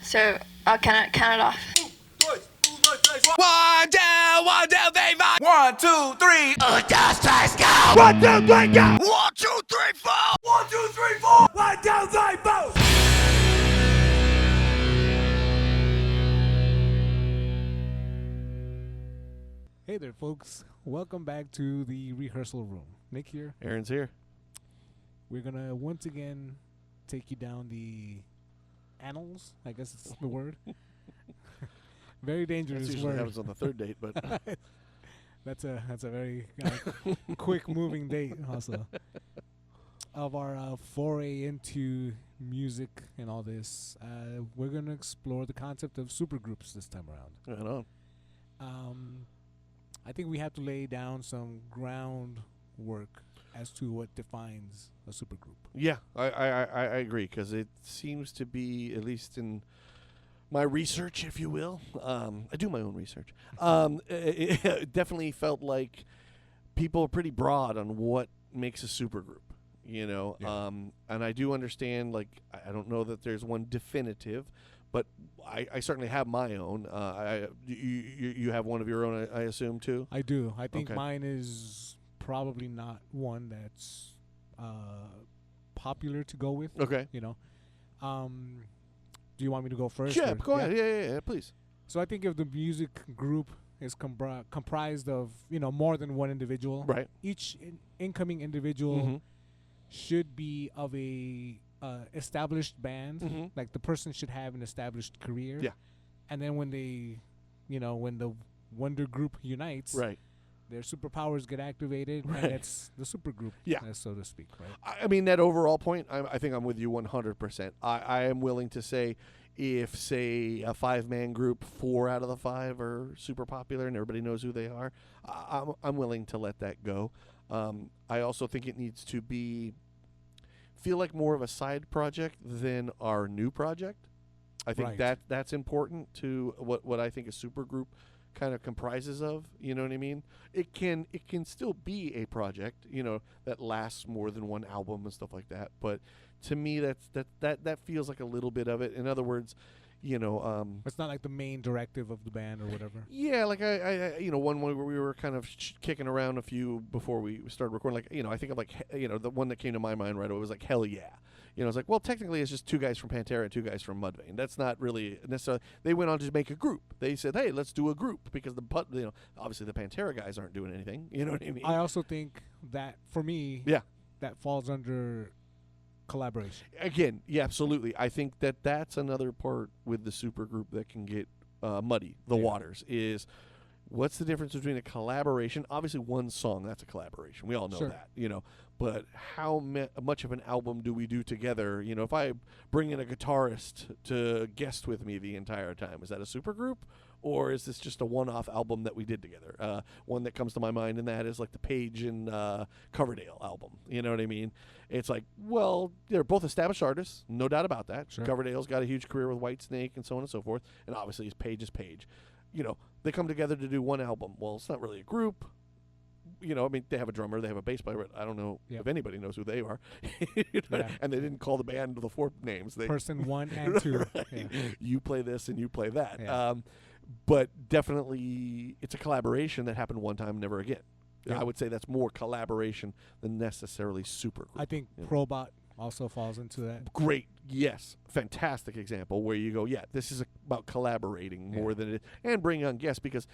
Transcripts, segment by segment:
So I'll count it off. 1, 2, 1, 2, 3, 4. 1, 2, 3. Just let's go. 1, 2, 3, go. 1, 2, 3, 4. 1, 2, 3, 4. 1, 2, 3, 4. Hey there, folks. Welcome back to the rehearsal room. Nick here. Aaron's here. We're going to once again take you down the annals, I guess it's the word. Very dangerous That's usually word. happens on the third date, but That's a very quick moving date also. Of our foray into music and all this, we're going to explore the concept of supergroups this time around. I know. I think we have to lay down some groundwork as to what defines a supergroup. Yeah, I agree, because it seems to be, at least in my research, if you will, I do my own research, it definitely felt like people are pretty broad on what makes a supergroup, you know. Yeah. And I do understand, like, I don't know that there's one definitive, but I certainly have my own. You have one of your own, I assume, too? I do. I think Okay. mine is probably not one that's popular to go with. Okay. You know, do you want me to go first? Yeah, or- go ahead. Yeah, please. So I think if the music group is comprised of more than one individual, Right. each incoming individual Mhm. should be of a established band. Mhm. Like the person should have an established career. Yeah. And then when they, when the wonder group unites, Right. their superpowers get activated, Right. and it's the supergroup, Yeah. so to speak, right? I mean, that overall point, I think I'm with you 100%. I am willing to say if, say, a 5-man group, 4 out of the 5 are super popular and everybody knows who they are, I'm willing to let that go. I also think it needs to feel like more of a side project than our new project. I think Right. that's important to what I think a supergroup kind of comprises of. You know what I mean? It can still be a project, that lasts more than one album and stuff like that. But to me, that feels like a little bit of it. In other words, It's not like the main directive of the band or whatever. yeah, like I one where we were kind of kicking around a few before we started recording. Like, I think of like, the one that came to my mind right away was like Hell Yeah. It's like, well, technically it's just 2 guys from Pantera and 2 guys from Mudvayne. That's not really necessarily. They went on to make a group. They said, hey, let's do a group, because obviously the Pantera guys aren't doing anything. You know what I mean? I also think that for me, Yeah. that falls under collaboration. Again, yeah, absolutely. I think that's another part with the supergroup that can get muddy. The Yeah. waters is, what's the difference between a collaboration? Obviously, one song, that's a collaboration. We all know Sure. that, But how much of an album do we do together? If I bring in a guitarist to guest with me the entire time, is that a supergroup? Or is this just a one-off album that we did together? One that comes to my mind, and that is like the Page and Coverdale album. You know what I mean? It's like, well, they're both established artists, no doubt about that. Sure. Coverdale's got a huge career with Whitesnake and so on and so forth. And obviously, Page is Page. They come together to do one album. Well, it's not really a group. I mean, they have a drummer, they have a bass player, but I don't know Yep. if anybody knows who they are. Yeah. And they didn't call the band the 4 names. Person 1 and 2. Right. Yeah. You play this and you play that. Yeah. But definitely, it's a collaboration that happened one time, never again. Yeah. I would say that's more collaboration than necessarily supergroup. I think Yeah. Probot also falls into that. Great, yes, fantastic example where you go, yeah, this is about collaborating more than it, and bringing on guests, because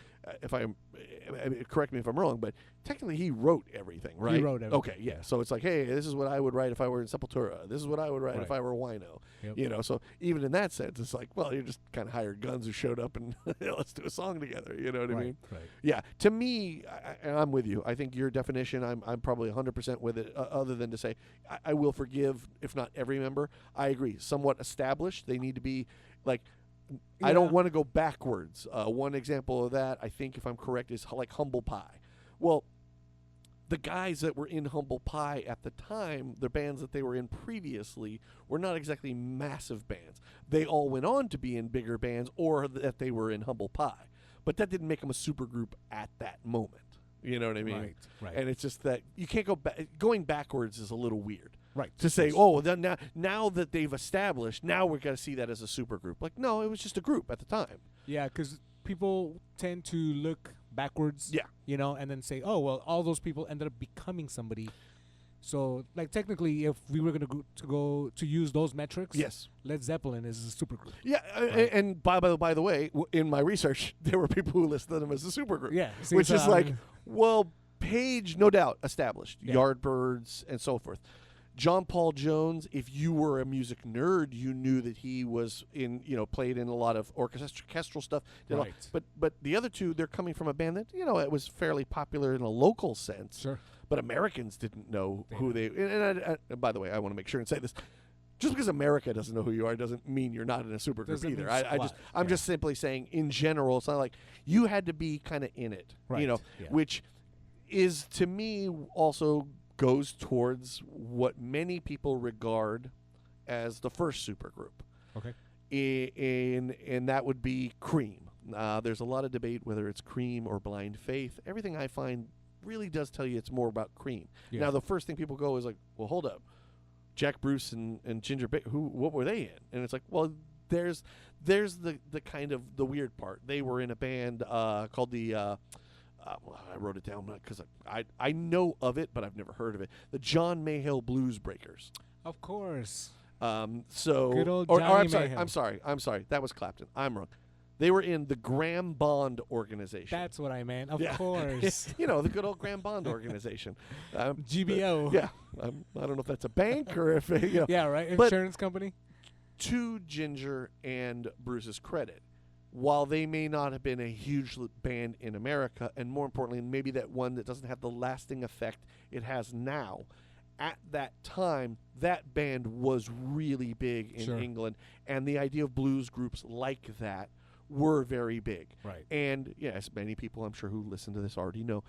correct me if I'm wrong, but technically he wrote everything, right? He wrote everything. Okay, yeah. So it's like, hey, this is what I would write if I were in Sepultura. This is what I would write if Right. I were Wino. Yep. So even in that sense, it's like, well, you're just kind of hired guns who showed up and let's do a song together. You know what I Right, mean? right. Yeah. To me, I'm with you. I think your definition, I'm probably 100% with it. Other than to say, I will forgive if not every member. I agree. Somewhat established. They need to be like. I don't Yeah. want to go backwards. One example of that, I think, if I'm correct, is like Humble Pie. Well, the guys that were in Humble Pie at the time, the bands that they were in previously, were not exactly massive bands. They all went on to be in bigger bands, or that they were in Humble Pie. But that didn't make them a supergroup at that moment. You know what I mean? Right, right. And it's just that you can't go back. Going backwards is a little weird. Right. To say, Yes. oh, then now that they've established, now we're going to see that as a supergroup. Like, no, it was just a group at the time. Yeah, because people tend to look backwards. Yeah. And then say, oh, well, all those people ended up becoming somebody. So, like, technically, if we were going to use those metrics, Yes. Led Zeppelin is a supergroup. Yeah, Right. and by the way, in my research, there were people who listed them as a supergroup. Yeah. See, Which so, is like, well, Page, no doubt, established. Yeah. Yardbirds and so forth. John Paul Jones, if you were a music nerd, you knew that he was played in a lot of orchestral stuff. Right. But the other two, they're coming from a band that, it was fairly popular in a local sense. Sure. But Americans didn't know They who they. And by the way, I want to make sure and say this: just because America doesn't know who you are doesn't mean you're not in a supergroup Doesn't either. mean I'm squat. just simply saying in general. It's not like you had to be kind of in it, Right. Yeah. which is to me also goes towards what many people regard as the first supergroup. Okay. And that would be Cream. There's a lot of debate whether it's Cream or Blind Faith. Everything I find really does tell you it's more about Cream. Yeah. Now, the first thing people go is like, well, hold up. Jack Bruce and Ginger Baker, what were they in? And it's like, well, there's the kind of the weird part. They were in a band called the I wrote it down because I know of it, but I've never heard of it. The John Mayhill Blues Breakers. Of course. So Good old or Johnny I'm sorry. That was Clapton. I'm wrong. They were in the Graham Bond organization. That's what I meant. Of Yeah. course. The good old Graham Bond organization. GBO. Yeah. I don't know if that's a bank or if Yeah, right. But- Insurance company. To Ginger and Bruce's credit, while they may not have been a huge band in America, and more importantly, maybe that one that doesn't have the lasting effect it has now, at that time, that band was really big in Sure. England, and the idea of blues groups like that were very big. Right. And yes, many people I'm sure who listen to this already know,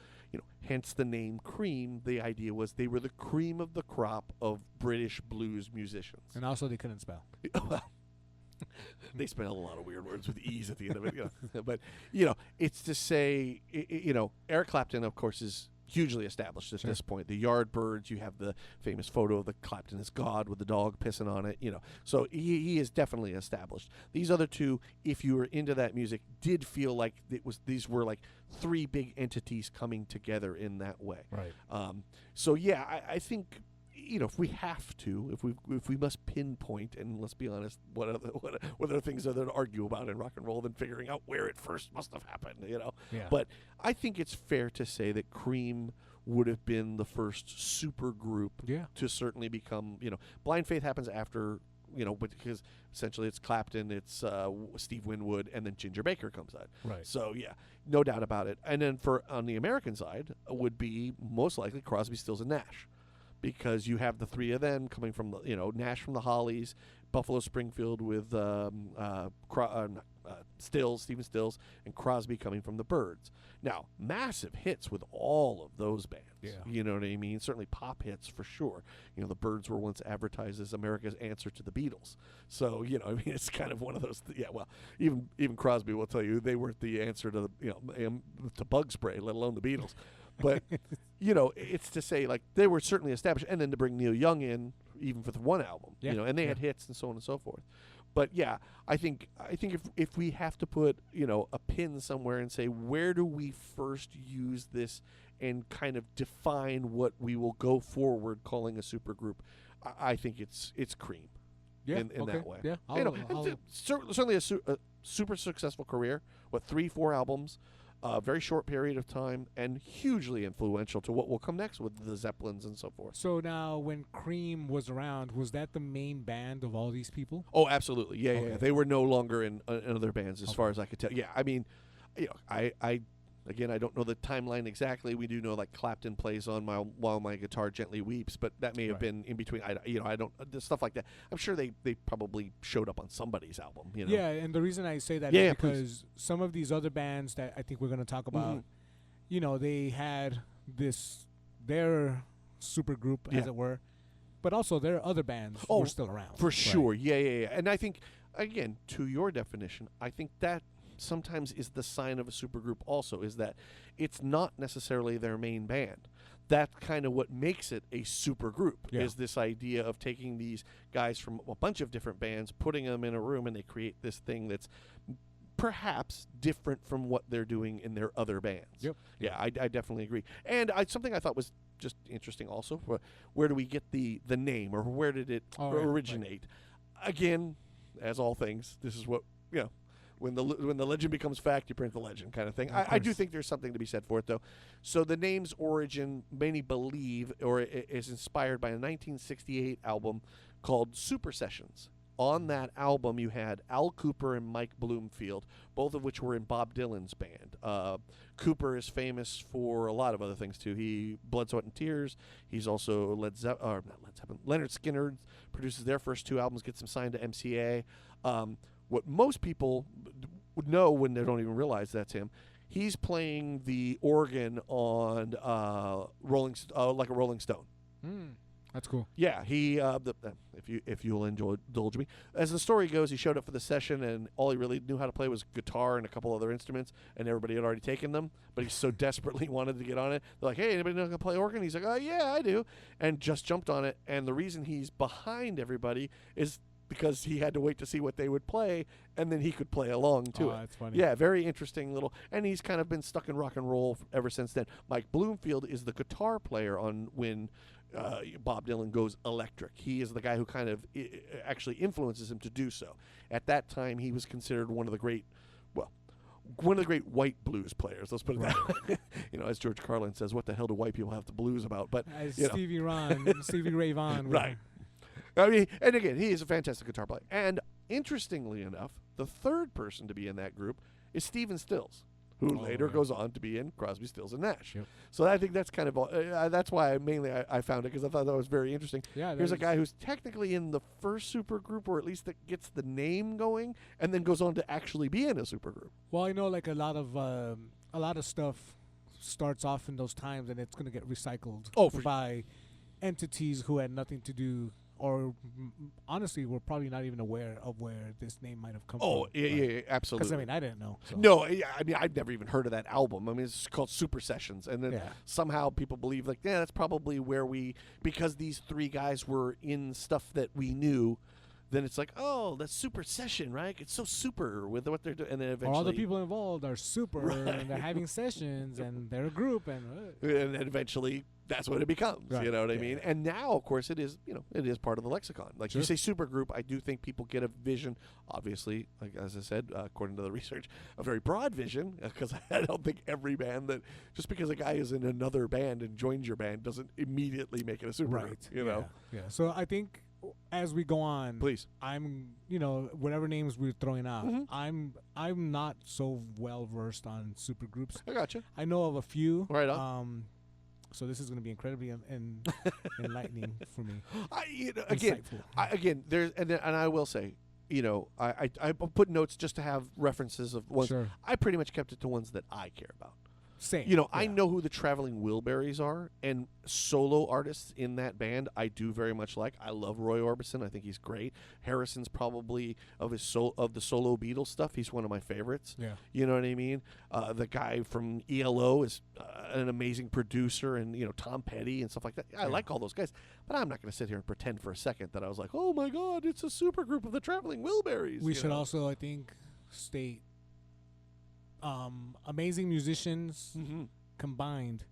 hence the name Cream. The idea was they were the cream of the crop of British blues musicians. And also they couldn't spell. Well, they spell a lot of weird words with E's at the end of it. But, it's to say, Eric Clapton, of course, is hugely established at Sure. this point. The Yardbirds, you have the famous photo of the Clapton as God with the dog pissing on it, So he is definitely established. These other two, if you were into that music, did feel like these were like three big entities coming together in that way. Right. So yeah, I think if we have to, if we must pinpoint, and let's be honest, what other things are there to argue about in rock and roll than figuring out where it first must have happened, Yeah. But I think it's fair to say that Cream would have been the first super group Yeah. to certainly become, Blind Faith happens after, because essentially it's Clapton, it's Steve Winwood, and then Ginger Baker comes out. Right. So yeah, no doubt about it. And then on the American side would be most likely Crosby, Stills, and Nash. Because you have the three of them coming from the, Nash from the Hollies, Buffalo Springfield with Stephen Stills, and Crosby coming from the Byrds. Now, massive hits with all of those bands. Yeah. You know what I mean? Certainly pop hits for sure. The Byrds were once advertised as America's answer to the Beatles. So, it's kind of one of those. Even Crosby will tell you they weren't the answer to to bug spray, let alone the Beatles. But, it's to say, like, they were certainly established. And then to bring Neil Young in, even for the one album, Yeah. and they had hits and so on and so forth. But, yeah, I think if we have to put, a pin somewhere and say, where do we first use this and kind of define what we will go forward calling a supergroup, I think it's Cream. Yeah. In okay. that way. Yeah. And certainly a super successful career, 3-4 albums, a very short period of time, and hugely influential to what will come next with the Zeppelins and so forth. So now, when Cream was around, was that the main band of all these people? Oh, absolutely. Yeah, Okay. yeah. They were no longer in other bands as far as I could tell. Yeah, I mean, I again, I don't know the timeline exactly. We do know like Clapton plays on While My Guitar Gently Weeps, but that may have Right. been in between. I don't stuff like that. I'm sure they probably showed up on somebody's album. Yeah, and the reason I say that Yeah, is yeah, because some of these other bands that I think we're going to talk about, they had their super group, as Yeah. it were, but also their other bands Oh, were still around. For Right. sure. Yeah. And I think, again, to your definition, I think that sometimes is the sign of a supergroup also, is that it's not necessarily their main band. that's kind of what makes it a super group, Yeah. is this idea of taking these guys from a bunch of different bands, putting them in a room, and they create this thing that's perhaps different from what they're doing in their other bands. Yep. Yeah, I definitely agree. And something I thought was just interesting also, where do we get the name, or where did it originate? Again, as all things, this is what, when the legend becomes fact, you print the legend kind of thing. I do think there's something to be said for it, though. So the name's origin, many believe, or is inspired by a 1968 album called Super Sessions. On that album, you had Al Kooper and Mike Bloomfield, both of which were in Bob Dylan's band. Cooper is famous for a lot of other things, too. He Blood, Sweat, and Tears. He's also Leonard Skinner produces their first 2 albums, gets them signed to MCA. What most people would know when they don't even realize that's him, he's playing the organ on like a Rolling Stone. That's cool. Yeah, he if you'll indulge me, as the story goes, he showed up for the session and all he really knew how to play was guitar and a couple other instruments, and everybody had already taken them. But he so desperately wanted to get on it. They're like, "Hey, anybody know how to play organ?" He's like, "Oh yeah, I do," and just jumped on it. And the reason he's behind everybody is because he had to wait to see what they would play, and then he could play along to it. That's funny. Yeah, very interesting little, and he's kind of been stuck in rock and roll ever since then. Mike Bloomfield is the guitar player on when Bob Dylan goes electric. He is the guy who kind of actually influences him to do so. At that time, he was considered one of the great white blues players. Let's put it that way. As George Carlin says, what the hell do white people have to blues about? But As Stevie Ray Vaughan. right. I mean, and again, he is a fantastic guitar player. And interestingly enough, the third person to be in that group is Stephen Stills, who later goes on to be in Crosby, Stills, and Nash. Yep. So I think that's kind of that's why I found it, because I thought that was very interesting. Yeah, here's a guy who's technically in the first supergroup, or at least that gets the name going, and then goes on to actually be in a supergroup. Well, I know like a lot of stuff starts off in those times, and it's going to get recycled by entities who had nothing to do, or honestly, we're probably not even aware of where this name might have come from. Oh, yeah, absolutely. Because, I mean, I didn't know. So. No, I mean, I'd never even heard of that album. I mean, it's called Super Sessions. And then somehow people believe, like, yeah, that's probably where because these 3 guys were in stuff that we knew, then it's like, oh, that's Super Session, right? It's so super with what they're doing. And then eventually, all the people involved are super, and they're having sessions, and they're a group. And then eventually, that's what it becomes. Right. You know what I mean? And now, of course, it is part of the lexicon. Like you say supergroup, I do think people get a vision, obviously, like as I said, according to the research, a very broad vision, because I don't think every band that, just because a guy is in another band and joins your band doesn't immediately make it a supergroup. Right. You know? Yeah. So I think as we go on, please, I'm, whatever names we're throwing out, Mm-hmm. I'm not so well versed on supergroups. I gotcha. I know of a few. Right on. So this is going to be incredibly enlightening for me. Again, there's and I will say, I put notes just to have references of ones. Sure. I pretty much kept it to ones that I care about. Same. I know who the Traveling Wilburys are, and solo artists in that band I do very much like. I love Roy Orbison. I think he's great. Harrison's probably of the solo Beatles stuff, he's one of my favorites. Yeah. You know what I mean? The guy from ELO is an amazing producer, and Tom Petty and stuff like that. I like all those guys, but I'm not going to sit here and pretend for a second that I was like, oh my God, it's a super group of the Traveling Wilburys. We should also, I think, state amazing musicians combined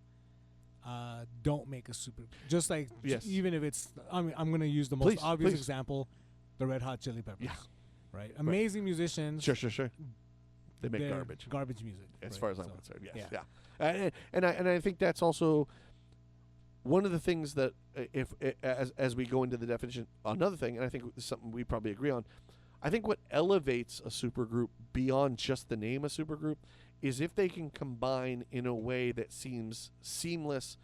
don't make a super. Just like even if it's, I'm going to use the most obvious example, the Red Hot Chili Peppers. Yeah. Right. Amazing musicians. Sure. They make garbage music. as far as I'm concerned. Yes. Yeah. And I think that's also one of the things that as we go into the definition, another thing, and I think this is something we probably agree on. I think what elevates a supergroup beyond just the name a supergroup is if they can combine in a way that seems seamless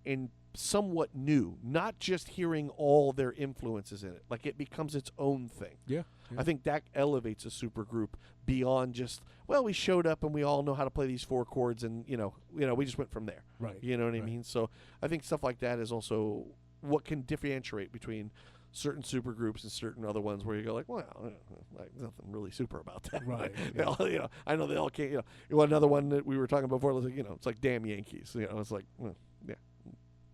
and somewhat new, not just hearing all their influences in it. Like it becomes its own thing. Yeah. I think that elevates a supergroup beyond just, well, we showed up and we all know how to play these 4 chords and, we just went from there. Right. You know what I mean? So I think stuff like that is also what can differentiate between certain supergroups and certain other ones where you go like, well, like nothing really super about that. Right. I know they all can't. Another one that we were talking about before was like, it's like damn Yankees. It's like,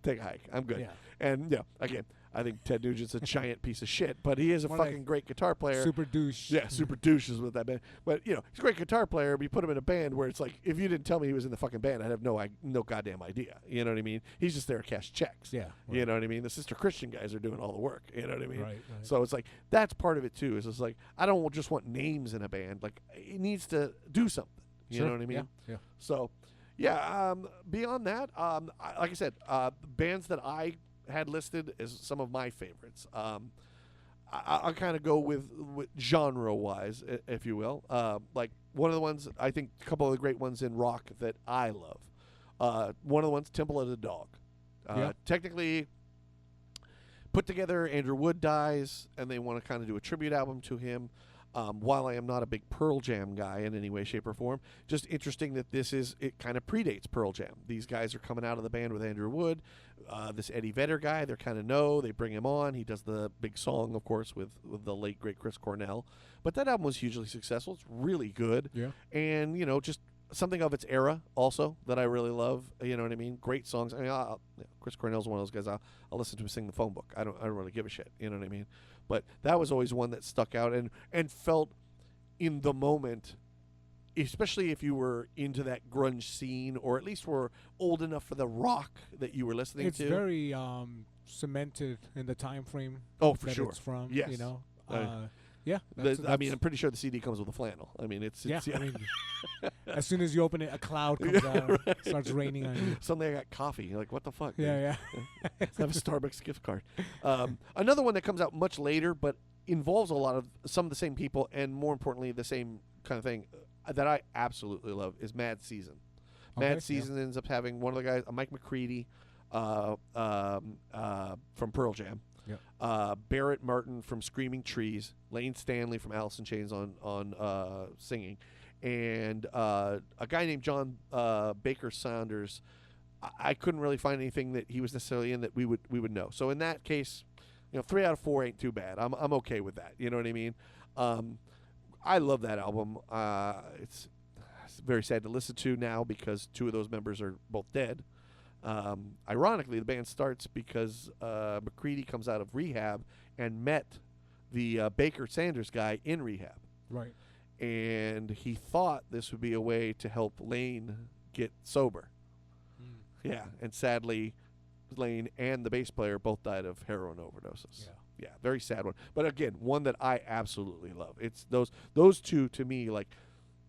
take a hike. I'm good. Yeah. And again, I think Ted Nugent's a giant piece of shit, but he is a More fucking like great guitar player. Super douche. Yeah, super douche is with that band. But he's a great guitar player. But you put him in a band where it's like, if you didn't tell me he was in the fucking band, I'd have no goddamn idea. You know what I mean? He's just there to cash checks. Yeah. You know what I mean? The Sister Christian guys are doing all the work. You know what I mean? Right. So it's like that's part of it too. Is it's like I don't just want names in a band. Like it needs to do something. You know what I mean? Yeah. So, beyond that, like I said, bands that I had listed as some of my favorites. I'll kind of go with genre-wise, if you will. Like one of the ones, I think a couple of the great ones in rock that I love. One of the ones, Temple of the Dog. Technically put together, Andrew Wood dies, and they want to kind of do a tribute album to him. While I am not a big Pearl Jam guy in any way, shape, or form, just interesting that it kind of predates Pearl Jam. These guys are coming out of the band with Andrew Wood. This Eddie Vedder guy, they're kind of they bring him on. He does the big song, of course, with the late, great Chris Cornell. But that album was hugely successful. It's really good. Yeah. And, just something of its era also that I really love. You know what I mean? Great songs. I mean, Chris Cornell's one of those guys. I'll listen to him sing the phone book. I don't really give a shit. You know what I mean? But that was always one that stuck out and felt in the moment, especially if you were into that grunge scene or at least were old enough for the rock that you were listening It's to. very cemented in the time frame. Oh, for that sure. It's from. Yes. Yeah. I mean, I'm pretty sure the CD comes with a flannel. I mean, it's I mean, as soon as you open it, a cloud comes out, starts raining on you. Suddenly I got coffee. You're like, what the fuck? Yeah. I have a Starbucks gift card. Another one that comes out much later, but involves some of the same people, and more importantly, the same kind of thing that I absolutely love is Mad Season. Mad Season ends up having one of the guys, Mike McCready, from Pearl Jam. Yep. Barrett Martin from Screaming Trees, Lane Stanley from Alice in Chains on singing, and a guy named John Baker Saunders. I couldn't really find anything that he was necessarily in that we would know. So in that case, 3 out of 4 ain't too bad. I'm okay with that. You know what I mean? I love that album. It's very sad to listen to now because 2 of those members are both dead. Ironically, the band starts because McCready comes out of rehab and met the Baker Sanders guy in rehab. Right. And he thought this would be a way to help Lane get sober. Yeah, and sadly, Lane and the bass player both died of heroin overdoses. Yeah, very sad one. But again, one that I absolutely love. It's those 2 to me, like,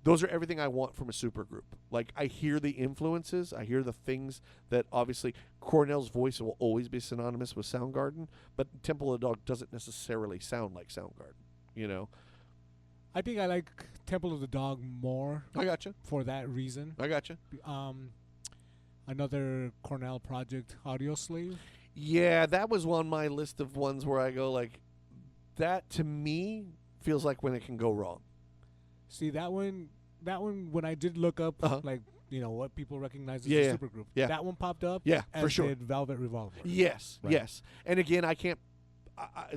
those are everything I want from a supergroup. Like, I hear the influences, I hear the things that obviously Cornell's voice will always be synonymous with Soundgarden, but Temple of the Dog doesn't necessarily sound like Soundgarden. I think I like Temple of the Dog more. I gotcha. For that reason. I gotcha. Another Cornell project, Audio Slave. Yeah, that was on my list of ones where I go, like, that to me feels like when it can go wrong. See, that one when I did look up, like, what people recognize as a supergroup. Yeah. That one popped up. Yeah, as for sure. did Velvet Revolver. Yes, Right. yes. And again, I can't.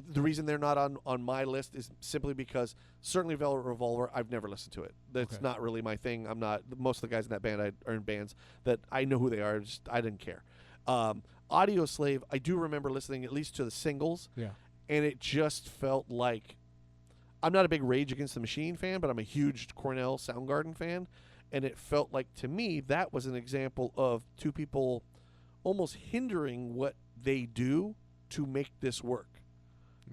The reason they're not on my list is simply because certainly Velvet Revolver, I've never listened to it. That's not really my thing. I'm not. Most of the guys in that band are in bands that I know who they are. Just I didn't care. Audio Slave, I do remember listening at least to the singles. Yeah. And it just felt like, I'm not a big Rage Against the Machine fan, but I'm a huge Cornell Soundgarden fan. And it felt like, to me, that was an example of 2 people almost hindering what they do to make this work.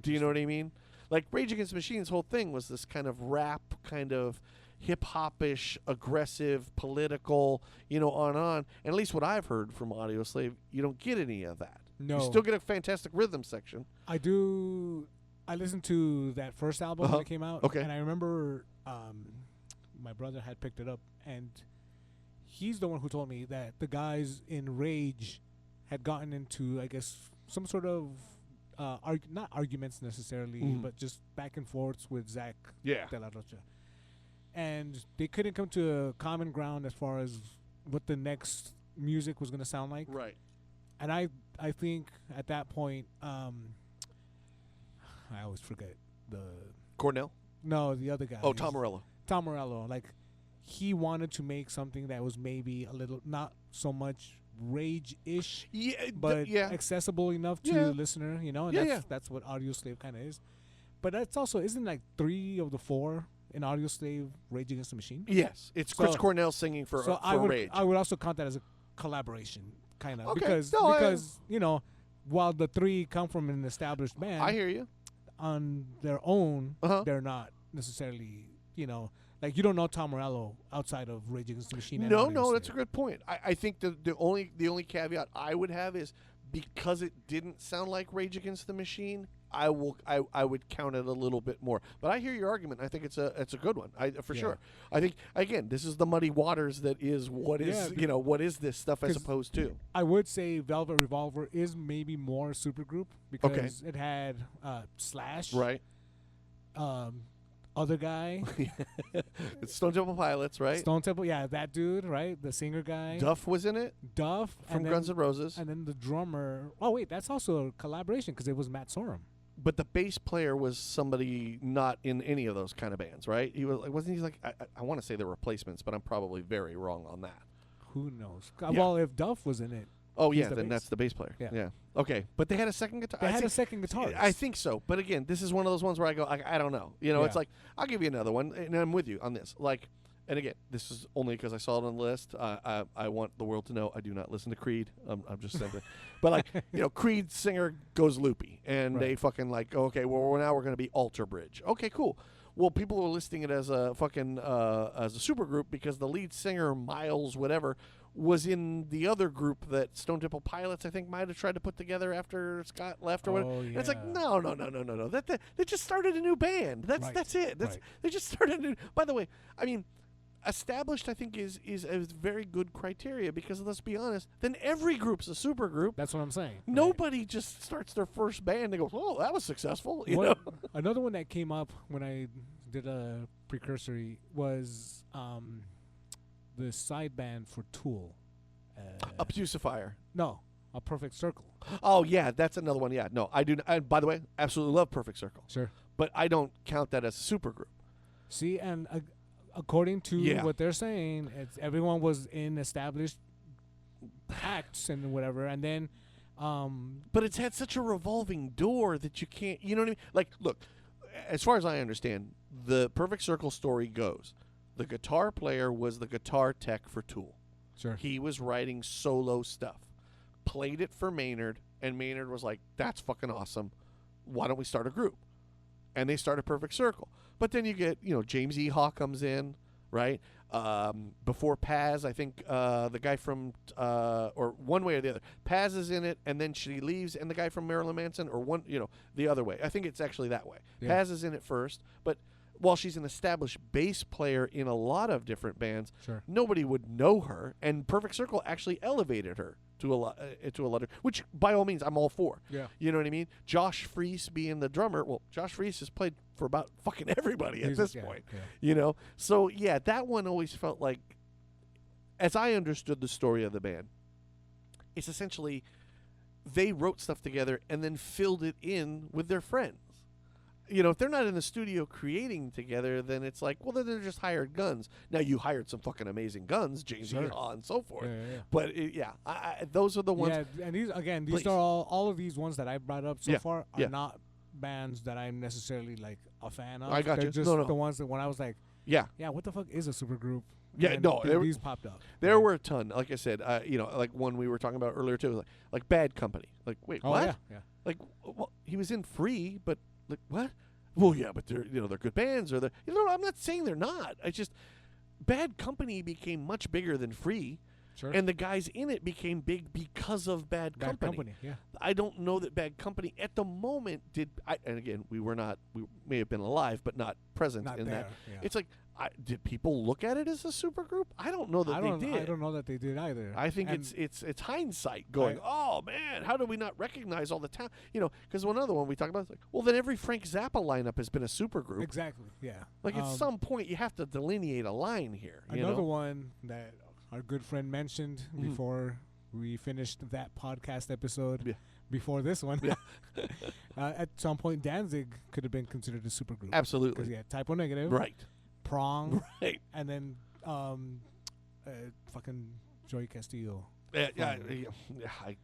Do you know what I mean? Like, Rage Against the Machine's whole thing was this kind of rap, kind of hip-hop-ish, aggressive, political, on and on. And at least what I've heard from Audio Slave, you don't get any of that. No. You still get a fantastic rhythm section. I do. I listened to that first album when it came out. Okay. And I remember my brother had picked it up, and he's the one who told me that the guys in Rage had gotten into, I guess, some sort of not arguments necessarily, but just back and forths with Zach Yeah. De La Rocha. And they couldn't come to a common ground as far as what the next music was going to sound like. Right. And I think at that point, I always forget the Cornell? the other guy. Oh, Tom Morello. Tom Morello. Like, he wanted to make something that was maybe a little, not so much rage-ish, Yeah, but yeah. accessible enough to Yeah. the listener, you know, and Yeah, that's what Audio Slave kind of is. But that's also, isn't like 3 of the 4 in Audio Slave Rage Against the Machine? Yes, it's Chris So- Cornell singing for Rage. I would also count that as a collaboration, kind of, Okay. because No, you know, while the 3 come from an established band, I hear you. on their own, Uh-huh. they're not necessarily, you know, like you don't know Tom Morello outside of Rage Against the Machine. and No, Audio no, that's a Slave. good point. I think the only caveat I would have is because it didn't sound like Rage Against the Machine. I would count it a little bit more. But I hear your argument. I think it's a good one. For Yeah. sure. I think again, this is the muddy waters that is what is Yeah, what is this stuff as 'cause opposed to. I would say Velvet Revolver is maybe more supergroup because it had Slash, Right. other guy, It's Stone Temple Pilots, right? Stone Temple, yeah, that dude, right, the singer guy, Duff was in it Duff, from and then, Guns N' Roses. and then the drummer. Oh wait, that's also a collaboration because it was Matt Sorum. But the bass player was somebody not in any of those kind of bands, right? He wasn't he like I want to say the Replacements, but I'm probably very wrong on that. Who knows? Yeah. Well, if Duff was in it, Oh he's yeah, the then bass. that's the bass player. Yeah. Okay, but they had a second guitar. they I had a think- second guitarist. I think so, but again, this is one of those ones where I go, I don't know. You know, it's Yeah. like I'll give you another one, and I'm with you on this. Like, and again, this is only because I saw it on the list. I want the world to know I do not listen to Creed. I'm just saying, but like Creed singer goes loopy, and Right. they fucking like, okay, well now we're gonna be Alter Bridge. Okay, cool. Well, people are listing it as a fucking as a supergroup because the lead singer Miles whatever was in the other group that Stone Temple Pilots I think might have tried to put together after Scott left or whatever. Oh, And it's like yeah. no. That they just started a new band. That's Right. it. Right. They just started a new. By the way, I mean, established I think is a very good criteria because let's be honest, then every group's a supergroup. That's what I'm saying. Nobody just starts their first band and goes, "Oh, that was successful." You know? Another one that came up when I did a precursory was the side band for Tool. Obtusifier. No, A Perfect Circle. Oh yeah, that's another one. Yeah, no, I do. And by the way, absolutely love Perfect Circle, Sure. but I don't count that as a supergroup. See, and according to Yeah. what they're saying, everyone was in established acts and whatever, and then But it's had such a revolving door that you can't. You know what I mean? Like, look, as far as I understand, the Perfect Circle story goes, the guitar player was the guitar tech for Tool. sure. He was writing solo stuff, played it for Maynard, and Maynard was like, "That's fucking awesome. Why don't we start a group?" And they started Perfect Circle. But then you get, James E. Haw comes in, right? Before Paz, I think the guy from, or one way or the other, Paz is in it, and then she leaves, and the guy from Marilyn Manson, or the other way. I think it's actually that way. Yeah. Paz is in it first, but while she's an established bass player in a lot of different bands, Sure. nobody would know her, and Perfect Circle actually elevated her to a lot, which by all means I'm all for. Yeah. You know what I mean? Josh Freese being the drummer. Well, Josh Freese has played for about fucking everybody at this point. Yeah. So yeah, that one always felt like, as I understood the story of the band, it's essentially they wrote stuff together and then filled it in with their friends. If they're not in the studio creating together, then it's like, well, then they're just hired guns. Now you hired some fucking amazing guns, James Sure. Yeehaw and so forth. Yeah. But those are the ones. Yeah, and these Please. are all of these ones that I brought up so Yeah, far are yeah. not bands that I'm necessarily like a fan of. I got They're you. just No. the ones that when I was like, Yeah, yeah, what the fuck is a supergroup? Yeah, And no, there- these popped up. there Yeah. were a ton. Like I said, like one we were talking about earlier too, like Bad Company. Like, wait, Oh what? yeah. Like, well, he was in Free, but like what? Well, yeah, but they're they're good bands, or I'm not saying they're not. I just Bad Company became much bigger than Free, Sure. and the guys in it became big because of Bad Bad Company. Company. Yeah. I don't know that Bad Company at the moment did. And again, we may have been alive, but not present Not in there. that. Yeah. It's like, did people look at it as a supergroup? I don't know that I don't. they did. I don't know that they did either. I think And it's hindsight going, oh man, how do we not recognize all the talent? Because one other one we talk about is like, well, then every Frank Zappa lineup has been a supergroup. exactly. Yeah. Like at some point you have to delineate a line here. You Another know? one that our good friend mentioned Mhm. before we finished that podcast episode. Yeah. Before this one, Yeah. at some point Danzig could have been considered a supergroup. Because Absolutely. he had Typo Negative, Right. Prong, Right. and then fucking Joey Castillo. Yes, I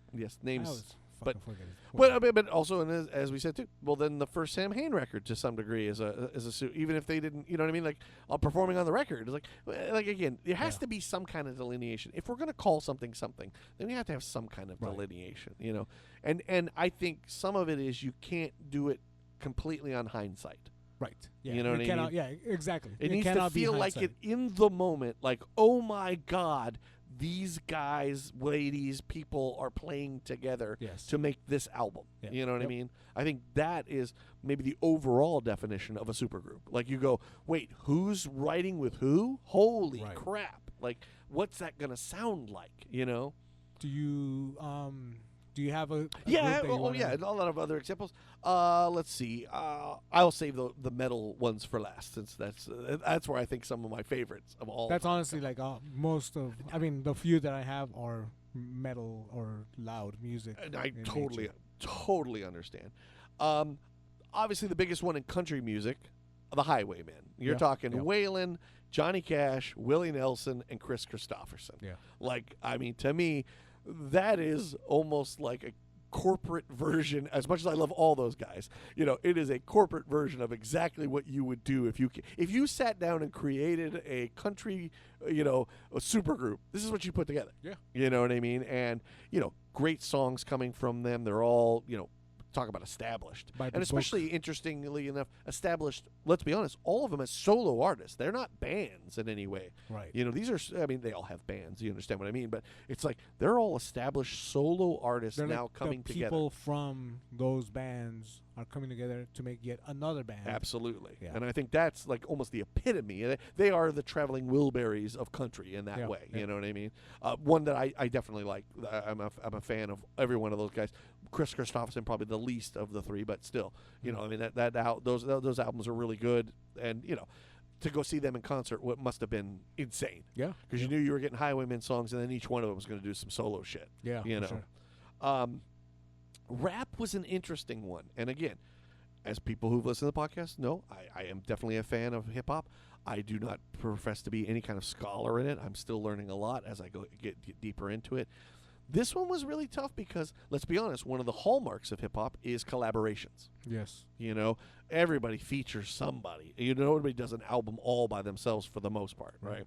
names. always but- fucking forget it. But also, and as we said too, well, then the first Sam Hain record to some degree is a suit, even if they didn't, you know what I mean, like performing on the record, it's like again, there has Yeah. to be some kind of delineation. If we're gonna call something something, then we have to have some kind of Right. delineation, you know. And I think some of it is you can't do it completely on hindsight. Right. Yeah. You know what I cannot, mean? Yeah, exactly. It needs to cannot be feel like hindsight. it in the moment, like, oh my God, these guys, ladies, people are playing together Yes. to make this album. Yeah. You know what I Yep. mean? I think that is maybe the overall definition of a supergroup. Like you go, wait, who's writing with who? Holy Right. crap. Like, what's that going to sound like, you know? Do you have a Yeah, group that you wanna- yeah, and a lot of other examples. Let's see. I'll save the metal ones for last, since that's where I think some of my favorites of all. That's honestly like most of. I mean, the few that I have are metal or loud music. And I in totally, nature. totally understand. Obviously, the biggest one in country music, the Highwaymen. You're Yeah, talking yeah. Waylon, Johnny Cash, Willie Nelson, and Chris Christopherson. Yeah. Like, I mean, to me, that is almost like a corporate version. As much as I love all those guys, you know, it is a corporate version of exactly what you would do if you sat down and created a country, you know, a supergroup. This is what you put together. Yeah. You know what I mean? And, you know, great songs coming from them. They're all, you know, talk about established. By the And especially, interestingly enough, established, let's be honest, all of them as solo artists. They're not bands in any way. Right. You know, these are, I mean, they all have bands. You understand what I mean? But it's like they're all established solo artists They're now like coming the together. people from those bands are coming together to make yet another band. Absolutely. Yeah. And I think that's like almost the epitome. They are the traveling Wilburys of country in that Yeah, way. yeah. You know what I mean? One that I definitely like. I'm a fan of every one of those guys. Chris Christopherson, probably the least of the three, but still, you know, I mean, those albums are really good. And, you know, to go see them in concert, what must have been insane. Yeah. Because you knew you were getting Highwaymen songs, and then each one of them was going to do some solo shit. Yeah. You for know. sure. Rap was an interesting one. And again, as people who've listened to the podcast know, I am definitely a fan of hip hop. I do not profess to be any kind of scholar in it. I'm still learning a lot as I get deeper into it. This one was really tough because, let's be honest, one of the hallmarks of hip hop is collaborations. Yes. You know, everybody features somebody. You know, nobody does an album all by themselves for the most part, right?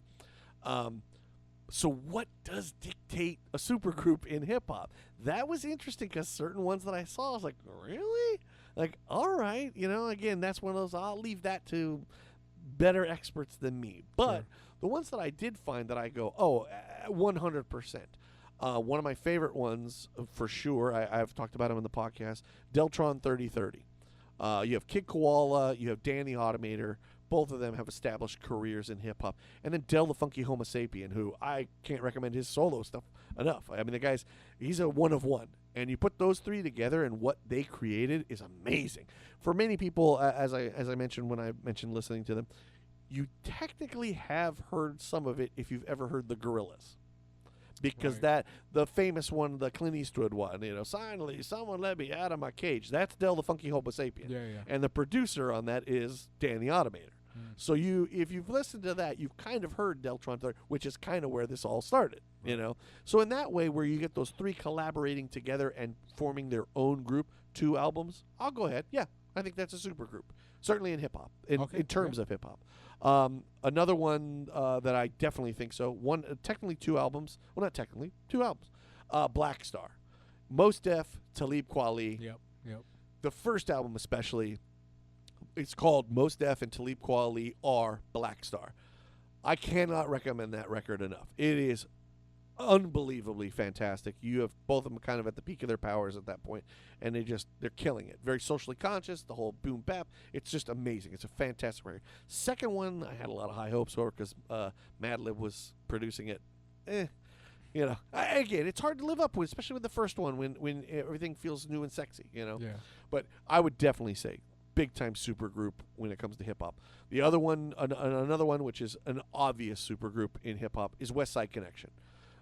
So what does dictate a supergroup in hip-hop? That was interesting because certain ones that I saw, I was like, really? Like, all right. You know, again, that's one of those, I'll leave that to better experts than me. But Sure. the ones that I did find that I go, 100%. One of my favorite ones, for sure, I've talked about him in the podcast, Deltron 3030. You have Kid Koala, you have Dan the Automator. Both of them have established careers in hip-hop. And then Del the Funky Homo Sapien, who I can't recommend his solo stuff enough. I mean, the guy's, he's a one of one. And you put those three together, and what they created is amazing. For many people, as I mentioned when I mentioned listening to them, you technically have heard some of it if you've ever heard the Gorillaz. Because Right. the famous one, the Clint Eastwood one, you know, finally, someone let me out of my cage. That's Del the Funky Homo Sapien. Yeah, yeah. And the producer on that is Dan the Automator. So if you've listened to that, you've kind of heard Deltron 30, which is kind of where this all started, you know. So in that way, where you get those three collaborating together and forming their own group, 2 albums, I'll go ahead. Yeah, I think that's a super group. Certainly in hip-hop, in terms of hip-hop. Another one that I definitely think so, technically 2 albums. Well, not technically, 2 albums. Black Star. Mos Def, Talib Kweli. Yep. The first album especially, it's called Mos Def and Talib Kweli are Black Star. I cannot recommend that record enough. It is unbelievably fantastic. You have both of them kind of at the peak of their powers at that point, and they're killing it. Very socially conscious, the whole boom bap. It's just amazing. It's a fantastic record. Second one, I had a lot of high hopes for because Madlib was producing it. You know, again, it's hard to live up with, especially with the first one when everything feels new and sexy. You know, Yeah. but I would definitely say big time super group when it comes to hip hop. The other one, another one, which is an obvious super group in hip hop, is West Side Connection.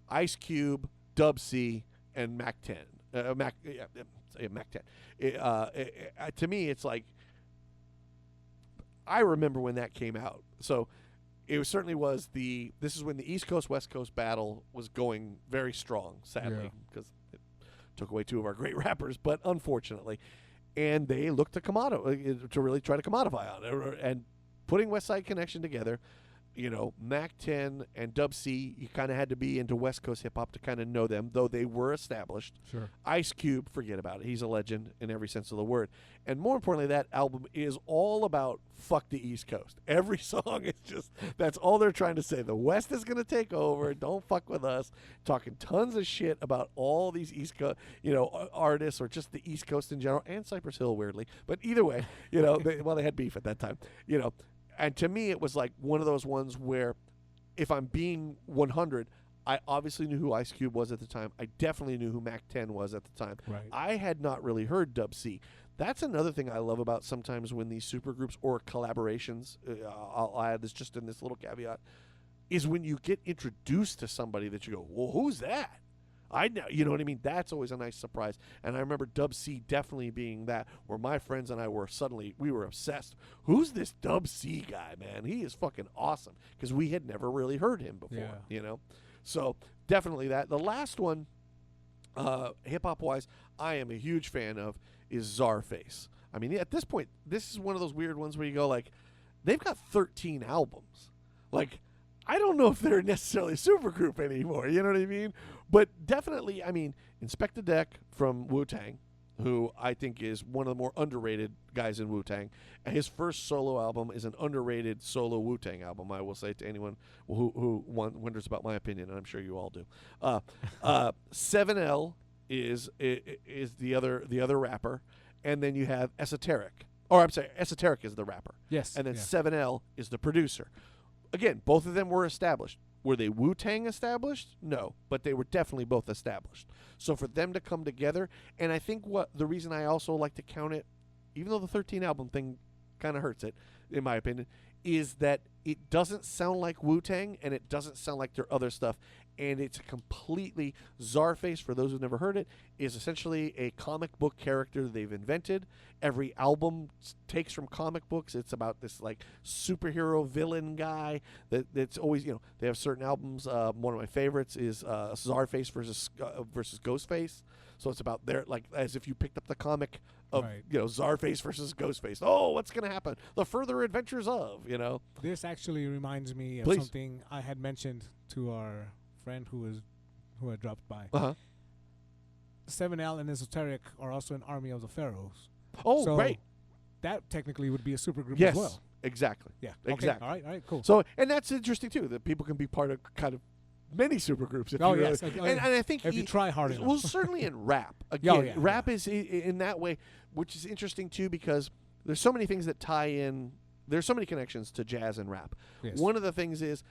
Ice Cube, Dub C, and Mac 10. Mac 10. To me, it's like, I remember when that came out. So certainly was this is when the East Coast West Coast battle was going very strong, sadly, because it took away two of our great rappers, but unfortunately, and they looked to really try to commodify on it, and putting West Side Connection together. Mac 10 and Dub C, you kind of had to be into West Coast hip hop to kind of know them, though they were established. Sure. Ice Cube, forget about it. He's a legend in every sense of the word. And more importantly, that album is all about fuck the East Coast. Every song is just, that's all they're trying to say. The West is going to take over. Don't fuck with us. Talking tons of shit about all these East Coast, artists or just the East Coast in general, and Cypress Hill, weirdly. But either way, they had beef at that time, And to me, it was like one of those ones where, if I'm being 100, I obviously knew who Ice Cube was at the time. I definitely knew who Mac 10 was at the time. Right. I had not really heard Dub C. That's another thing I love about sometimes when these supergroups or collaborations, I'll add this just in this little caveat, is when you get introduced to somebody that you go, well, who's that? I know, you know what I mean? That's always a nice surprise. And I remember Dub C definitely being that, where my friends and I we were obsessed. Who's this Dub C guy, man? He is fucking awesome. Because we had never really heard him before, So definitely that. The last one, hip-hop wise, I am a huge fan of is Czarface. I mean, at this point, this is one of those weird ones where you go like, they've got 13 albums. Like, I don't know if they're necessarily a supergroup anymore, you know what I mean? But definitely, I mean, Inspector Deck from Wu-Tang, who I think is one of the more underrated guys in Wu-Tang. His first solo album is an underrated solo Wu-Tang album, I will say to anyone who wonders about my opinion, and I'm sure you all do. 7L is the other rapper, and then you have Esoteric. Or I'm sorry, Esoteric is the rapper. Yes. And then 7L is the producer. Again, both of them were established. Were they Wu-Tang established? No, but they were definitely both established. So for them to come together, and I think the reason I also like to count it, even though the 13 album thing kind of hurts it, in my opinion, is that it doesn't sound like Wu-Tang and it doesn't sound like their other stuff. And it's a completely, Czarface, for those who've never heard it, is essentially a comic book character they've invented. Every album takes from comic books. It's about this like superhero villain guy that's always, they have certain albums. One of my favorites is Czarface versus Ghostface. So it's about their, like, as if you picked up the comic of, Czarface versus Ghostface. Oh, what's going to happen? The further adventures of, This actually reminds me of something I had mentioned to our friend who had dropped by. 7L and Esoteric are also an Army of the Pharaohs. Oh, so right. That technically would be a supergroup yes, as well. Exactly. Yeah. Exactly. Okay. All right, cool. So, and that's interesting too, that people can be part of kind of many supergroups. If you yes. really, and I think if you try hard enough. Well, certainly in rap. Again, rap is in that way, which is interesting too, because there's so many things that tie in. There's so many connections to jazz and rap. Yes. One of the things is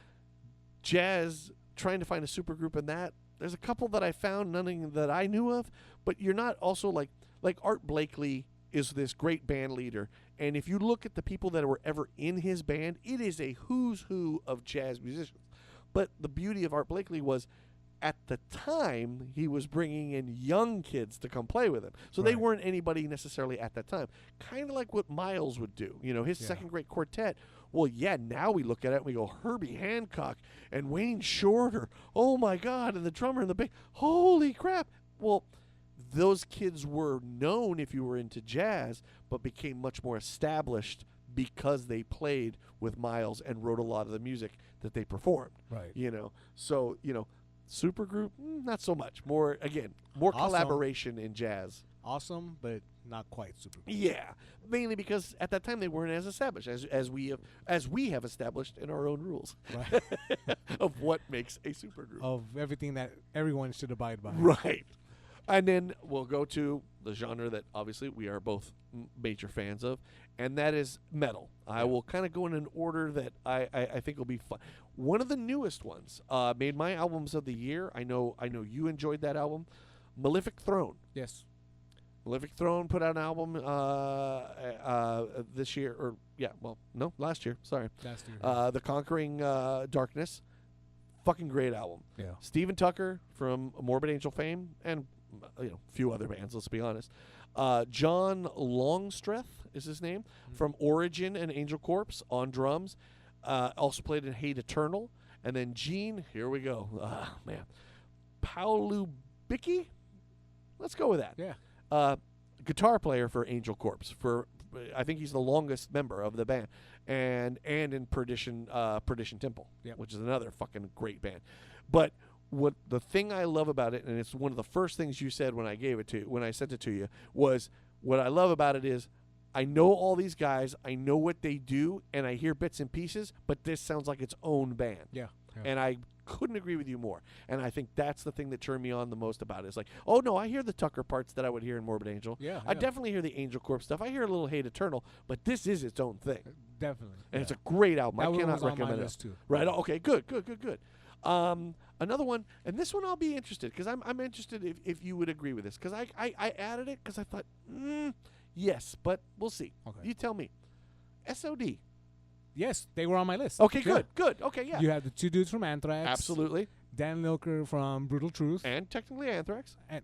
jazz, trying to find a supergroup in that. There's a couple that I found, none that I knew of, but you're not also like Art Blakely is this great band leader. And if you look at the people that were ever in his band, it is a who's who of jazz musicians. But the beauty of Art Blakely was, at the time, he was bringing in young kids to come play with him. So they weren't anybody necessarily at that time. Kind of like what Miles would do. His second great quartet. Well, now we look at it and we go, Herbie Hancock and Wayne Shorter. Oh, my God. And the drummer and the bass. Holy crap. Well, those kids were known if you were into jazz, but became much more established because they played with Miles and wrote a lot of the music that they performed. Right. So, supergroup, not so much. More awesome. Collaboration in jazz. Awesome, but not quite supergroup. Yeah, mainly because at that time they weren't as established as we have established in our own rules Right. of what makes a supergroup. Of everything that everyone should abide by. Right. And then we'll go to the genre that obviously we are both major fans of, and that is metal. I will kind of go in an order that I think will be fun. One of the newest ones made my albums of the year. I know you enjoyed that album, Malefic Throne. Yes. Malefic Throne put out an album this year, last year. Sorry. Last year. The Conquering Darkness. Fucking great album. Yeah. Steven Tucker from Morbid Angel fame and a few other bands, let's be honest. John Longstreth is his name, from Origin and Angel Corpse on drums. Also played in Hate Eternal. And then Gene, here we go. Man. Paulubicki? Let's go with that. Yeah. Guitar player for Angel Corpse. I think he's the longest member of the band. And in Perdition Temple, Yep. which is another fucking great band. But what the thing I love about it, and it's one of the first things you said when I sent it to you, was what I love about it is I know all these guys, I know what they do, and I hear bits and pieces, but this sounds like its own band. Yeah. And I couldn't agree with you more. And I think that's the thing that turned me on the most about it. It's like, oh, no, I hear the Tucker parts that I would hear in Morbid Angel. Yeah. I definitely hear the Angel Corpse stuff. I hear a little Hate Eternal, but this is its own thing. Definitely. And it's a great album. That I one cannot was on my recommend it. list too. Right. Okay. Good. Another one, and this one I'll be interested because I'm interested if you would agree with this because I added it because I thought, yes, but we'll see. Okay. You tell me. SOD. Yes, they were on my list. Okay. Yeah. Good. Okay. Yeah. You have the two dudes from Anthrax. Absolutely. Dan Lilker from Brutal Truth. And technically Anthrax. And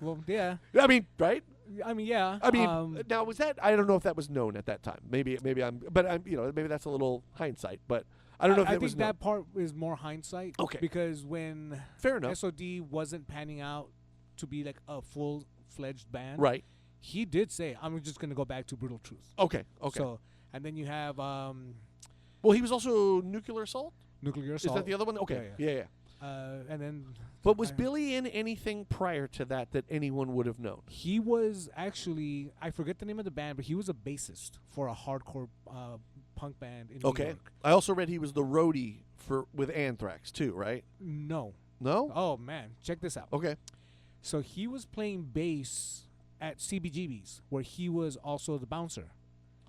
well, yeah. I mean, right? I mean, yeah. I mean, now was that? I don't know if that was known at that time. Maybe maybe that's a little hindsight. But I don't know if I it was think that part is more hindsight. Okay. Because when fair enough. SOD wasn't panning out to be like a full-fledged band, Right. he did say, "I'm just gonna go back to Brutal Truth." Okay. So, and then you have Well, he was also Nuclear Assault. Nuclear Assault. Is that the other one? Okay. Yeah. And then. But was Billy in anything prior to that anyone would have known? He was actually, I forget the name of the band, but he was a bassist for a hardcore punk band in New York. I also read he was the roadie with Anthrax too, right? No. No? Oh, man. Check this out. Okay. So he was playing bass at CBGB's, where he was also the bouncer.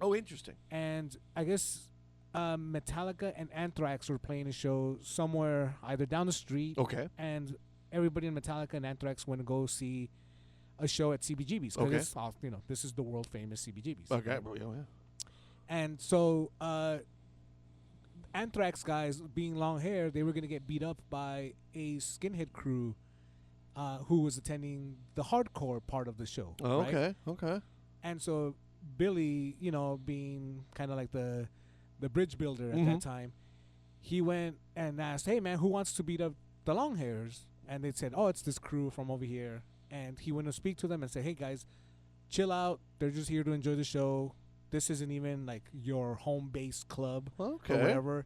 Oh, interesting. And I guess Metallica and Anthrax were playing a show somewhere either down the street. Okay. And everybody in Metallica and Anthrax went to go see a show at CBGB's. Okay. It's all, this is the world famous CBGB's. Okay. Well, yeah. And so Anthrax guys, being long hair, they were going to get beat up by a skinhead crew who was attending the hardcore part of the show. Oh, right? Okay. And so Billy, being kind of like the bridge builder at that time, he went and asked, "Hey, man, who wants to beat up the long hairs?" And they said, "Oh, it's this crew from over here." And he went to speak to them and said, "Hey, guys, chill out. They're just here to enjoy the show. This isn't even like your home base club or whatever."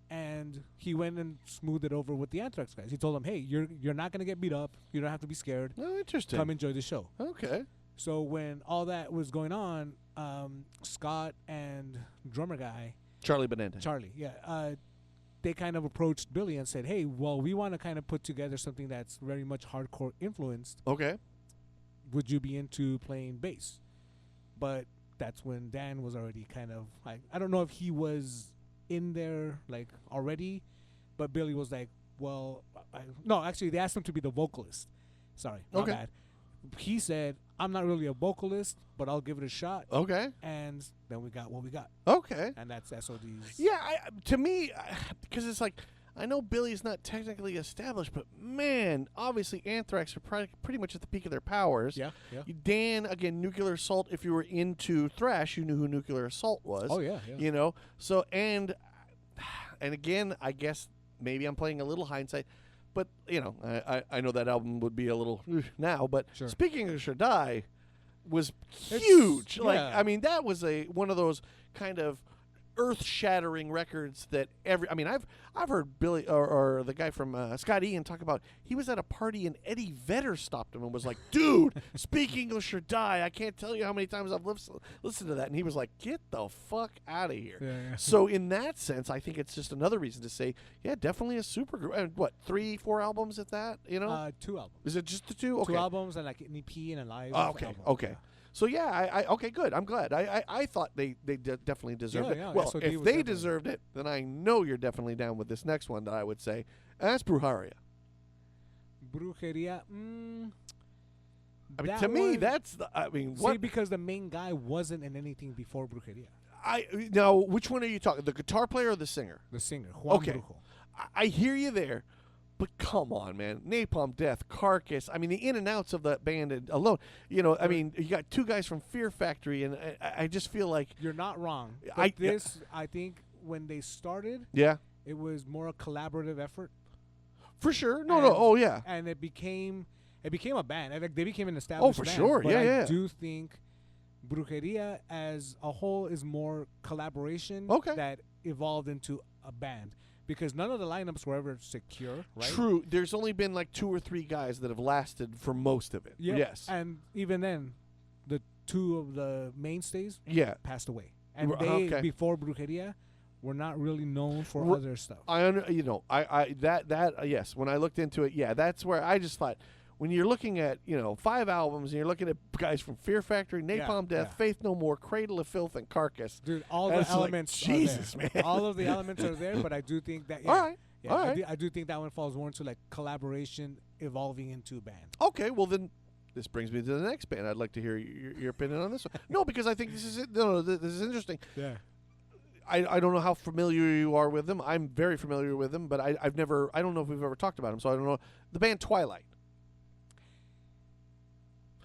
And he went and smoothed it over with the Anthrax guys. He told them, "Hey, you're not gonna get beat up. You don't have to be scared. Oh, interesting. Come enjoy the show." Okay. So when all that was going on, Scott and drummer guy Charlie Benende. Charlie, they kind of approached Billy and said, "Hey, well, we want to kind of put together something that's very much hardcore influenced. Okay. Would you be into playing bass?" But that's when Dan was already kind of like, I don't know if he was in there like already, but Billy was like, "Well, no, actually, they asked him to be the vocalist." Sorry, my bad. He said, "I'm not really a vocalist, but I'll give it a shot." Okay. And then we got what we got. Okay. And that's SOD's. Yeah, to me, because it's like, I know Billy's not technically established, but man, obviously Anthrax are pretty much at the peak of their powers. Yeah. Dan, again, Nuclear Assault, if you were into thrash, you knew who Nuclear Assault was. Oh, yeah. So, and again, I guess maybe I'm playing a little hindsight, but, I know that album would be a little now, but Sure. Speaking of Should Die was huge. Yeah. I mean, that was one of those kind of earth-shattering records that I've heard Billy or the guy from Scott Ian talk about. He was at a party and Eddie Vedder stopped him and was like, "Dude, Speak English or Die. I can't tell you how many times I've listened to that." And he was like, "Get the fuck out of here." Yeah. So in that sense, I think it's just another reason to say, yeah, definitely a supergroup. And what, 3-4 albums at that? 2 albums. Is it just the 2? Okay. 2 albums and like an EP and a live. Okay. album. Okay. Yeah. So yeah, okay, good. I'm glad. I thought they definitely deserved it. Yeah, Well, SOD if was they definitely- deserved it, then I know you're definitely down with this next one that I would say. And that's Brujeria. Brujeria. I mean, That to me, one- that's See, what because the main guy wasn't in anything before Brujeria. now. Which one are you talking? The guitar player or the singer? The singer, Juan Okay. Brujo. I hear you there, but come on, man. Napalm Death, Carcass. I mean, the in and outs of that band alone. I mean, you got 2 guys from Fear Factory, and I just feel like You're not wrong. I But I think when they started, Yeah, it was more a collaborative effort, for sure. No, And- no. Oh, yeah. and it became a band. And like, they became an established for band. sure. But Yeah, I yeah. do think Brujeria as a whole is more collaboration Okay. that evolved into a band, because none of the lineups were ever secure, right? True. There's only been like 2 or 3 guys that have lasted for most of it. Yep. Yes. And even then, the 2 of the mainstays Yeah. passed away, and R- they okay. before Brujeria were not really known for R- other stuff. Yes. When I looked into it, yeah, that's where I just thought, when you're looking at 5 albums and you're looking at guys from Fear Factory, Napalm Death, yeah. Faith No More, Cradle of Filth, and Carcass. Dude, all And the it's like, elements Jesus, are there. man. All of the elements are there, but I do think that All right. yeah, All right. I do think that one falls more into like collaboration evolving into a band. Okay, well then, this brings me to the next band. I'd like to hear your opinion on this one. No, because I think this is it. No, this is interesting. Yeah. I don't know how familiar you are with them. I'm very familiar with them, but I don't know if we've ever talked about them, so I don't know. The band Twilight.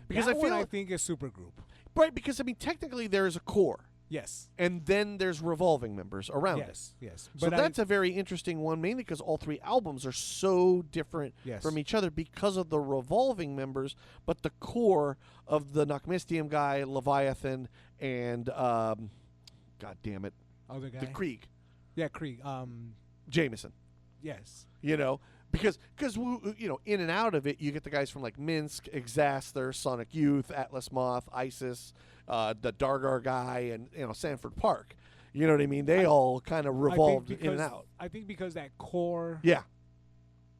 Because That I feel one I like, think is supergroup. right, because I mean technically there's a core. Yes. And then there's revolving members around it. Yes. So that's a very interesting one, mainly because all 3 albums are so different Yes. from each other because of the revolving members, but the core of the Nachmistium guy, Leviathan, and God damn it, other guy. the Krieg, Yeah, Krieg. Jameson. Yes. Because in and out of it, you get the guys from like Minsk, Exaster, Sonic Youth, Atlas Moth, ISIS, the Dargar guy, and Sanford Park. You know what I mean? They all kind of revolved in and out. I think because that core Yeah.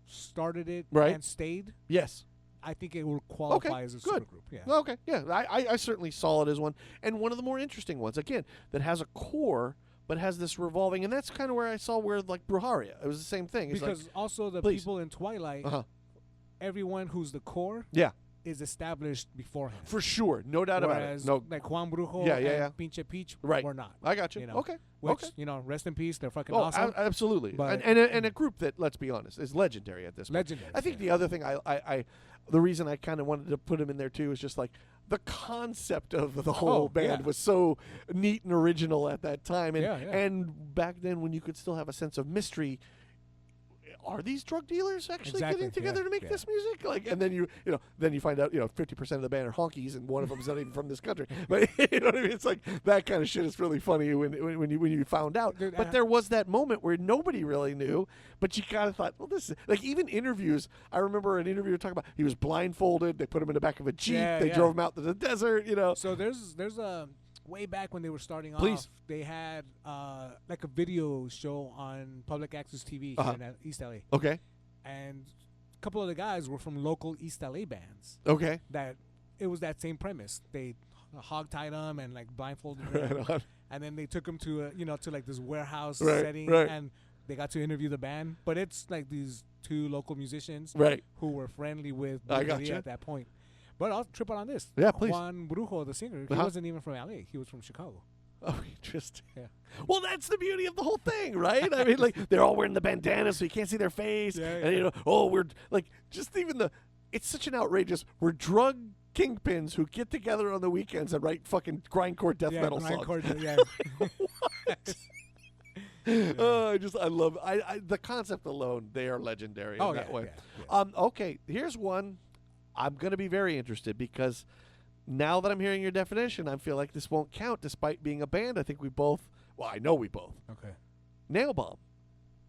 started it Right. and stayed, Yes. I think it will qualify Okay, as a good. supergroup. Yeah. Okay. Yeah. I certainly saw it as one, and one of the more interesting ones. Again, that has a core, but has this revolving, and that's kind of where I saw where like Brujeria. It was the same thing. It's Because like, also the please. people in Twilight, uh-huh. everyone who's the core Yeah. is established beforehand. For sure, no doubt about it. Whereas No, like Juan Brujo Yeah, and yeah, yeah. Pinche Peach Right. were not. I got you. You know, Okay. Which, okay. rest in peace. They're fucking Oh, awesome. absolutely. But- and a group that, let's be honest, is legendary at this point. Legendary. I think yeah. the other thing the reason I kind of wanted to put him in there too is just like the concept of the whole band yeah. was so neat and original at that time, and Yeah, yeah. and back then when you could still have a sense of mystery. Are these drug dealers actually Exactly, getting together yeah, to make yeah. this music? Like, and then you find out 50% of the band are honkies, and one of them's not even from this country. But you know what I mean? It's like that kind of shit is really funny when you found out. Dude, But there was that moment where nobody really knew, but you kind of thought, well, this is like even interviews. I remember an interviewer talking about he was blindfolded. They put him in the back of a jeep. Yeah, they yeah. drove him out to the desert. So there's a way back when they were starting Please. off, they had like a video show on public access TV Uh-huh. here in East LA, Okay. and a couple of the guys were from local East LA bands. Okay. That it was that same premise. They hog-tied them and like blindfolded them, Right on. and then they took them to to like this warehouse Right, setting, right. and they got to interview the band. But it's like these 2 local musicians Right. who were friendly with I Brujeria gotcha. at that point. But I'll trip out on this. Yeah, please. Juan Brujo, the singer, he Uh-huh. wasn't even from LA. He was from Chicago. Oh, interesting. Yeah. Well, that's the beauty of the whole thing, right? I mean, like they're all wearing the bandana, so you can't see their face, Yeah, and yeah. we're like just even it's such an outrageous. We're drug kingpins who get together on the weekends and write fucking grindcore death metal songs. Yeah. Oh, I love the concept alone. They are legendary in that way. Yeah. Okay, here's one. I'm gonna be very interested because now that I'm hearing your definition, I feel like this won't count despite being a band. I think we both. Well, I know we both. Okay. Nail Bomb.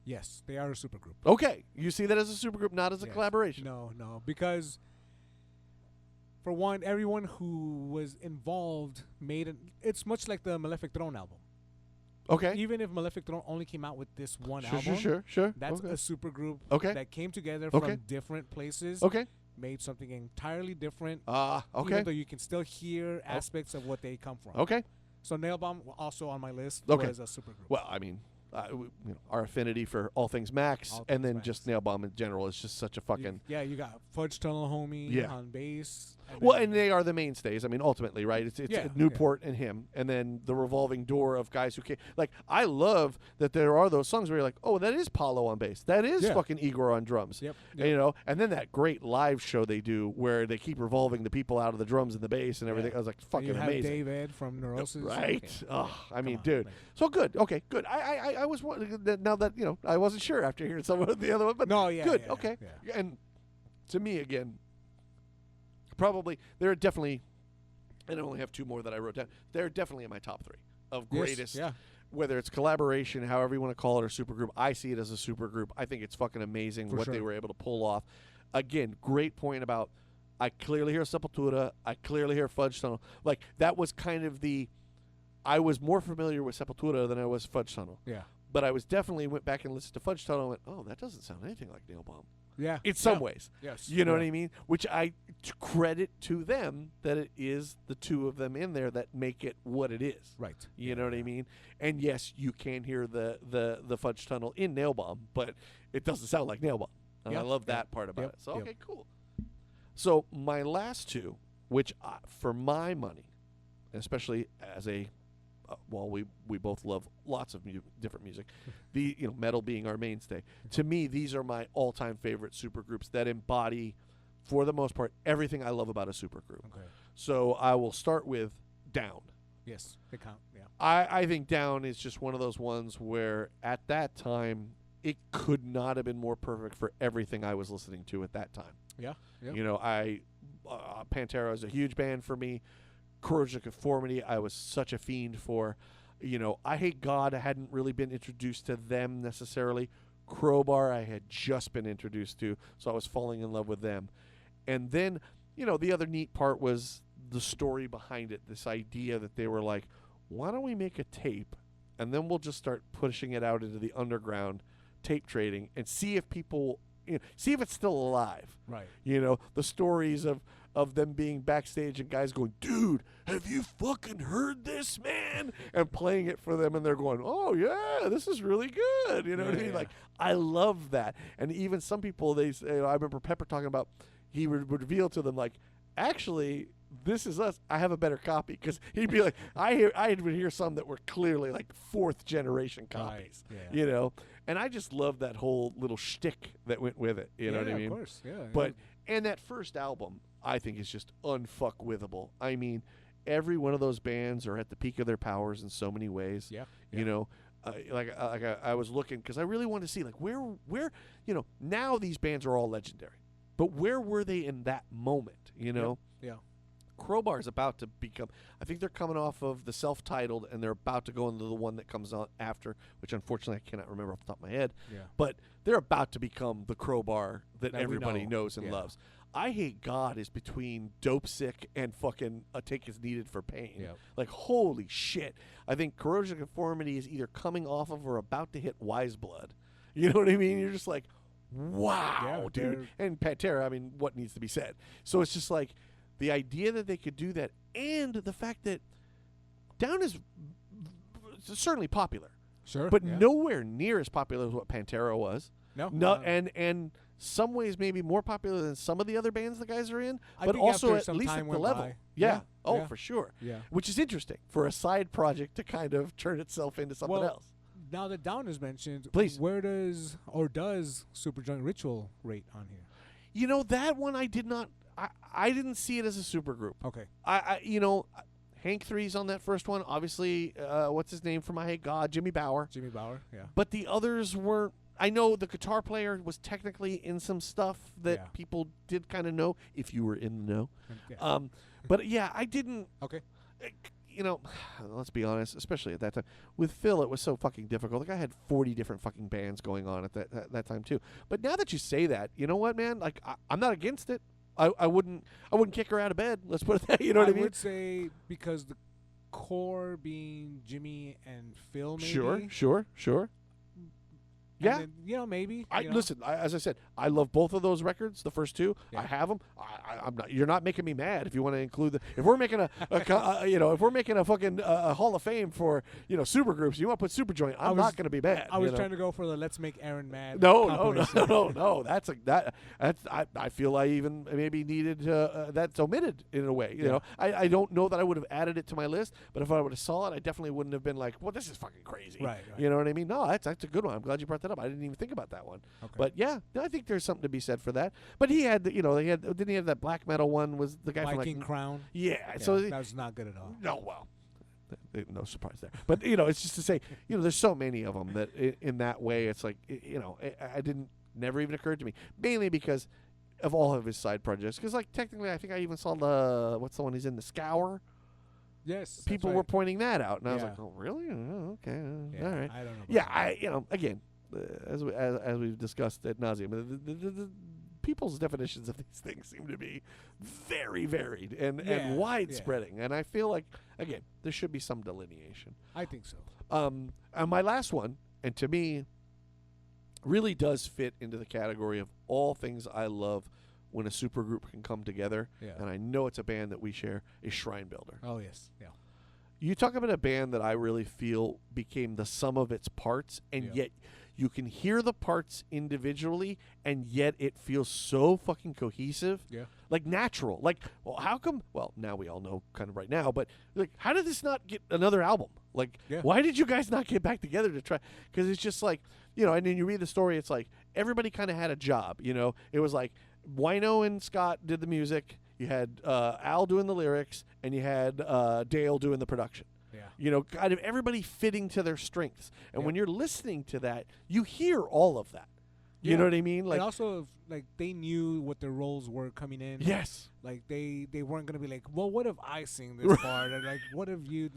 Yes, they are a supergroup. Okay, you see that as a supergroup, not as a Yes. collaboration. No, because for one, everyone who was involved it's much like the Malefic Throne album. Okay. Even if Malefic Throne only came out with this one Sure, album, sure. that's okay. a supergroup Okay. that came together Okay. from different places, Okay. made something entirely different. Okay. Even though you can still hear aspects of what they come from. Okay. So Nail Bomb, also on my list, Okay. was a supergroup. Well, I mean, our affinity for all things Max, All and Things then Max. just Nail Bomb in general is just such a fucking. You got Fudge Tunnel Homie Yeah. on bass, Well, and they are the mainstays. I mean, ultimately, right? It's Yeah, Newport and him, and then the revolving door of guys who can. Like, I love that there are those songs where you're like, oh, that is Paulo on bass. That is fucking Igor on drums. Yep. You know, and then that great live show they do where they keep revolving the people out of the drums and the bass and everything. I was like, fucking you have amazing. Dave Ed from Neurosis. Right? Okay. Oh, I mean, on, dude. man. So good. Okay, good. I was now that I wasn't sure after hearing some of the other one, but No, yeah, good. yeah, Okay. yeah. And to me, again, probably there are definitely. And I only have two more that I wrote down. They're definitely in my top three of greatest. Yeah. Whether it's collaboration, however you want to call it, or supergroup, I see it as a supergroup. I think it's fucking amazing For what they sure. were able to pull off. Again, great point about I clearly hear Sepultura. I clearly hear Fudge Tunnel. Like, that was kind of I was more familiar with Sepultura than I was Fudge Tunnel. Yeah. But I was definitely went back and listened to Fudge Tunnel and went, oh, that doesn't sound anything like Nail Bomb. Yeah. In some ways. Yes. You know what I mean? Which I credit to them that it is the two of them in there that make it what it is. Right. You know what I mean? And yes, you can hear the Fudge Tunnel in Nail Bomb, but it doesn't sound like Nail Bomb. And I love that part about it. So, okay, cool. So my last two, which for my money, especially as a we both love lots of different music. The metal being our mainstay. To me, these are my all-time favorite supergroups that embody, for the most part, everything I love about a supergroup. Okay. So I will start with Down. Yes, they count. Yeah. I think Down is just one of those ones where at that time it could not have been more perfect for everything I was listening to at that time. Yeah. Yeah. Pantera is a huge band for me. Corrosion of Conformity, I was such a fiend for. I Hate God, I hadn't really been introduced to them necessarily. Crowbar, I had just been introduced to, so I was falling in love with them. And then, the other neat part was the story behind it, this idea that they were like, why don't we make a tape, and then we'll just start pushing it out into the underground tape trading and see if people, see if it's still alive. Right. The stories of them being backstage and guys going, dude, have you fucking heard this, man? And playing it for them, and they're going, oh, yeah, this is really good. You know what I mean? Yeah. Like, I love that. And even some people, they say, I remember Pepper talking about, he would reveal to them, like, actually, this is us. I have a better copy. Because he'd be like, I would hear some that were clearly, like, fourth-generation copies. Right. Yeah. And I just love that whole little shtick that went with it. You know what I mean? Of course. Yeah. But and that first album, I think, is just unfuckwithable. I mean, every one of those bands are at the peak of their powers in so many ways. Yeah. I was looking because I really wanted to see, like, where now these bands are all legendary, but where were they in that moment? Yeah. Crowbar is about to become. I think they're coming off of the self-titled, and they're about to go into the one that comes on after, which unfortunately I cannot remember off the top of my head. Yeah. But they're about to become the Crowbar that That we everybody know. knows and Yeah. loves. I Hate God is between Dope Sick and fucking A Take Is Needed for Pain. Yeah. Like, holy shit. I think Corrosion of Conformity is either coming off of or about to hit Wise Blood. You know what I mean? You're just like, wow, Yeah, dude. And Pantera, I mean, what needs to be said? So it's just like the idea that they could do that, and the fact that Down is certainly popular, Sure. but yeah. nowhere near as popular as what Pantera was. No. And some ways maybe more popular than some of the other bands the guys are in, I but think also after at some least time at the went level. by. Yeah. Yeah, Oh, yeah. for sure. Yeah. Which is interesting for a side project to kind of turn itself into something Well, else. Now that Down is mentioned, Please. where does Superjoint Ritual rate on here? That one I did not. I didn't see it as a supergroup. Okay. Hank 3's on that first one. Obviously, what's his name from I Hate God? Jimmy Bower. Jimmy Bower. Yeah. But the others weren't. I know the guitar player was technically in some stuff that Yeah. people did kind of know, if you were in the know. Yeah. But yeah, I didn't. Okay. Let's be honest, especially at that time. With Phil, it was so fucking difficult. Like, I had 40 different fucking bands going on at that time too. But now that you say that, you know what, man? Like, I'm not against it. I wouldn't kick her out of bed. Let's put it that. You know what I mean? I would say because the core being Jimmy and Phil, maybe. Sure. Yeah. And then, maybe. Listen. As I said, I love both of those records. The first two, Yeah. I have them. I'm not. You're not making me mad if you want to include if we're making if we're making a fucking Hall of Fame for supergroups, you want to put Superjoint. I'm not going to be mad. I was trying to go for the Let's Make Aaron Mad. No. That's I feel I even maybe needed that's omitted in a way. You know, I don't know that I would have added it to my list, but if I would have saw it, I definitely wouldn't have been like, well, this is fucking crazy. Right. You know what I mean? No, that's a good one. I'm glad you brought that up. I didn't even think about that one. Okay. But yeah, I think there's something to be said for that. But he had, didn't he have that black metal one? Was the guy Viking from Crown. Yeah. Yeah, So that was not good at all. no, well, no surprise there. But it's just to say, there's so many of them that in that way, it's like, I didn't never even occurred to me. Mainly because of all of his side projects. Because like technically, I think I even saw what's the one he's in, The Scour. Yes. People were pointing that out, and I was Yeah. like, "Oh, really? Oh, okay, Yeah, all right." I don't know. Yeah, again, as we've discussed ad nauseum, the people's definitions of these things seem to be very varied and widespreading, and I feel like again there should be some delineation. I think so. And my last one, and to me, really does fit into the category of all things I love when a supergroup can come together, and I know it's a band that we share, is Shrine Builder. Oh, yes. Yeah. You talk about a band that I really feel became the sum of its parts, and yet you can hear the parts individually, and yet it feels so fucking cohesive. Yeah. Like natural. Like, well, how come? Well, now we all know kind of right now, but like, how did this not get another album? Like, why did you guys not get back together to try? Because it's just like, and then you read the story, it's like everybody kind of had a job, It was like, Wino and Scott did the music. You had Al doing the lyrics, and you had Dale doing the production. Yeah. Kind of everybody fitting to their strengths. And when you're listening to that, you hear all of that. You know what I mean? Like, and also, like, they knew what their roles were coming in. Yes. Like, they weren't going to be like, well, what if I sing this part? Or, like, what if you,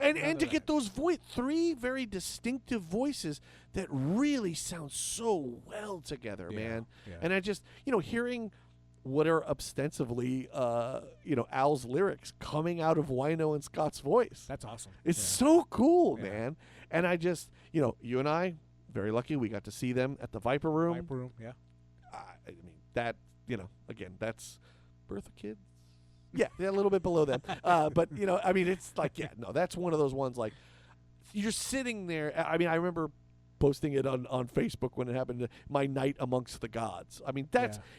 And to get those three very distinctive voices that really sound so well together, man. Yeah. And I just, hearing what are ostensibly, Al's lyrics coming out of Wino and Scott's voice. That's awesome. It's so cool, man. And I just, you and I, very lucky, we got to see them at the Viper Room. Viper Room, yeah. I mean, that, again, that's Birth of Kids. Yeah, a little bit below them. But, I mean, it's like, that's one of those ones, like, you're sitting there. I mean, I remember posting it on Facebook when it happened, my night amongst the gods. I mean,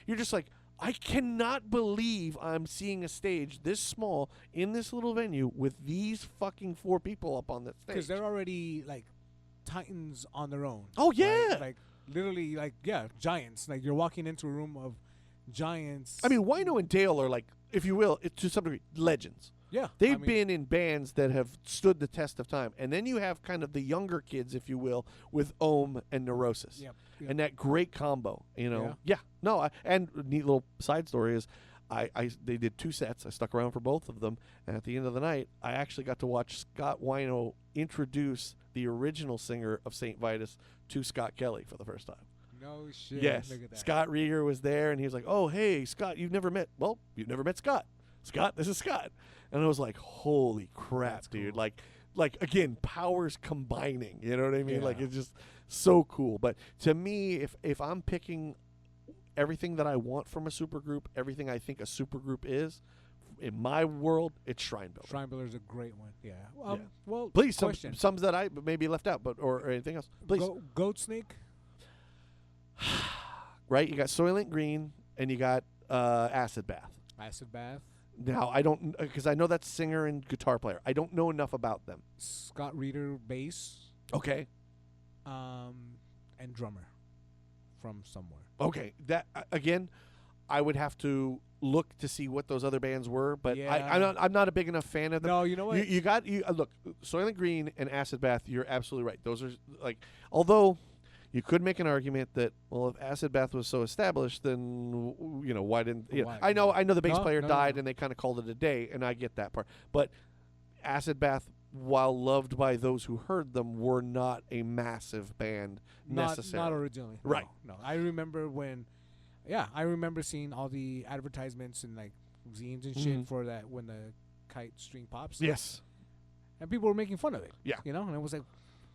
you're just like, I cannot believe I'm seeing a stage this small in this little venue with these fucking 4 people up on that stage. Because they're already, like, titans on their own. Oh, yeah. Like, literally, like, giants. Like, you're walking into a room of giants. I mean, Wino and Dale are like, if you will, to some degree, legends. Yeah. They've been in bands that have stood the test of time. And then you have kind of the younger kids, if you will, with Ohm and Neurosis. Yep. And that great combo, Yeah. No, and a neat little side story is they did 2 sets. I stuck around for both of them. And at the end of the night, I actually got to watch Scott Wino introduce the original singer of St. Vitus to Scott Kelly for the first time. No shit. Yes. Look at that. Scott Rieger was there, and he was like, "Oh, hey, Scott, you've never met Scott. Scott, this is Scott." And I was like, "Holy crap, That's dude!" cool. Like again, powers combining. You know what I mean? Yeah. Like, it's just so cool. But to me, if I'm picking everything that I want from a supergroup, everything I think a supergroup is, in my world, it's Shrine Builder. Shrine Builder is a great one. Yeah. Well, Please, question. some that I maybe left out, but or anything else. Please. Goat Snake. Right, you got Soylent Green and you got Acid Bath. Acid Bath. Now, I don't, because I know that's singer and guitar player. I don't know enough about them. Scott Reeder bass. Okay. And drummer from somewhere. Okay. That again, I would have to look to see what those other bands were, but Yeah. I'm not a big enough fan of them. No, you know what? You got look, Soylent Green and Acid Bath. You're absolutely right. Those are like, although you could make an argument that, well, if Acid Bath was so established, then why didn't Why? I know the bass No, player no, died no. and they kind of called it a day, and I get that part. But Acid Bath, while loved by those who heard them, were not a massive band necessarily. Not originally. Right. No. I remember I remember seeing all the advertisements and like zines and shit for that when the kite string pops. Yes. And people were making fun of it. Yeah. And it was like,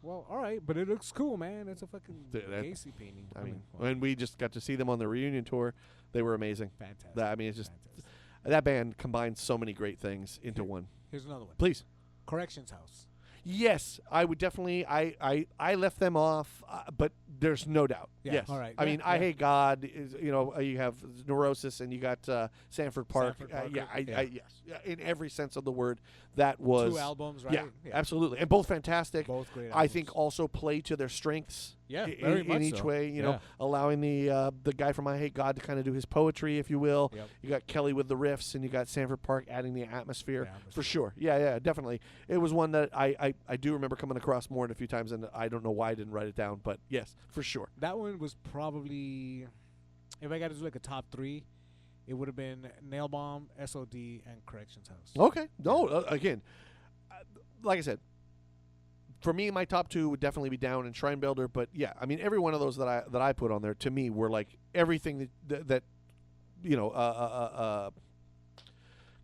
Well, all right, but it looks cool, man. It's a fucking Dude, that- Gacy painting. I mean, well, when we just got to see them on the reunion tour, they were amazing. fantastic. That, I mean, it's just fantastic. that band combines so many great things into one. Here's another one. Please. Corrections House. Yes, I would definitely. I left them off, but there's no doubt. Yeah, Yes, all right. I Yeah, mean, I yeah. Hate God. Is, you have Neurosis, and you got Sanford Park. Sanford Park, Yeah, yeah. yes, in every sense of the word, that was 2 albums, right? Yeah, absolutely, and both fantastic. Both great I think albums. also play to their strengths. Yeah, in, very in much each so. way. You know, Yeah. allowing the guy from I Hate God to kind of do his poetry, if you will. Yep. You got Kelly with the riffs, and you got Sanford Park adding the atmosphere. The atmosphere. For sure. Yeah, definitely. It was one that I do remember coming across more than a few times, and I don't know why I didn't write it down, but yes, for sure. That one was probably, if I got to do like a top 3, it would have been Nail Bomb, SOD, and Corrections House. Okay. No, again, like I said, for me, my top 2 would definitely be Down and Shrine Builder, but yeah, I mean, every one of those that I put on there to me were like everything that you know.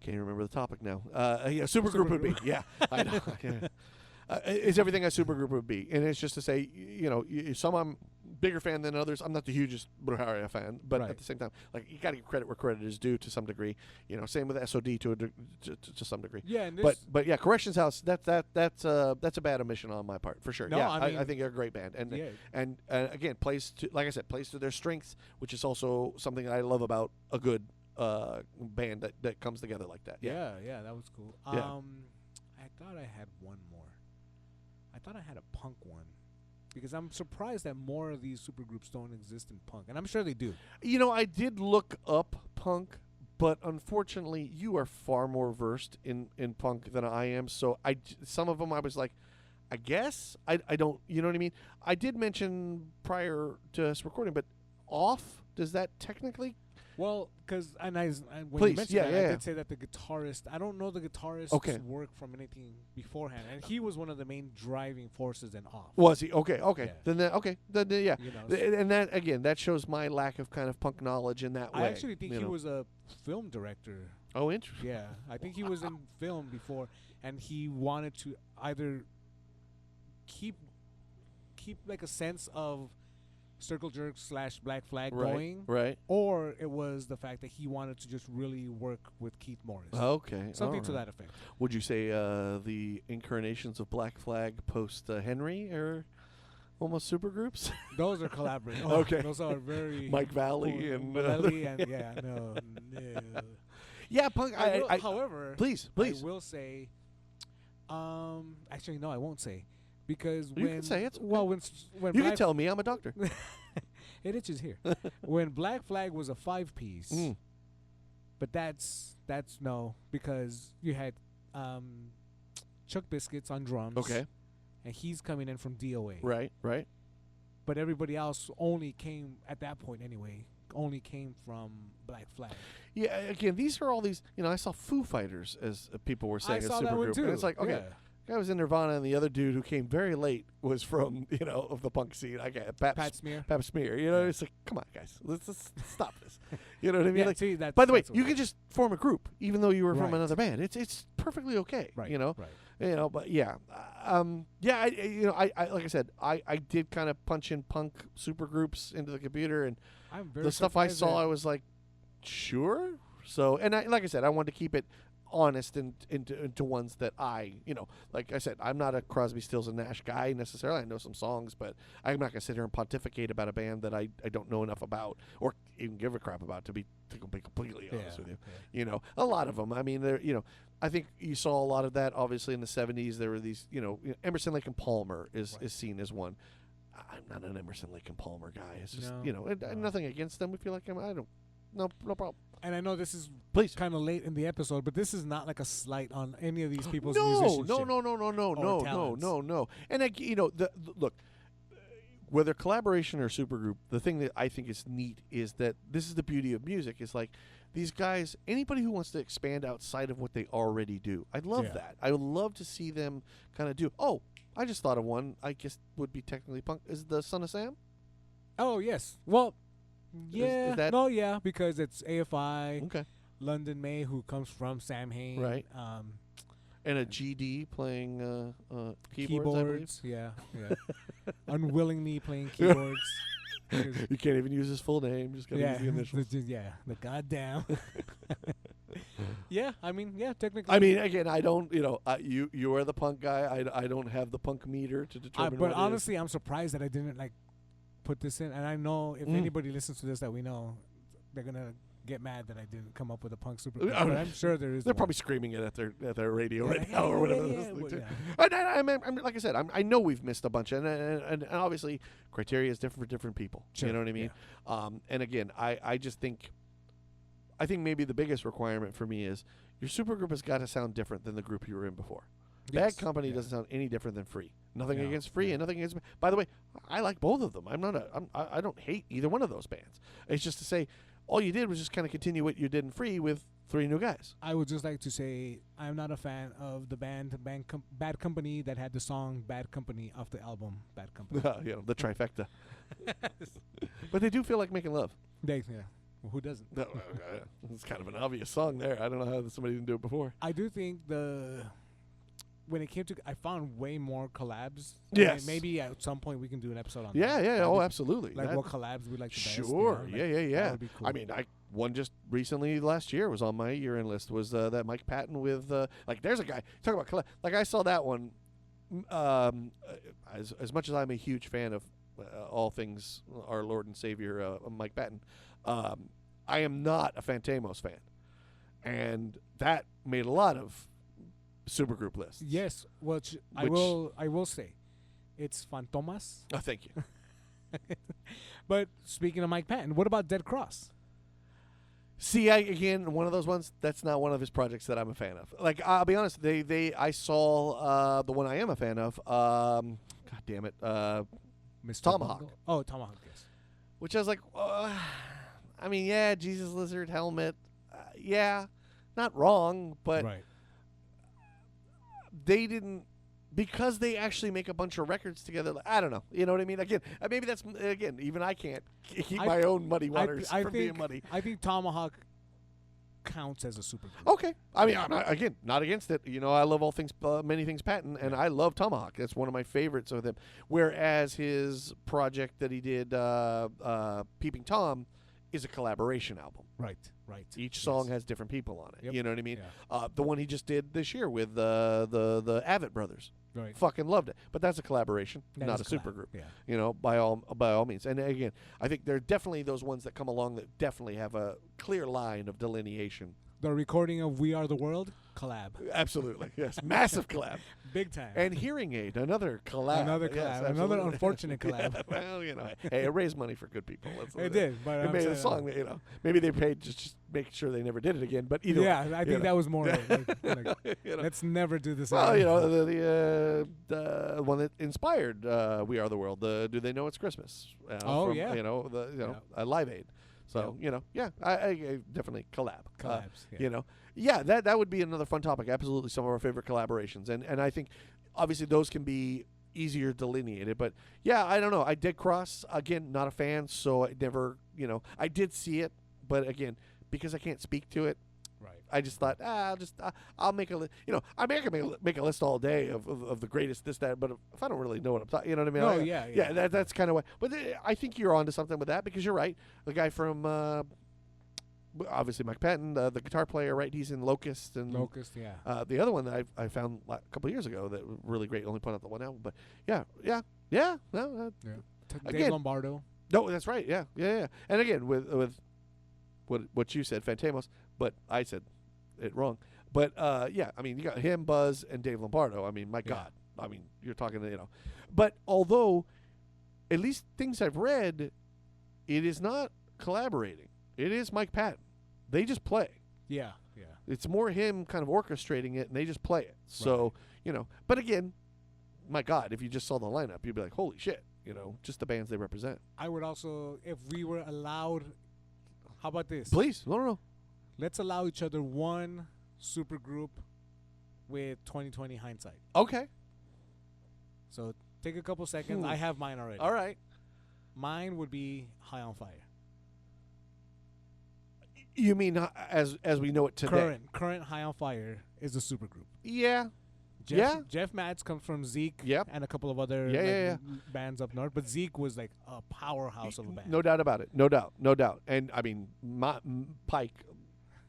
Can't even remember the topic now. Yeah, supergroup would be. Yeah, I know. Yeah. It's everything a supergroup would be, and it's just to say, some I'm bigger fan than others. I'm not the hugest Bruharia fan, but Right. at the same time, like you got to give credit where credit is due to some degree. Same with SOD to some degree. Yeah, and this, But yeah, Corrections House. That's a bad omission on my part for sure. No, yeah, I mean- I think they're a great band, and Yeah. and again plays to, like I said, plays to their strengths, which is also something that I love about a good band that comes together like that. yeah, that was cool. Yeah. I thought I had one more. I thought I had a punk one. Because I'm surprised that more of these supergroups don't exist in punk. And I'm sure they do. I did look up punk, but unfortunately, you are far more versed in punk than I am. So some of them I was like, I guess I don't. You know what I mean? I did mention prior to us recording, but Off, does that technically? Well, because when Please, you mentioned yeah, that, yeah, I yeah. did say that the guitarist, I don't know the guitarist's Okay. work from anything beforehand. And he was one of the main driving forces in Off. Was he? Okay. Yeah. Then yeah. You know, And that again, that shows my lack of kind of punk knowledge in that way. I actually think he know. was a film director. Oh, interesting. Yeah, I think he was in film before, and he wanted to either keep like a sense of Circle Jerk / Black Flag going, Right. or it was the fact that he wanted to just really work with Keith Morris. Okay. Something to alright. that effect. Would you say the incarnations of Black Flag post Henry are almost supergroups? Those are collaborating. Okay. Those are very Mike Valley cool. and Valley and yeah, no. Yeah, punk. However, please. I will say. Actually, no, I won't say, because You when can say it. when You Black can tell me. I'm a doctor. it itches here. When Black Flag was a 5-piece, Mm. but that's no, because you had Chuck Biscuits on drums. Okay. And he's coming in from DOA. Right. But everybody else only came at that point anyway. Only came from Black Flag. Yeah. Again, these are all these. I saw Foo Fighters as people were saying. I as saw that one supergroup. too. And it's like, okay, Yeah. guy was in Nirvana, and the other dude who came very late was from of the punk scene. I get Pat Smear. Pap Smear. Yeah. It's like, come on, guys, let's just stop this. You know what I mean? Yeah, Like, see, that's, by the way, that's what you it can is. just form a group, even though you were from Right. another band. It's perfectly okay. Right. Right. But yeah, I like I said, I did kind of punch in punk supergroups into the computer, and I'm very the stuff I surprised saw, that- I was like, sure. So, and like I said, I wanted to keep it honest into ones that like I said, I'm not a Crosby, Stills and Nash guy necessarily. I know some songs, but I'm not gonna sit here and pontificate about a band that I don't know enough about or even give a crap about, to be completely honest with you. Yeah. A lot of them. I mean, I think you saw a lot of that. Obviously, in the '70s, there were these. Emerson, Lake and Palmer is seen as one. I'm not an Emerson, Lake and Palmer guy. It's just No. nothing against them. If you like them, I don't. No problem. And I know this is Please. kind of late in the episode, but this is not like a slight on any of these people's No. musicianship. No. And look, whether collaboration or supergroup, the thing that I think is neat is that this is the beauty of music. Is like these guys, anybody who wants to expand outside of what they already do. I love Yeah. that. I would love to see them kind of do. Oh, I just thought of one. I guess would be technically punk. Is the Son of Sam? Oh yes. Well, yeah. that- No, yeah, because it's AFI, Okay. London May, who comes from Sam Hain. Right. And a GD playing keyboards, I believe. Yeah. Unwillingly playing keyboards. You can't even use his full name. Just gotta use the initials. The goddamn. Yeah, I mean, technically. I mean, again, I don't. You are the punk guy. I don't have the punk meter to determine. But what honestly, I'm surprised that I didn't put this in. And I know if anybody listens to this that we know, they're gonna get mad that I didn't come up with a punk supergroup. But I'm sure there is. They're one. probably screaming it at their radio right now or whatever. I'm like I said, I know we've missed a bunch, and obviously criteria is different for different people. Sure. You know what I mean? Yeah. And again, I just think. I think maybe the biggest requirement for me is your supergroup has got to sound different than the group you were in before. Bad Company doesn't sound any different than Free. Nothing against Free and nothing against. By the way, I like both of them. I don't hate either one of those bands. It's just to say, all you did was just kind of continue what you did in Free with 3 new guys. I would just like to say I'm not a fan of the band Bad Company that had the song Bad Company off the album Bad Company. The trifecta. But they do feel like making love. Well, who doesn't? It's kind of an obvious song there. I don't know how somebody didn't do it before. I do think when it came to, I found way more collabs. Yes. Maybe at some point we can do an episode on that. Yeah. Oh, absolutely. Like what collabs we like the best. Sure. Yeah. Yeah. That would be cool. I mean, one just recently last year was on my year-end list was that Mike Patton with there's a guy talk about collab. Like I saw that one. As much as I'm a huge fan of all things our Lord and Savior Mike Patton, I am not a Fantamos fan, and that made a lot of supergroup lists. Yes, I will say, it's Fantomas. Oh, thank you. But speaking of Mike Patton, what about Dead Cross? See, again, one of those ones. That's not one of his projects that I'm a fan of. Like, I'll be honest. I saw the one I am a fan of. God damn it, Mr. Tomahawk. Bungle? Oh, Tomahawk. Yes. Which I was like, I mean, Jesus Lizard helmet, not wrong, but Right. They didn't, because they actually make a bunch of records together. I don't know, you know what I mean? Again, maybe that's even I can't keep my own muddy waters from being muddy. I think Tomahawk counts as a supergroup. Okay, I mean, I'm not against it. I love all things, many things Patton, and I love Tomahawk. That's one of my favorites of them. Whereas his project that he did, Peeping Tom, is a collaboration album. Right. Each song has different people on it. Yep. You know what I mean? Yeah. The one he just did this year with the Avett brothers. Right. Fucking loved it. But that's a collaboration, That not a is collab, supergroup. yeah. By all means. And again, I think there are definitely those ones that come along that definitely have a clear line of delineation. The recording of We Are the World, collab. Absolutely. Yes. Massive collab. Big time. And Hearing Aid, another collab. Another collab. Yes, Another absolutely. unfortunate collab. Yeah, well, hey, it raised money for good people. It did, but it made a song that, maybe they paid just making sure they never did it again. But either way, I think that was more like, let's never do this well, again. the one that inspired We Are the World. Do They Know It's Christmas? Yeah. A Live Aid. So I definitely collab. Collabs. That would be another fun topic. Absolutely, some of our favorite collaborations, and I think obviously those can be easier delineated. But I don't know. I did Cross again. Not a fan, so I never. I did see it, but again, because I can't speak to it. Right. I just thought, I'll make a list. I can make a list all day of the greatest this, that. But if I don't really know what I'm talking, you know what I mean? That's kind of what. But I think you're onto something with that because you're right. The guy from obviously Mike Patton, the guitar player, right? He's in Locust and the other one that I found a couple of years ago that was really great. Only put out the one album, but no, Dave Lombardo. No, that's right. Yeah. And again, with what you said, Fantamos, but I said it wrong. But I mean, you got him, Buzz, and Dave Lombardo. I mean, my God. I mean, you're talking, But although, at least things I've read, it is not collaborating. It is Mike Patton. They just play. Yeah. It's more him kind of orchestrating it, and they just play it. So, But again, my God, if you just saw the lineup, you'd be like, holy shit. Just the bands they represent. I would also, if we were allowed, how about this? Please. No. Let's allow each other one super group with 2020 hindsight. Okay. So take a couple seconds. I have mine already. All right. Mine would be High on Fire. You mean as we know it today? Current High on Fire is a supergroup. Yeah. Yeah. Jeff Matz comes from Zeke Yep. and a couple of other bands up north, but Zeke was like a powerhouse of a band. No doubt about it. No doubt. And I mean, Pike.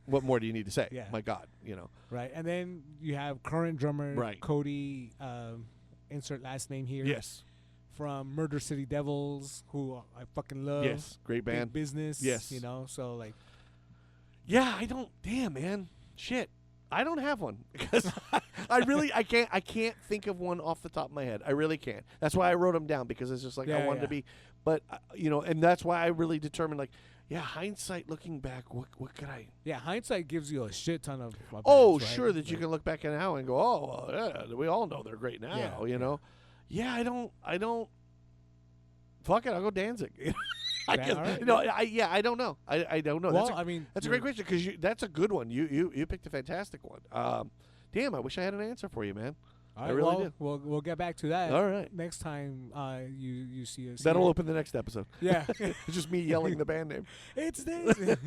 What more do you need to say? Yeah. My God, you know. Right, and then you have current drummer Right. Cody. Insert last name here. Yes. From Murder City Devils, who I fucking love. Yes. Great Big band. Business. Yes. You know, so like. Yeah, I don't. Damn, man. Shit. I don't have one because I can't think of one off the top of my head. I really can't. That's why I wrote them down because it's just like I wanted to be. But you know, and that's why I really determined like, yeah, hindsight looking back, what could I? Yeah, hindsight gives you a shit ton of. Oh, bands, right? sure, that you can look back at now and go, oh, well, yeah, we all know they're great now. Yeah, you know. Yeah, I don't. Fuck it, I'll go Danzig. I All guess, right. no, I don't know. I don't know. Well, I mean, That's a great question because that's a good one. You picked a fantastic one. Damn, I wish I had an answer for you, man. All I right, really well, do. We'll get back to that. All right. Next time you see us. That'll here. open the next episode. Yeah. It's just me yelling the band name. It's this.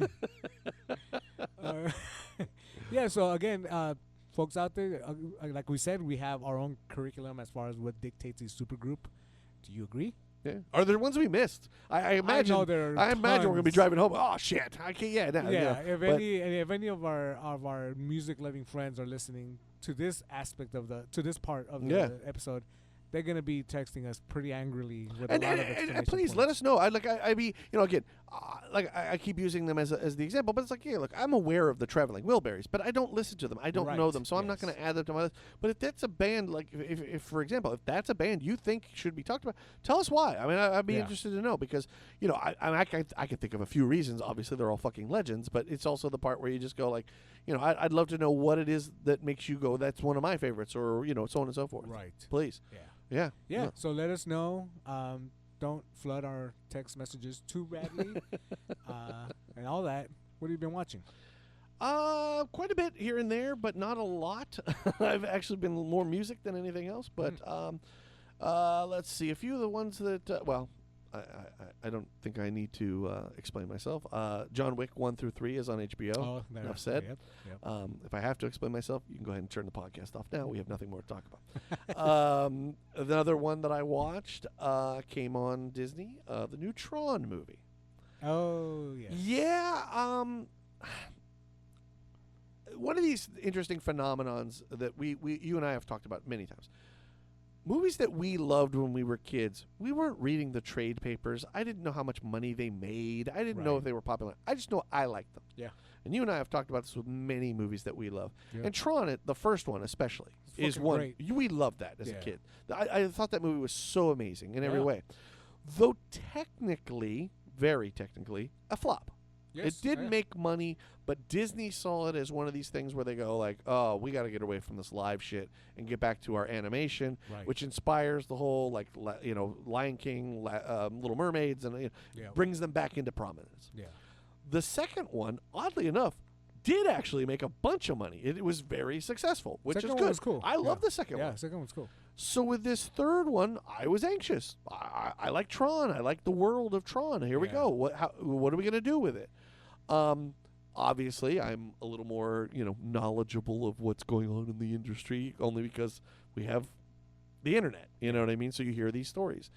Yeah. So again, folks out there, like we said, we have our own curriculum as far as what dictates a supergroup. Do you agree? Yeah. Are there ones we missed? I imagine. know there are I imagine we're gonna be tons. driving home. Oh shit! I can't. Yeah. No, Yeah. you know, If any of our music loving friends are listening to this aspect of to this part of the Yeah. episode, they're gonna be texting us pretty angrily with a lot of exclamation and please points. let us know. I be, you know, again, I keep using them as the example, but it's like, yeah, look, I'm aware of the Traveling Wilburys, but I don't listen to them. I don't know Right, them, so I'm not yes. going to add them to my list. But if that's a band, like if for example, if that's a band you think should be talked about, tell us why. I mean, I'd be Yeah. interested to know because you know, I can think of a few reasons. Obviously, they're all fucking legends, but it's also the part where you just go like, you know, I'd love to know what it is that makes you go, that's one of my favorites, or you know, so on and so forth. Right. Please. Yeah. Yeah. Yeah. So let us know. Don't flood our text messages too badly, and all that. What have you been watching? Quite a bit here and there, but not a lot. I've actually been more music than anything else. But let's see. A few of the ones that well, I don't think I need to explain myself. John Wick 1 through 3 is on HBO. Oh, there. Enough said. Yep. If I have to explain myself, you can go ahead and turn the podcast off now. We have nothing more to talk about. Another one that I watched came on Disney, the new Tron movie. Oh, yes. Yeah. One of these interesting phenomenons that you and I have talked about many times. Movies that we loved when we were kids, we weren't reading the trade papers. I didn't know how much money they made. I didn't know Right. if they were popular. I just know I liked them. Yeah. And you and I have talked about this with many movies that we love. Yeah. And Tron, the first one especially, is fucking one. great. We loved that as a Yeah. kid. I thought that movie was so amazing in every Yeah. way. Though technically, very technically, a flop. Yes, It did yeah. make money, but Disney saw it as one of these things where they go like, "Oh, we got to get away from this live shit and get back to our animation," Right. which inspires the whole like Lion King, Little Mermaids, and Yeah. brings them back into prominence. Yeah. The second one, oddly enough, did actually make a bunch of money. It was very successful, which Second is one good. was cool. I love Yeah. the second Yeah, one. second one's cool. So with this third one, I was anxious. I like Tron. I like the world of Tron. Here we Yeah. go. What are we gonna do with it? Obviously, I'm a little more knowledgeable of what's going on in the industry, only because we have the internet. You know what I mean? So you hear these stories.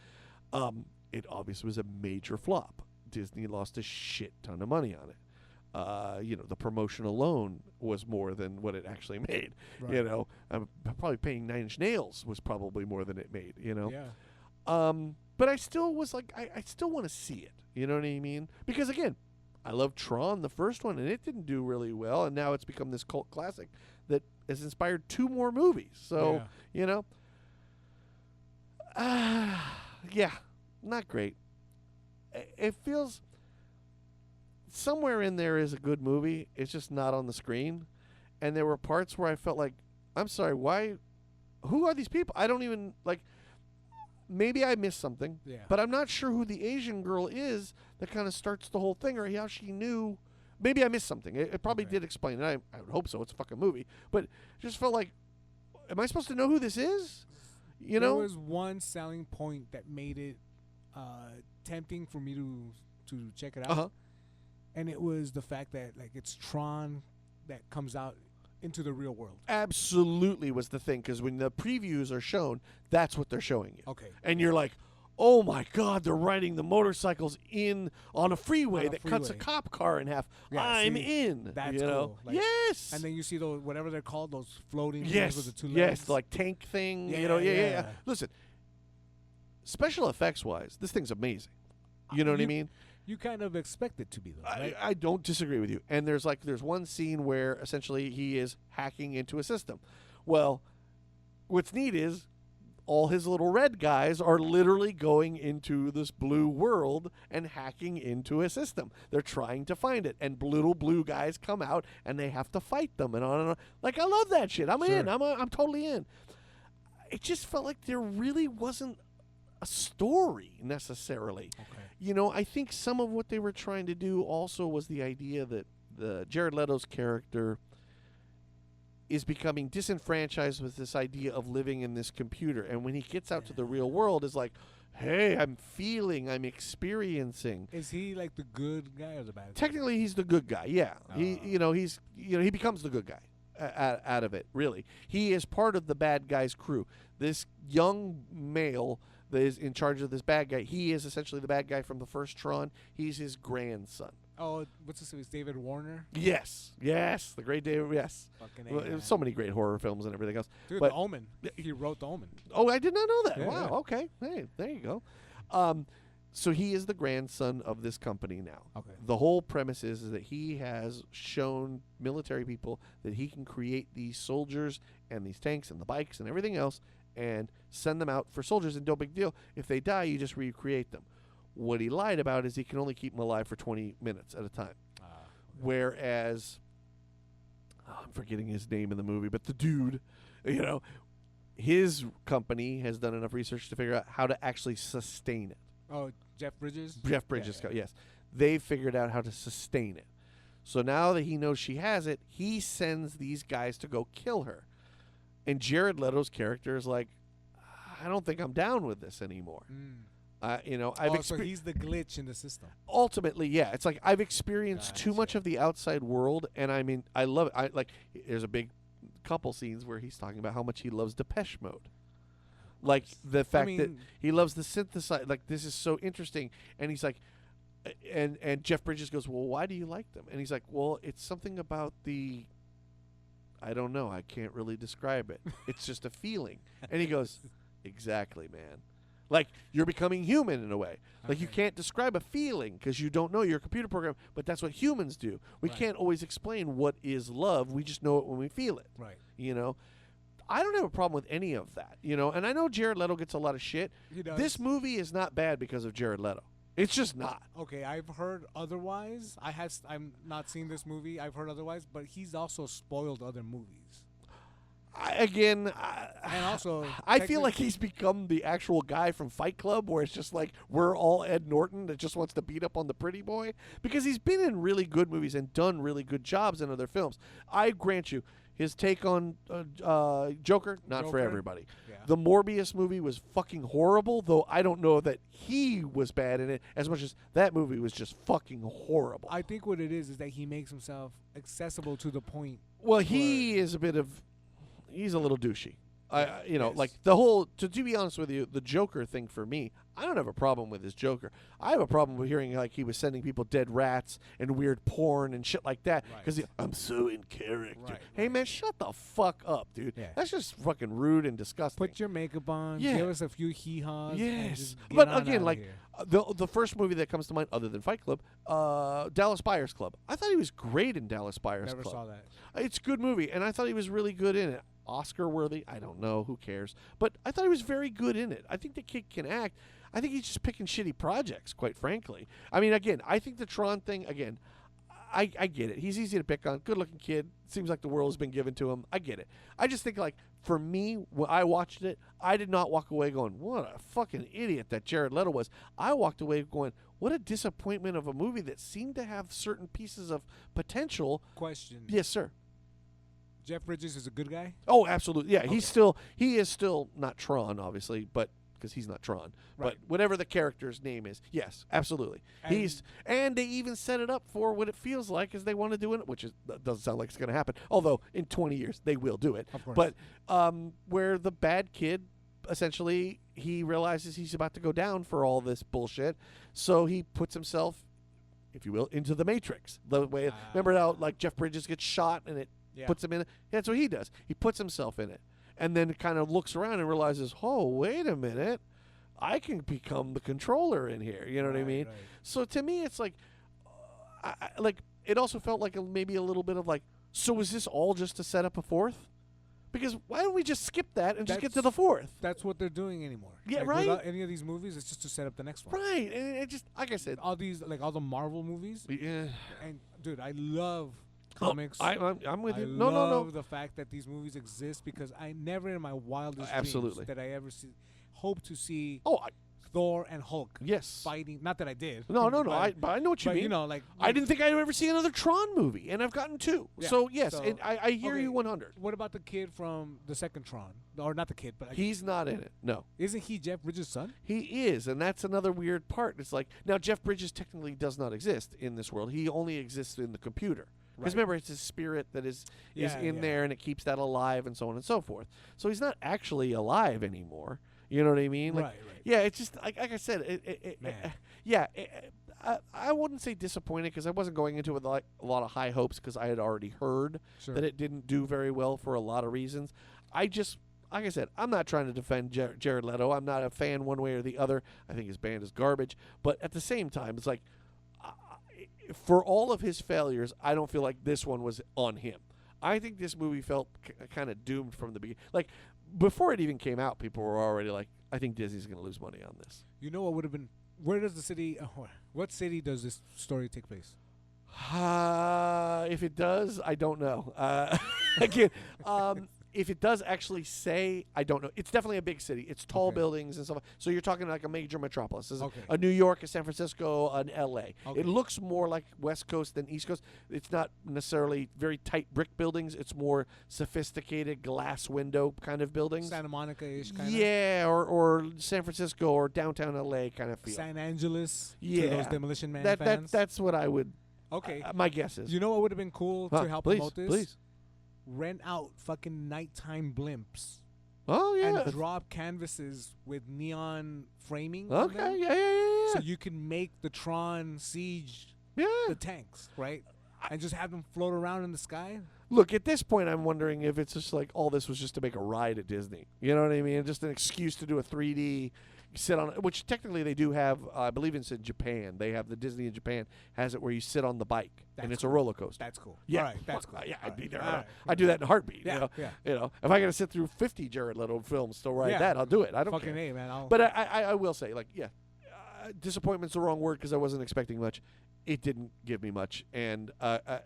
It obviously was a major flop. Disney lost a shit ton of money on it. The promotion alone was more than what it actually made. Right. I'm probably paying Nine Inch Nails was probably more than it made. Yeah. But I still was like, I still want to see it. You know what I mean? Because again, I love Tron, the first one, and it didn't do really well, and now it's become this cult classic that has inspired 2 more movies. So yeah, not great. It feels somewhere in there is a good movie. It's just not on the screen. And there were parts where I felt like, I'm sorry, why? Who are these people? I don't even like. Maybe I missed something, Yeah. but I'm not sure who the Asian girl is that kind of starts the whole thing, or how she knew. Maybe I missed something. It probably Okay. did explain it. I would hope so. It's a fucking movie, but it just felt like, am I supposed to know who this is? You There know? was one selling point that made it tempting for me to check it out. Uh-huh. and it was the fact that like it's Tron that comes out into the real world. Absolutely was the thing, because when the previews are shown, that's what they're showing you. Okay. And you're like, oh my God, they're riding the motorcycles in on a freeway that cuts a cop car in half. Yeah, I'm see, in. that's you know? cool. Like, yes. And then you see those, whatever they're called, those floating yes, things with the 2 legs. yes, the, like tank thing. Yeah, you know, yeah. yeah. Listen, special effects wise, this thing's amazing. You know what I mean? You kind of expect it to be, though, right? I don't disagree with you. And there's one scene where essentially he is hacking into a system. Well, what's neat is all his little red guys are literally going into this blue world and hacking into a system. They're trying to find it, and little blue guys come out and they have to fight them, and on and on. Like, I love that shit. I'm in. I'm totally in. It just felt like there really wasn't a story necessarily. Okay. You know, I think some of what they were trying to do also was the idea that the Jared Leto's character is becoming disenfranchised with this idea of living in this computer, and when he gets out to the real world is like, hey, I'm experiencing. Is he like the good guy or the bad guy? Technically he's the good guy. Yeah. He becomes the good guy out of it, really. He is part of the bad guy's crew. This young male that is in charge of this bad guy, he is essentially the bad guy from the first Tron. He's his grandson. Oh, what's his name? Is David Warner? Yes, the great David. Yes, Fucking well, so many great horror films and everything else. Dude, but The Omen. He wrote The Omen. oh, I did not know that. Yeah, Wow. yeah. Okay. Hey, there you go. So he is the grandson of this company now. Okay. The whole premise is that he has shown military people that he can create these soldiers and these tanks and the bikes and everything else and send them out for soldiers, and no big deal. If they die, you just recreate them. What he lied about is he can only keep them alive for 20 minutes at a time. Okay. Whereas, I'm forgetting his name in the movie, but the dude, you know, his company has done enough research to figure out how to actually sustain it. Oh, Jeff Bridges? Jeff Bridges, Yeah. yes. They've figured out how to sustain it. So now that he knows she has it, he sends these guys to go kill her. And Jared Leto's character is like, I don't think I'm down with this anymore. So he's the glitch in the system. Ultimately, yeah. It's like I've experienced too much Gotcha. of the outside world, and I mean, I love it. There's a big couple scenes where he's talking about how much he loves Depeche Mode. Like the fact that he loves the synthesizer. Like, this is so interesting. And he's like, and Jeff Bridges goes, well, why do you like them? And he's like, well, it's something about I don't know. I can't really describe it. It's just a feeling. And he goes, exactly, man. Like, you're becoming human in a way. Like, you can't describe a feeling because you don't know. You're a computer program, but that's what humans do. We can't always explain what is love. We just know it when we feel it. Right. You know? I don't have a problem with any of that, you know? And I know Jared Leto gets a lot of shit. He does. This movie is not bad because of Jared Leto. It's just not. Okay, I've heard otherwise. I'm not seen this movie. I've heard otherwise, but he's also spoiled other movies. And also, I feel like he's become the actual guy from Fight Club, where it's just like we're all Ed Norton that just wants to beat up on the pretty boy, because he's been in really good movies and done really good jobs in other films. I grant you, his take on Joker, not for everybody. Yeah. The Morbius movie was fucking horrible, though I don't know that he was bad in it as much as that movie was just fucking horrible. I think what it is that he makes himself accessible to the point. Well, he is he's a little douchey. Yes. Like the whole, to be honest with you, the Joker thing for me, I don't have a problem with his Joker. I have a problem with hearing like he was sending people dead rats and weird porn and shit like that because I'm so in character. Right, Hey, man, shut the fuck up, dude. Yeah. That's just fucking rude and disgusting. Put your makeup on. Yeah. Give us a few hee-haws. and Yes. just get But on again, outta like here. the first movie that comes to mind other than Fight Club, Dallas Buyers Club. I thought he was great in Dallas Buyers Never Club. saw that. It's a good movie, and I thought he was really good in it. Oscar worthy? I don't know. Who cares? But I thought he was very good in it. I think the kid can act. I think he's just picking shitty projects, quite frankly. I mean, again, I think the Tron thing, again, I get it. He's easy to pick on. Good-looking kid. Seems like the world has been given to him. I get it. I just think, like, for me, when I watched it, I did not walk away going, what a fucking idiot that Jared Leto was. I walked away going, what a disappointment of a movie that seemed to have certain pieces of potential. Question. Yes, sir. Jeff Bridges is a good guy? Oh, absolutely. Yeah, he is still not Tron, obviously, but because he's not Tron, but Right. whatever the character's name is, yes, absolutely. And they even set it up for what it feels like as they want to do it, which that doesn't sound like it's going to happen. Although in 20 years they will do it. Of course. But where the bad kid essentially he realizes he's about to go down for all this bullshit, so he puts himself, if you will, into the Matrix. The way remember how like Jeff Bridges gets shot and it puts him in it. That's what he does. He puts himself in it, and then kind of looks around and realizes, oh, wait a minute, I can become the controller in here. You know what I mean? Right. So to me, it's like, like it also felt like maybe a little bit of like, so is this all just to set up a fourth? Because why don't we just skip that and just get to the fourth? That's what they're doing anymore. Yeah, like, right? Without any of these movies, it's just to set up the next one. Right, and it just, like I said, All these, like all the Marvel movies. yeah. And dude, I love comics. I'm with I you. No, love the fact that these movies exist because I never in my wildest Absolutely. dreams that I ever hope to see Oh, Thor and Hulk yes. fighting. Not that I did. No. but I know what you but, mean. you know, like I didn't think I'd ever see another Tron movie, and I've gotten two. Yeah, So yes, so- and I hear okay. you 100. What about the kid from the second Tron? Or not the kid, but like, He's not in it. No, isn't he Jeff Bridges' son? he is, and that's another weird part. It's like now Jeff Bridges technically does not exist in this world. He only exists in the computer. Because Right. remember, it's his spirit that is Yeah, in yeah. there, and it keeps that alive, and so on and so forth. So he's not actually alive anymore. You know what I mean? Like, Right. yeah, it's just like I said. Man. I wouldn't say disappointed because I wasn't going into it with like a lot of high hopes because I had already heard Sure. that it didn't do very well for a lot of reasons. I just, like I said, I'm not trying to defend Jared Leto. I'm not a fan one way or the other. I think his band is garbage. But at the same time, it's like, for all of his failures, I don't feel like this one was on him. I think this movie felt kind of doomed from the beginning. Like, before it even came out, people were already like, I think Disney's going to lose money on this. You know what would have been? Where does the city? What city does this story take place? If it does, I don't know. Again, if it does actually say, I don't know. It's definitely a big city. It's tall Okay. buildings and stuff. So you're talking like a major metropolis. This is Okay. a New York, a San Francisco, an L.A. Okay. It looks more like West Coast than East Coast. It's not necessarily very tight brick buildings. It's more sophisticated glass window kind of buildings. Santa Monica-ish kind of. Yeah, or San Francisco or downtown L.A. kind of feel. San Angeles. Yeah. To those Demolition Man that fans. that's what I would. Okay. My guess is. You know what would have been cool Huh, to help please, promote this? please. Rent out fucking nighttime blimps Oh yeah. and drop canvases with neon framing. on them, Okay. Yeah. So you can make the Tron siege yeah. the tanks, right? And just have them float around in the sky. Look, at this point, I'm wondering if it's just like all this was just to make a ride at Disney. You know what I mean? Just an excuse to do a 3D sit on, which technically they do have. I believe it's in Japan. They have the Disney in Japan has it where you sit on the bike and That's it's cool. a roller coaster. That's cool. Yeah, All right, that's cool. Yeah, All I'd be right, there. all right. I'd do that in a heartbeat. Yeah, you know, if I got to sit through 50 Jared Leto films to ride Yeah. that, I'll do it. I don't Fucking care. A, man. But I will say, like, disappointment's the wrong word because I wasn't expecting much. It didn't give me much, and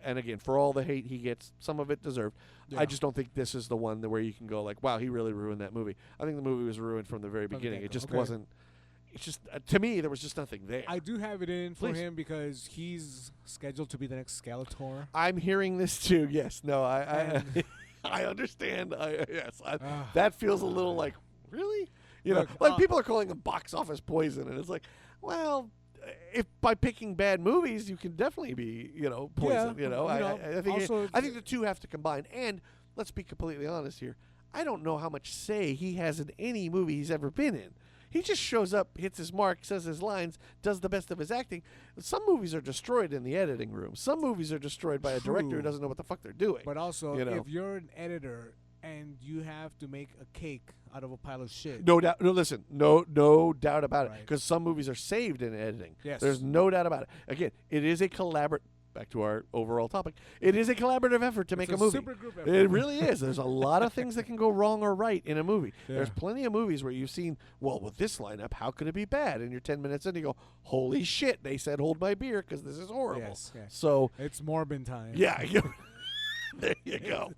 again, for all the hate he gets, some of it deserved. Yeah. I just don't think this is the one where you can go like, wow, he really ruined that movie. I think the movie was ruined from the very From the beginning. It get-go. just Okay. wasn't. It's just to me there was just nothing there. I do have it in for Please. him because he's scheduled to be the next Skeletor. I'm hearing this too. Yes, no, I And- I understand. Ah. That feels a little like really, you know, Look, like people are calling him box office poison, and it's like, well, if by picking bad movies you can definitely be, poison. Yeah, I think also I think the two have to combine. And let's be completely honest here. I don't know how much say he has in any movie he's ever been in. He just shows up, hits his mark, says his lines, does the best of his acting. Some movies are destroyed in the editing room. Some movies are destroyed by a director who True. doesn't know what the fuck they're doing. But also, You know. if you're an editor and you have to make a cake out of a pile of shit, No doubt. No, listen. No doubt about it. Right. Because some movies are saved in editing. Yes. There's no doubt about it. Again, it is a collaborative. Back to our overall topic. It is a collaborative effort to make a movie. supergroup effort. It really is. There's a lot of things that can go wrong or right in a movie. Yeah. There's plenty of movies where you've seen, well, with this lineup, how could it be bad? And you're 10 minutes in, you go, holy shit! They said hold my beer because this is horrible. Yes, yes. So It's Morbin time. yeah, there you go.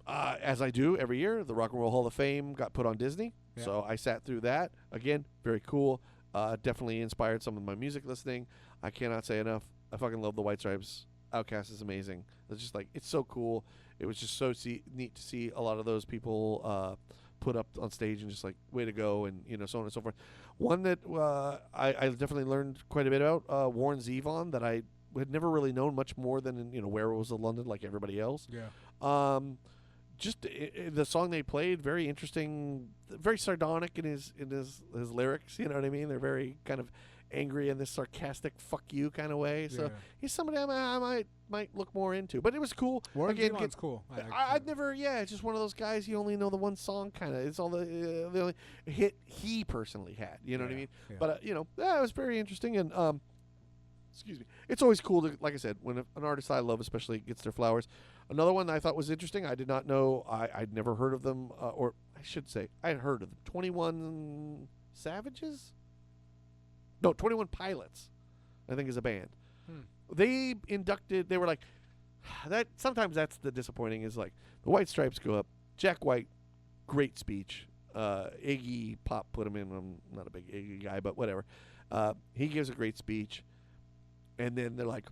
As I do every year, the Rock and Roll Hall of Fame got put on Disney, Yeah. so I sat through that. Again, very cool. Definitely inspired some of my music listening. I cannot say enough. I fucking love the White Stripes. Outkast is amazing. It's just like it's so cool. It was just so neat to see a lot of those people put up on stage and just like way to go, and so on and so forth. One that I definitely learned quite a bit about, Warren Zevon, that I had never really known much more than in Werewolves of London, like everybody else. Yeah. Just the song they played, very interesting, very sardonic in his lyrics. You know what I mean? They're very kind of angry in this sarcastic "fuck you" kind of way. So he's somebody I might look more into. But it was cool. Warren Zevon's cool. I've never. Yeah, it's just one of those guys. You only know the one song, kind of. It's all the only hit he personally had. You know what I mean? Yeah. But it was very interesting, and excuse me. It's always cool to, like I said, when an artist I love especially gets their flowers. Another one that I thought was interesting, I did not know, I'd never heard of them, or I should say, I had heard of them. 21 Savages? No, 21 Pilots, I think is a band. They were like, that. Sometimes that's the disappointing, is like, the White Stripes go up, Jack White, great speech. Iggy Pop put him in. I'm not a big Iggy guy, but whatever. He gives a great speech. And then they're like,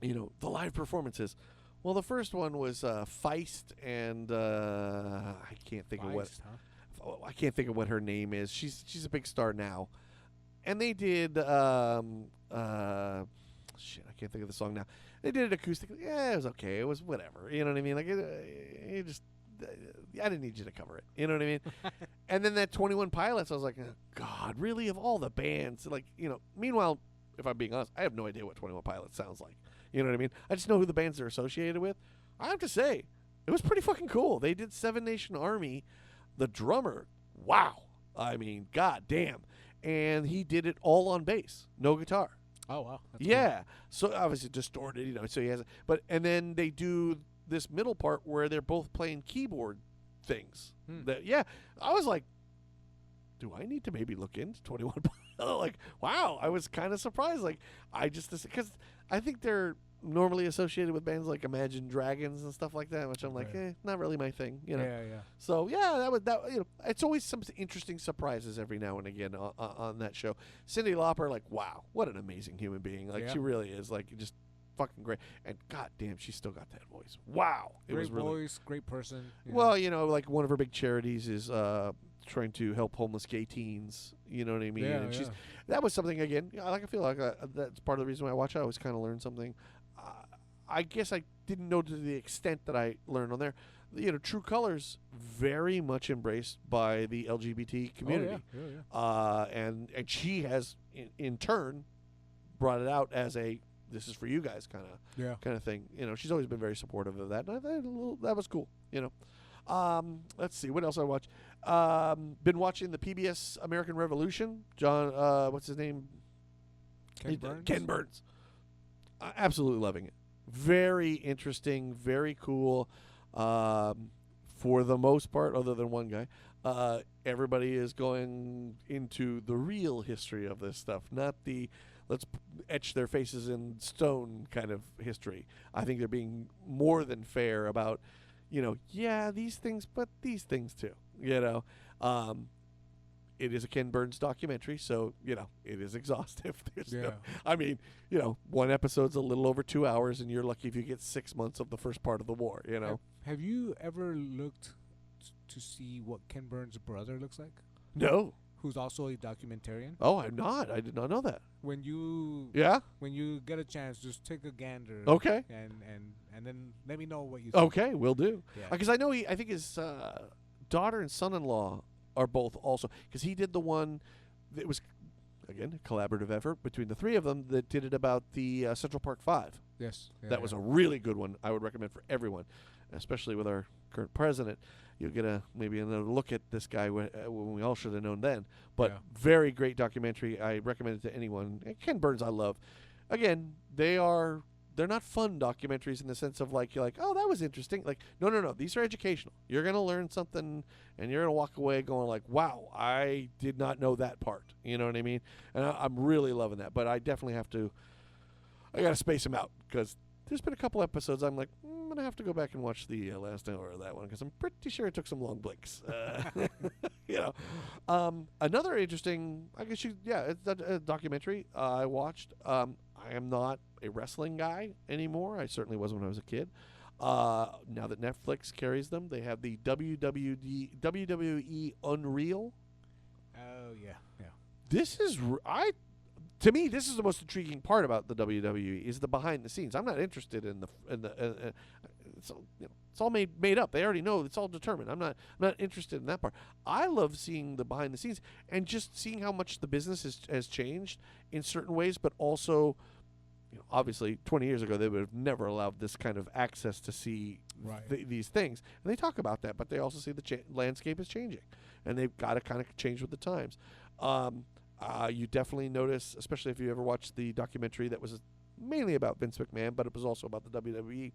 the live performances. Well, the first one was Feist, and I can't think of what. Huh? I can't think of what her name is. She's a big star now, and they did. Shit, I can't think of the song now. They did it acoustically. Yeah, it was okay. It was whatever. You know what I mean? Like it just. I didn't need you to cover it. You know what I mean? And then that 21 Pilots, I was like, oh, God, really? Of all the bands, like Meanwhile, if I'm being honest, I have no idea what 21 Pilots sounds like. You know what I mean? I just know who the bands they're associated with. I have to say, it was pretty fucking cool. They did Seven Nation Army. The drummer, wow. I mean, god damn. And he did it all on bass, no guitar. Oh, wow. That's yeah. cool. So obviously distorted, so he has and then they do this middle part where they're both playing keyboard things. I was like, do I need to maybe look into 21 Like, wow, I was kind of surprised. Like, because I think they're normally associated with bands like Imagine Dragons and stuff like that, which I'm like, not really my thing, Yeah. So it's always some interesting surprises every now and again on that show. Cyndi Lauper, like, wow, what an amazing human being. Like, she really is, like, just fucking great. And god damn, she's still got that voice. Wow. Great voice, great person. Well, like one of her big charities is trying to help homeless gay teens. You know what I mean? Yeah, and that was something, again, I feel like that's part of the reason why I watch it. I always kind of learn something. I guess I didn't know to the extent that I learned on there. True Colors, very much embraced by the LGBT community. And she has, in turn, brought it out as a, this is for you guys kind of thing. She's always been very supportive of that. And I thought that was cool. Let's see what else I watched. Been watching the PBS American Revolution. John, what's his name? Ken Burns. Absolutely loving it. Very interesting. Very cool. For the most part, other than one guy, everybody is going into the real history of this stuff, not the let's etch their faces in stone kind of history. I think they're being more than fair about, these things, but these things too. It is a Ken Burns documentary, so, it is exhaustive. One episode's a little over 2 hours, and you're lucky if you get 6 months of the first part of the war, Have you ever looked to see what Ken Burns' brother looks like? No. Who's also a documentarian? Oh, I'm not. I did not know that. When you get a chance, just take a gander. Okay. And then let me know what you see. Okay, will do. Because I know I think his daughter and son-in-law are both also, because he did the one that was, again, a collaborative effort between the three of them that did it about the Central Park 5. Yes. That was a really good one. I would recommend for everyone, especially with our current president. You'll get maybe another look at this guy when we all should have known then. But very great documentary. I recommend it to anyone. And Ken Burns I love. Again, they're not fun documentaries in the sense of like, you're like, oh, that was interesting. Like, no. These are educational. You're going to learn something, and you're going to walk away going like, wow, I did not know that part. You know what I mean? And I'm really loving that. But I definitely I got to space them out, because there's been a couple episodes I'm like, I'm going to have to go back and watch the last hour of that one, because I'm pretty sure it took some long blinks. Another interesting, I guess it's a documentary I watched. I am not a wrestling guy anymore. I certainly was when I was a kid. Now that Netflix carries them, they have the WWE Unreal. Oh yeah. This is to me, this is the most intriguing part about the WWE is the behind the scenes. I'm not interested in the it's all, it's all made up. They already know it's all determined. I'm not interested in that part. I love seeing the behind the scenes and just seeing how much the business has changed in certain ways, but also, obviously 20 years ago they would have never allowed this kind of access to see these things. And they talk about that, but they also see the landscape is changing, and they've got to kind of change with the times. You definitely notice, especially if you ever watched the documentary that was mainly about Vince McMahon, but it was also about the WWE.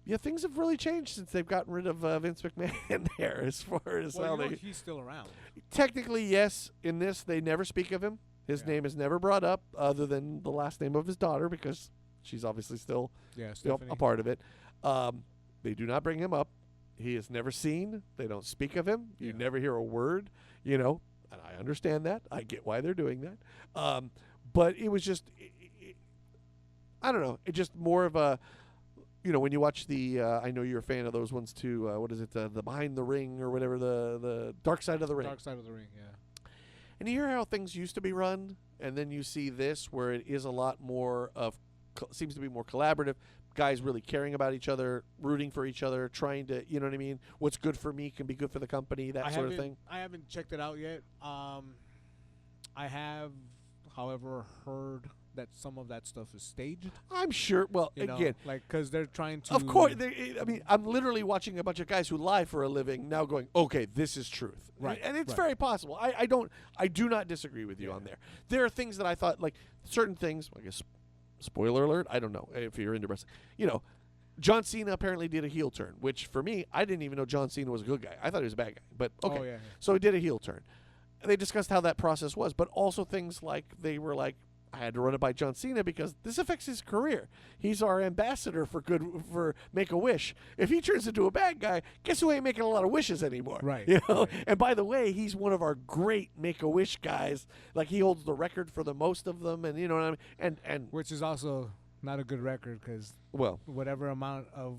Yeah, things have really changed since they've gotten rid of Vince McMahon there as far as how they... he's still around. Technically, yes. In this, they never speak of him. His name is never brought up other than the last name of his daughter because she's obviously still a part of it. They do not bring him up. He is never seen. They don't speak of him. You never hear a word, and I understand that. I get why they're doing that. But it was just, I don't know. It just more of a, when you watch the, I know you're a fan of those ones too. What is it? The Behind the Ring or whatever, the Dark Side of the Ring. Dark Side of the Ring, yeah. And you hear how things used to be run, and then you see this where it is a lot more of, seems to be more collaborative. Guys really caring about each other, rooting for each other, trying to, you know what I mean? What's good for me can be good for the company, that sort of thing. I haven't checked it out yet. I have, however, heard that some of that stuff is staged. I'm sure. Well, again, because they're trying to. Of course, I'm literally watching a bunch of guys who lie for a living now, going, "Okay, this is truth." Right, and it's very possible. I do not disagree with you on there. There are things that I thought, like certain things. I guess, spoiler alert. I don't know if you're into wrestling. John Cena apparently did a heel turn, which for me, I didn't even know John Cena was a good guy. I thought he was a bad guy. But okay, so he did a heel turn. They discussed how that process was, but also things like they were like, I had to run it by John Cena because this affects his career. He's our ambassador for Make-A-Wish. If he turns into a bad guy, guess who ain't making a lot of wishes anymore? Right. Right. And by the way, he's one of our great Make-A-Wish guys. Like, he holds the record for the most of them, and you know what I mean? And which is also not a good record because whatever amount of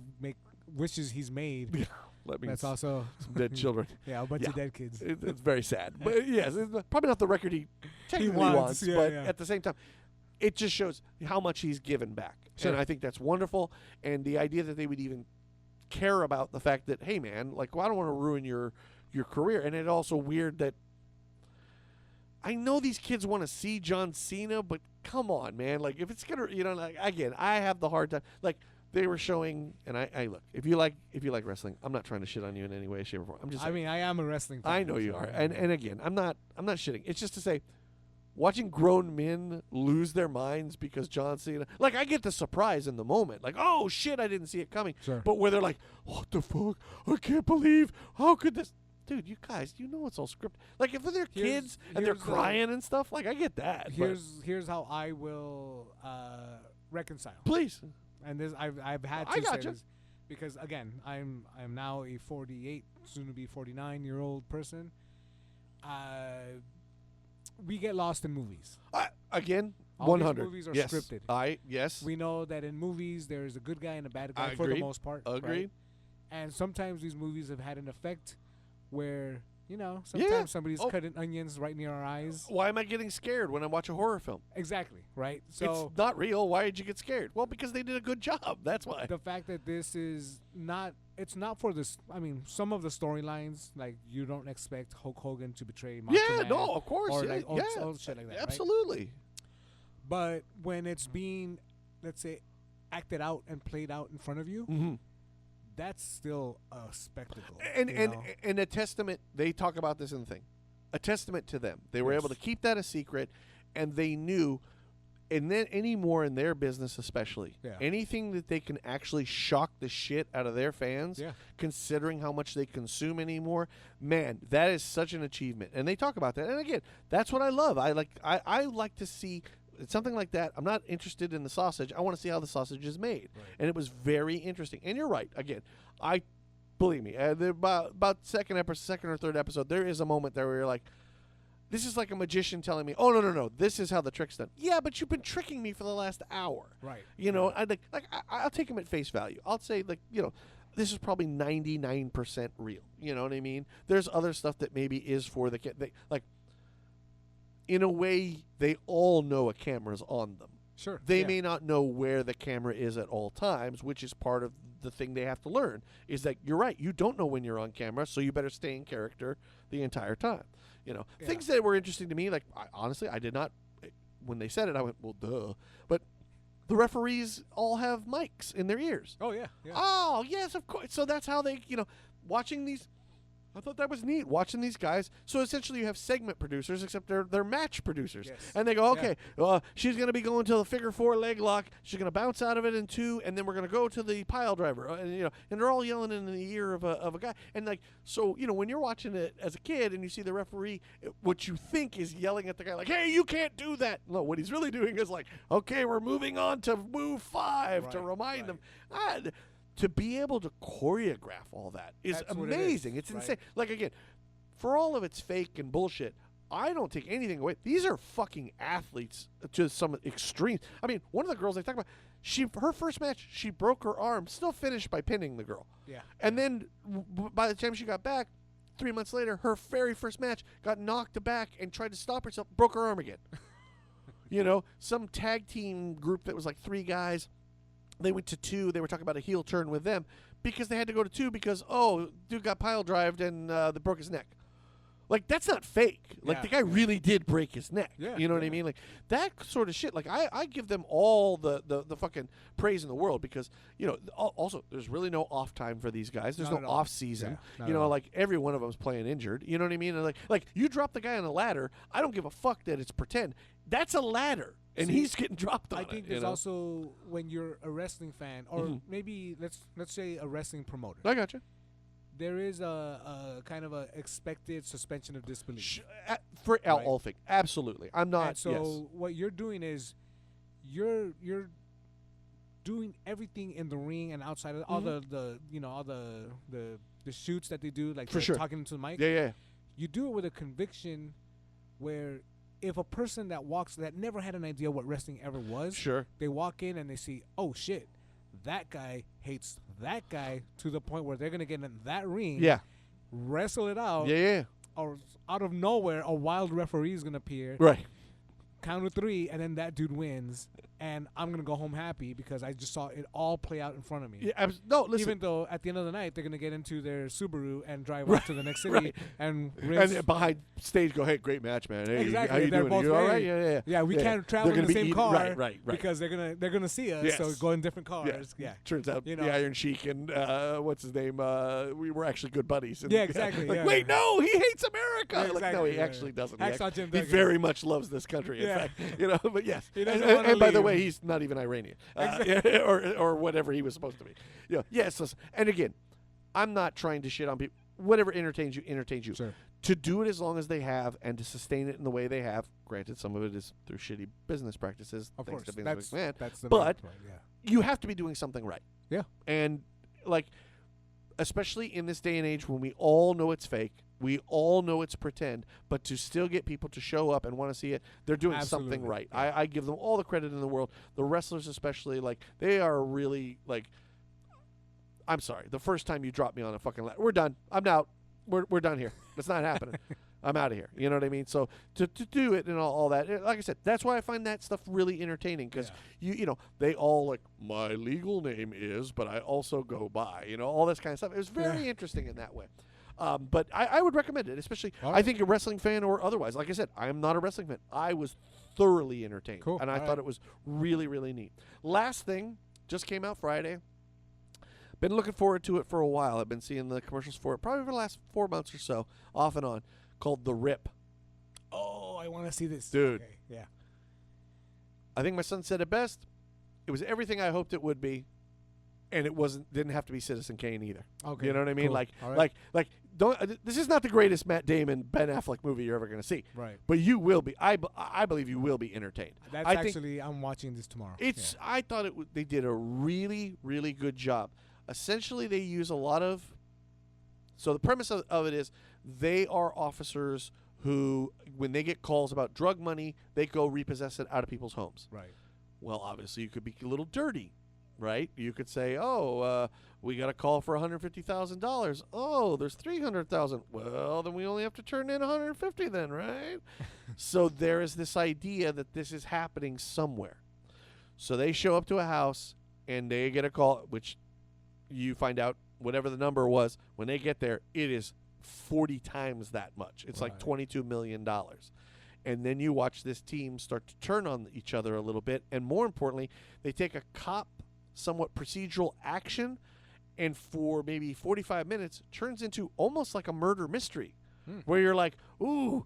wishes he's made. That means that's also some dead children. Yeah, a bunch of dead kids. It's very sad. But yes, it's probably not the record he technically wants, but at the same time, it just shows how much he's given back. Sure. And I think that's wonderful. And the idea that they would even care about the fact that, hey, man, like, well, I don't want to ruin your career. And it's also weird that I know these kids want to see John Cena, but come on, man. Like, if it's going to, like, again, I have the hard time. Like, they were showing, and I look, if you like wrestling, I'm not trying to shit on you in any way, shape, or form. I'm just saying, I am a wrestling fan. I know you are. And again, I'm not shitting. It's just to say, watching grown men lose their minds because John Cena, like, I get the surprise in the moment, like, oh shit, I didn't see it coming. Sure. But where they're like, what the fuck? I can't believe, how could this? Dude, you guys, it's all scripted. Like, if they're kids and they're crying and stuff, like, I get that. Here's how I will reconcile. Please. And this I've had to say this because again I'm now a 48, soon to be 49-year-old person. We get lost in movies. Again, all 100. These movies are scripted. Yes. We know that in movies there is a good guy and a bad guy Agreed. for the most part. Agreed. Right? And sometimes these movies have had an effect where sometimes somebody's cutting onions right near our eyes. Why am I getting scared when I watch a horror film? Exactly, right? So it's not real. Why did you get scared? Well, because they did a good job. That's why. The fact that this is not, it's not for this. I mean, some of the storylines, like you don't expect Hulk Hogan to betray Macho Man. No, of course. Or like old shit like that. Absolutely. Right? But when it's being, let's say, acted out and played out in front of you, mm-hmm. that's still a spectacle. And a testament, they talk about this in the thing, a testament to them. They were able to keep that a secret, and they knew, and then anymore in their business especially, anything that they can actually shock the shit out of their fans, considering how much they consume anymore, man, that is such an achievement. And they talk about that. And again, that's what I love. I like to see something like that. I'm not interested in the sausage. I want to see how the sausage is made. Right. And it was very interesting. And you're right. Again, believe me, about second or third episode, there is a moment there where you're like, this is like a magician telling me, "Oh no, this is how the trick's done." Yeah, but you've been tricking me for the last hour. Right. You know, I'll take him at face value. I'll say this is probably 99% real. You know what I mean? There's other stuff that maybe is for the kid. In a way, they all know a camera's on them. Sure. They may not know where the camera is at all times, which is part of the thing they have to learn. Is that you're right. You don't know when you're on camera, so you better stay in character the entire time. Things that were interesting to me. Like honestly, I did not. When they said it, I went, well, duh. But the referees all have mics in their ears. Oh yeah. Oh yes, of course. So that's how they, watching these. I thought that was neat, watching these guys. So essentially you have segment producers, except they're match producers. Yes. And they go, okay, she's going to be going to the figure 4 leg lock. She's going to bounce out of it in 2, and then we're going to go to the pile driver. And they're all yelling in the ear of a guy. And so when you're watching it as a kid and you see the referee, what you think is yelling at the guy like, hey, you can't do that. No, what he's really doing is like, okay, we're moving on to move 5 to remind them. To be able to choreograph all that is That's what it amazing. is, It's insane. Like, again, for all of its fake and bullshit, I don't take anything away. These are fucking athletes to some extremes. I mean, one of the girls they talk about, her first match, she broke her arm, still finished by pinning the girl. Yeah. And then by the time she got back, 3 months later, her very first match got knocked back and tried to stop herself, broke her arm again. Some tag team group that was like 3 guys. They went to 2. They were talking about a heel turn with them because they had to go to 2 because, dude got pile drived and they broke his neck. Like, that's not fake. Like, the guy really did break his neck. Yeah, you know what I mean? Like, that sort of shit. Like, I give them all the fucking praise in the world because, also, there's really no off time for these guys. There's no off season. Yeah, like, every one of them's playing injured. You know what I mean? And like, you drop the guy on a ladder, I don't give a fuck that it's pretend. That's a ladder. And he's getting dropped on it. I think there's also, when you're a wrestling fan, or maybe let's say a wrestling promoter. I gotcha. There is a kind of a expected suspension of disbelief for all things. Absolutely, I'm not. And so what you're doing is you're doing everything in the ring and outside of all the shoots that they do, like talking to the mic. Yeah. You do it with a conviction where, if a person that never had an idea what wrestling ever was, they walk in and they see, oh shit, that guy hates that guy to the point where they're gonna get in that ring, wrestle it out, or out of nowhere a wild referee is gonna appear, count to 3, and then that dude wins, and I'm gonna go home happy because I just saw it all play out in front of me. Yeah, no, listen. Even though at the end of the night they're gonna get into their Subaru and drive off to the next city and behind stage go, hey, great match, man. Hey, exactly. how you They're doing? both, You all right? Yeah. We can't travel in the same car, right. because they're gonna see us. So go in different cars. Yeah. Turns out the Iron Sheik and what's his name? We were actually good buddies. And, exactly. Wait, no, he hates America. Yeah, exactly, like, no, he actually doesn't. He very much loves this country. In fact, but yes. And by the way, he's not even Iranian, or whatever he was supposed to be. Yes. Listen, and again, I'm not trying to shit on people. Whatever entertains you. Sure. To do it as long as they have and to sustain it in the way they have. Granted, some of it is through shitty business practices. Of course, to Vince McMahon. That's the but point, you have to be doing something right. Yeah. And especially in this day and age when we all know it's fake. We all know it's pretend, but to still get people to show up and want to see it, they're doing something right. Yeah. I give them all the credit in the world. The wrestlers especially, they are really, I'm sorry. The first time you drop me on a fucking ladder, we're done. I'm out. We're done here. It's not happening. I'm out of here. You know what I mean? So to do it and all that, like I said, that's why I find that stuff really entertaining because they all my legal name is, but I also go by, all this kind of stuff. It was very interesting in that way. But I would recommend it, especially I think a wrestling fan or otherwise. Like I said, I am not a wrestling fan. I was thoroughly entertained, and I thought it was really, really neat. Last thing just came out Friday. Been looking forward to it for a while. I've been seeing the commercials for it probably for the last 4 months or so, off and on, called The Rip. Oh, I want to see this. Dude. Okay, yeah. I think my son said it best. It was everything I hoped it would be, and it didn't have to be Citizen Kane either. Okay. You know what I mean? Cool. This is not the greatest Matt Damon, Ben Affleck movie you're ever going to see. Right. But you will be. I believe you will be entertained. I'm watching this tomorrow. I thought they did a really, really good job. Essentially, they use a lot of. So the premise of it is they are officers who, when they get calls about drug money, they go repossess it out of people's homes. Right. Well, obviously, you could be a little dirty, right? You could say, "Oh, we got a call for $150,000. Oh, there's $300,000. Well, then we only have to turn in $150 then, right?" So there is this idea that this is happening somewhere. So they show up to a house and they get a call, which you find out whatever the number was. When they get there, it is 40 times that much. It's like $22 million. And then you watch this team start to turn on each other a little bit. And more importantly, they take a cop, somewhat procedural action, and for maybe 45 minutes turns into almost like a murder mystery. Where you're like, ooh,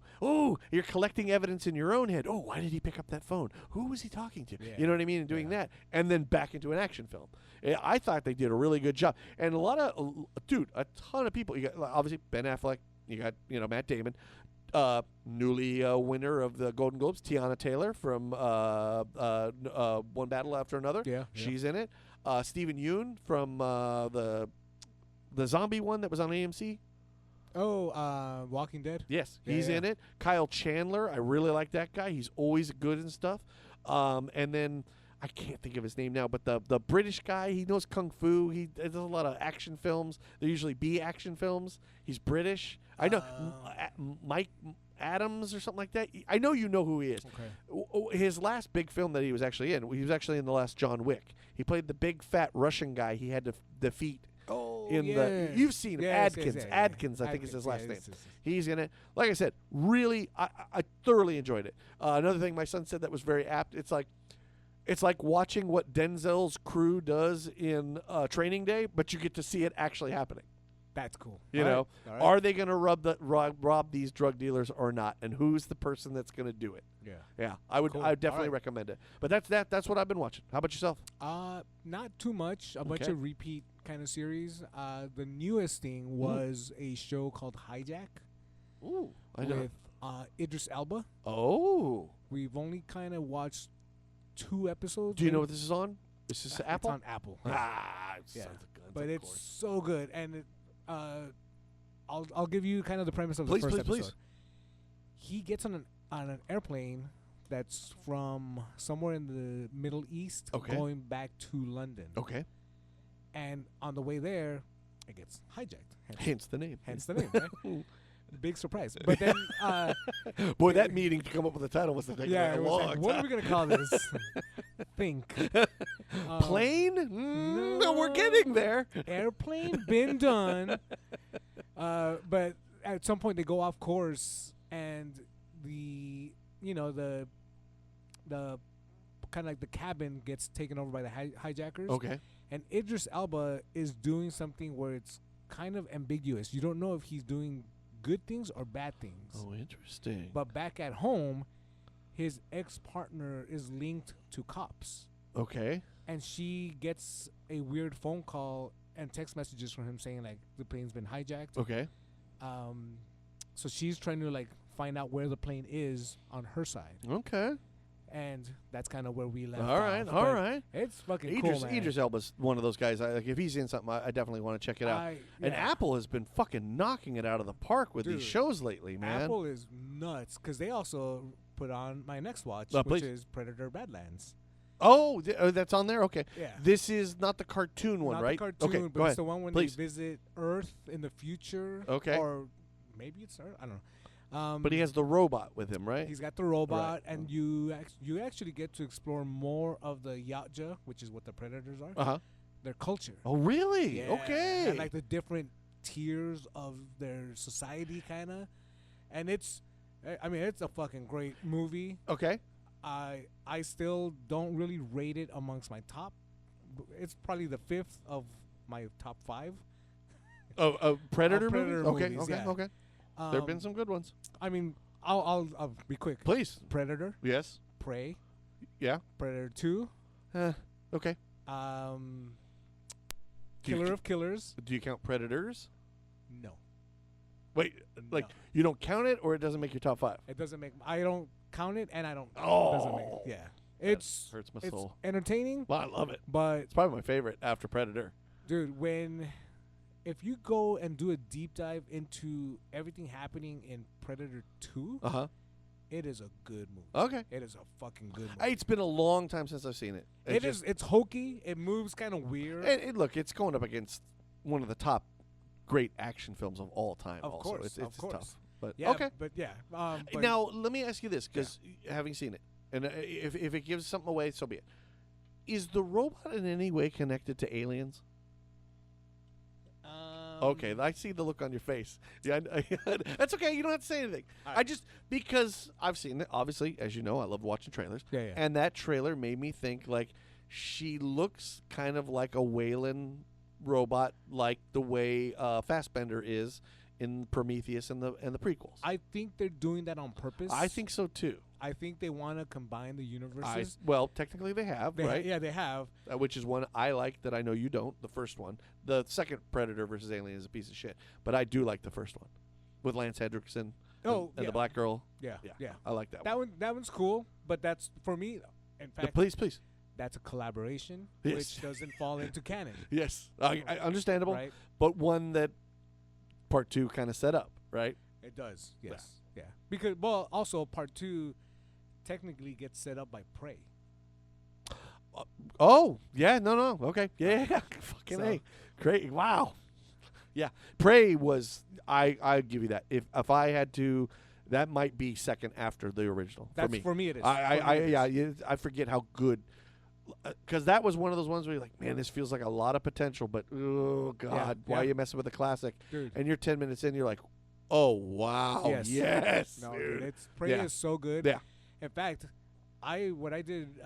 you're collecting evidence in your own head. Oh, why did he pick up that phone? Who was he talking to? Yeah. You know what I mean? And doing that. And then back into an action film. I thought they did a really good job. And a ton of people. You got, obviously, Ben Affleck. You got, Matt Damon. Newly winner of the Golden Globes, Tiana Taylor from One Battle After Another. Yeah. She's in it. Stephen Yeun from the zombie one that was on AMC. Oh, Walking Dead? Yes, Yeah, he's yeah. in it. Kyle Chandler, I really like that guy. He's always good and stuff. And then I can't think of his name now, but the British guy, he knows kung fu. He does a lot of action films. They're usually B action films. He's British. I know Mike Adams or something like that. I know you know who he is. Okay. His last big film that he was actually in, he was actually in the last John Wick. He played the big fat Russian guy he had to defeat. Oh, You've seen him. Yes, Adkins. yes, yeah, Adkins, I think is his last name. He's in it. Like I said, really, I thoroughly enjoyed it. Another thing my son said that was very apt. It's like watching what Denzel's crew does in Training Day, but you get to see it actually happening. That's cool. You know, All right. are they going to rob these drug dealers or not? And who's the person that's going to do it? Yeah, I would Cool. definitely All right. recommend it. But that's what I've been watching. How about yourself? Not too much. A bunch Okay. of repeat kind of series. The newest thing was a show called Hijack Ooh, I know. with Idris Elba. Oh, We've only kind of watched 2 episodes. do you know maybe. what this is on? Is this Apple? It's on Apple. Ah, Yeah. sons of guns, But of it's course. so good, and I'll give you kind of the premise of Please, the first please, episode. please. He gets on an airplane that's from somewhere in the Middle East, Okay. going back to London. Okay. And on the way there, it gets hijacked. Hence the name. Hence the name, right? Big surprise. But then, Boy, that meeting to come up with a title must have taken yeah, a it was long like, what are time. we gonna call this? Think. Plane? No, we're getting there. Airplane been done. But at some point they go off course, and the kind of like the cabin gets taken over by the hijackers. Okay. And Idris Elba is doing something where it's kind of ambiguous. You don't know if he's doing good things or bad things. Oh, interesting. But back at home, his ex-partner is linked to cops. Okay. And she gets a weird phone call and text messages from him saying, like, the plane's been hijacked. Okay. So she's trying to, like, find out where the plane is on her side. Okay. And that's kind of where we left All right. off. All But right. It's fucking Idris, cool, man. Idris Elba's one of those guys. Like if he's in something, I definitely want to check it out. And yeah. Apple has been fucking knocking it out of the park with Dude, these shows lately, man. Apple is nuts because they also put on my next watch, Please. which is Predator Badlands. Oh, that's on there. Okay. Yeah. This is not the cartoon one, Not right? the cartoon, okay. but Go it's ahead. the one when Please. they visit Earth in the future. Okay. Or maybe it's Earth. I don't know. But he has the robot with him, right? He's got the robot, Right. and you actually get to explore more of the Yautja, which is what the Predators are. Uh huh. Their culture. Oh, really? Yeah, Okay. and like the different tiers of their society, kind of. And it's a fucking great movie. Okay. I still don't really rate it amongst my top. It's probably the 5th of my top 5. Oh, Predator, Predator movies? Okay. movies, Okay. yeah. Okay. There have been some good ones. I mean, I'll be quick. Please. Predator, Yes. Prey, Yeah. Predator 2, Okay. Do you Killer of Killers. Do you count Predators? No, Wait, like No. you don't count it, or it doesn't make your top 5? it doesn't make. I don't count it, and I don't. Oh. It doesn't make. Yeah, it's hurts my it's soul. entertaining, Well, I love it. but It's probably my favorite after Predator. dude, when if you go and do a deep dive into everything happening in Predator 2, it is a good movie. Okay. It is a fucking good movie. Hey, it's been a long time since I've seen it. It's hokey. It moves kind of weird. And look, it's going up against one of the top great action films of all time. Of also. course, it's of course. tough. But Yeah, okay. but yeah. But Now, let me ask you this, because having seen it, and if it gives something away, so be it. Is the robot in any way connected to aliens? Okay, I see the look on your face. Yeah, that's okay. You don't have to say anything. Right. I just, because I've seen it, obviously, as you know, I love watching trailers. Yeah. And that trailer made me think, like, she looks kind of like a Wayland robot, like the way Fassbender is in Prometheus and the prequels. I think they're doing that on purpose. I think so too. I think they want to combine the universes. Well, technically they have, right? Yeah, they have. Which is one I like that I know you don't. The first one, the second Predator versus Alien is a piece of shit, but I do like the first one with Lance Hendrickson. and the black girl. Yeah. I like that one. That one's cool, but that's for me. In fact, Please. that's a collaboration, Yes. which doesn't fall into canon. Yes, I understandable, Right. but one that part 2 kind of set up, right? It does. Yes. Yeah. Because also part 2 technically gets set up by Prey. Oh, yeah, no, okay, yeah, fucking So- A, great, wow, yeah. Prey was I give you that. If I had to, that might be second after the original That's for me. for me. It is. I forget how good, because that was one of those ones where you're like, man, this feels like a lot of potential, but oh god, why are you messing with a classic? Dude. And you're 10 minutes in, you're like, oh wow, yes, No, dude. dude, Prey Yeah. is so good. Yeah. In fact, what I did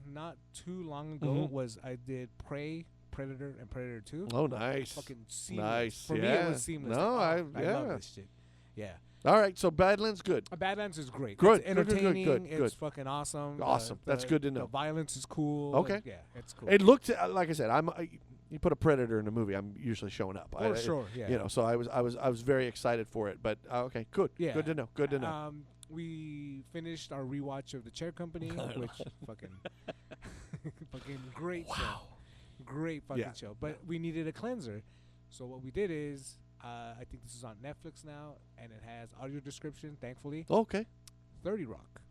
not too long ago Mhm. was I did Prey, Predator, and Predator 2. Oh, nice. Fucking seamless. Nice, For me, it yeah. was seamless. No, I I- love yeah. this shit. Yeah. All right, so Badlands good. Badlands is great. Good, It's good, good, good, entertaining. good, It's good. fucking awesome. Awesome. That's good to know. The violence is cool. Okay. Yeah, it's cool. It looked like I said. You put a Predator in a movie, I'm usually showing up. For sure, yeah. You know, so I was very excited for it. But okay, good. Yeah. Good to know. Good to know. We finished our rewatch of The Chair Company, which fucking great show. Great fucking show. But we needed a cleanser. So what we did is, I think this is on Netflix now, and it has audio description, thankfully. Okay. 30 Rock.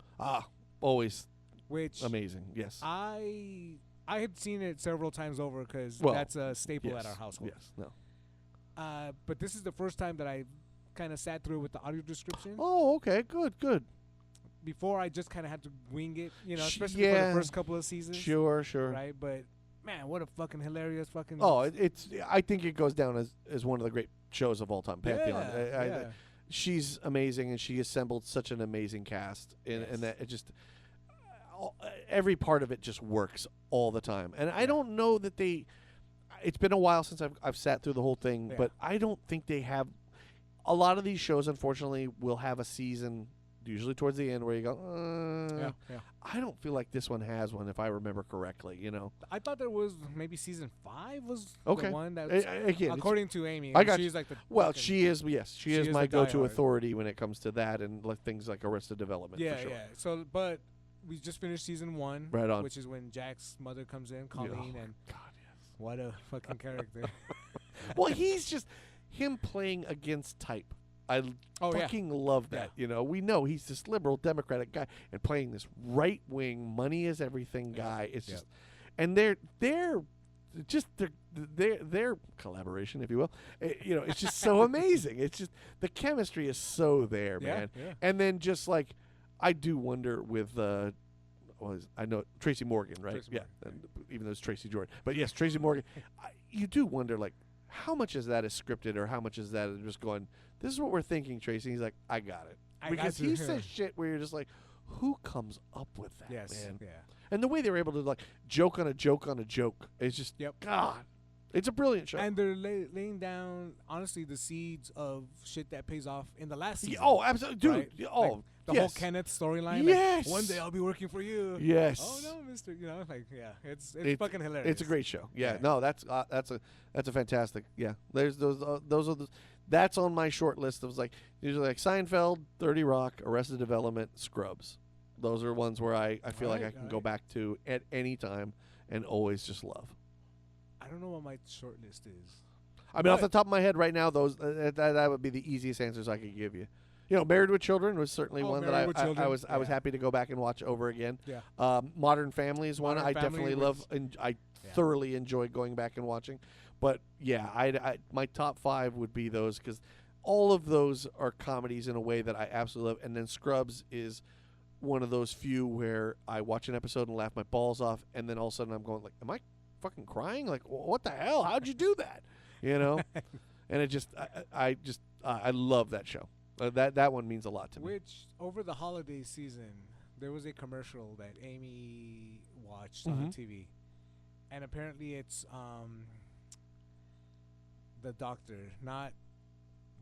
Always Which amazing. Yes. I had seen it several times over because Well, that's a staple yes, at our household. Yes. No. But this is the first time that I kind of sat through with the audio description. Oh, okay. Good. Before I just kind of had to wing it, especially for yeah. the first couple of seasons. Sure. Right, but man, what a fucking hilarious fucking. Oh, it's. I think it goes down as one of the great shows of all time. Pantheon. Yeah. She's amazing, and she assembled such an amazing cast, and that it just every part of it just works all the time. And I don't know that they. It's been a while since I've sat through the whole thing, but I don't think they have. A lot of these shows, unfortunately, will have a season usually towards the end where you go. I don't feel like this one has one, if I remember correctly. I thought there was maybe season 5 was Okay. the one that. Again, according to Amy, I got she's like the. well, fucking- she is. Yes, she is is my the go-to diehard. authority when it comes to that and things like Arrested Development. Yeah, for sure. yeah. So, but we just finished season 1, Right on. which is when Jack's mother comes in, Colleen, and God, yes. what a fucking character. Well, he's just him playing against type. I fucking love that. We know he's this liberal Democratic guy and playing this right wing money is everything guy. It's just, and they're just their collaboration, if you will. It's just so amazing. It's just the chemistry is so there, man. Yeah. And then just like I do wonder with I know Tracy Morgan, right? Tracy Morgan, And even though it's Tracy Jordan, but yes, Tracy Morgan. You do wonder like how much is that is scripted or how much is that just going. This is what we're thinking, Tracy. He's like, I got it. Because he says shit where you're just like, who comes up with that, man? Yeah. And the way they were able to like joke on a joke on a joke is just, God, it's a brilliant show. And they're laying down, honestly, the seeds of shit that pays off in the last season. Oh, absolutely, dude. Right? Oh, Like the whole yes. Kenneth storyline. Yes. Like, one day I'll be working for you. Yes. Oh no, Mister. It's fucking hilarious. It's a great show. Yeah. Yeah. No, that's a fantastic. Yeah. There's those are the. That's on my short list of like usually like Seinfeld, 30 Rock, Arrested Development, Scrubs. Those are ones where I feel like I can go back to at any time and always just love. I don't know what my short list is. I mean, off the top of my head right now, those that would be the easiest answers I could give you. You know, Married with Children was certainly one that Married with I Children, was happy to go back and watch over again. Yeah. Modern Family is one Modern I Family definitely was- love and I Yeah. thoroughly enjoy going back and watching. But yeah, I my top 5 would be those because all of those are comedies in a way that I absolutely love. And then Scrubs is one of those few where I watch an episode and laugh my balls off, and then all of a sudden I'm going like, am I fucking crying? Like, what the hell? How'd you do that? You know? And it just, I love that show. That one means a lot to me. Which over the holiday season, there was a commercial that Amy watched Mm-hmm. on TV, and apparently it's the doctor, not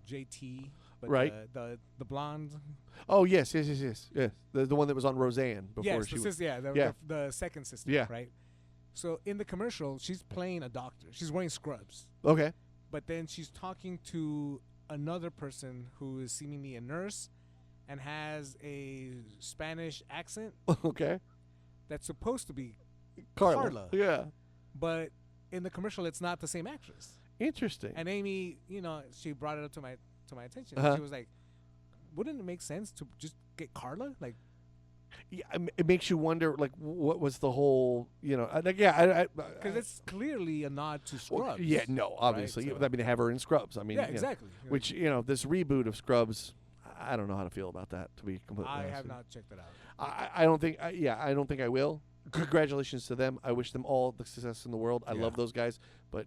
JT, but Right. the blonde. Oh yes. The one that was on Roseanne before Yes, she the was. sis- yeah, the, Yeah. the second sister. Yeah. Right. So in the commercial, she's playing a doctor. She's wearing scrubs, Okay. but then she's talking to another person who is seemingly a nurse and has a Spanish accent Okay. that's supposed to be, Carla. Yeah. but in the commercial, it's not the same actress. Interesting. And Amy, she brought it up to my attention. Uh-huh. She was like, "Wouldn't it make sense to just get Carla?" Like, Yeah, it makes you wonder, like, what was the whole, like, yeah, because it's clearly a nod to well, Scrubs. yeah, no, obviously. so- I mean, they have her in Scrubs. I mean, Yeah, exactly. Which, this reboot of Scrubs, I don't know how to feel about that, to be completely I honest have with you. not checked it out. I don't think, I don't think I will. Congratulations to them. I wish them all the success in the world. I Yeah. love those guys, but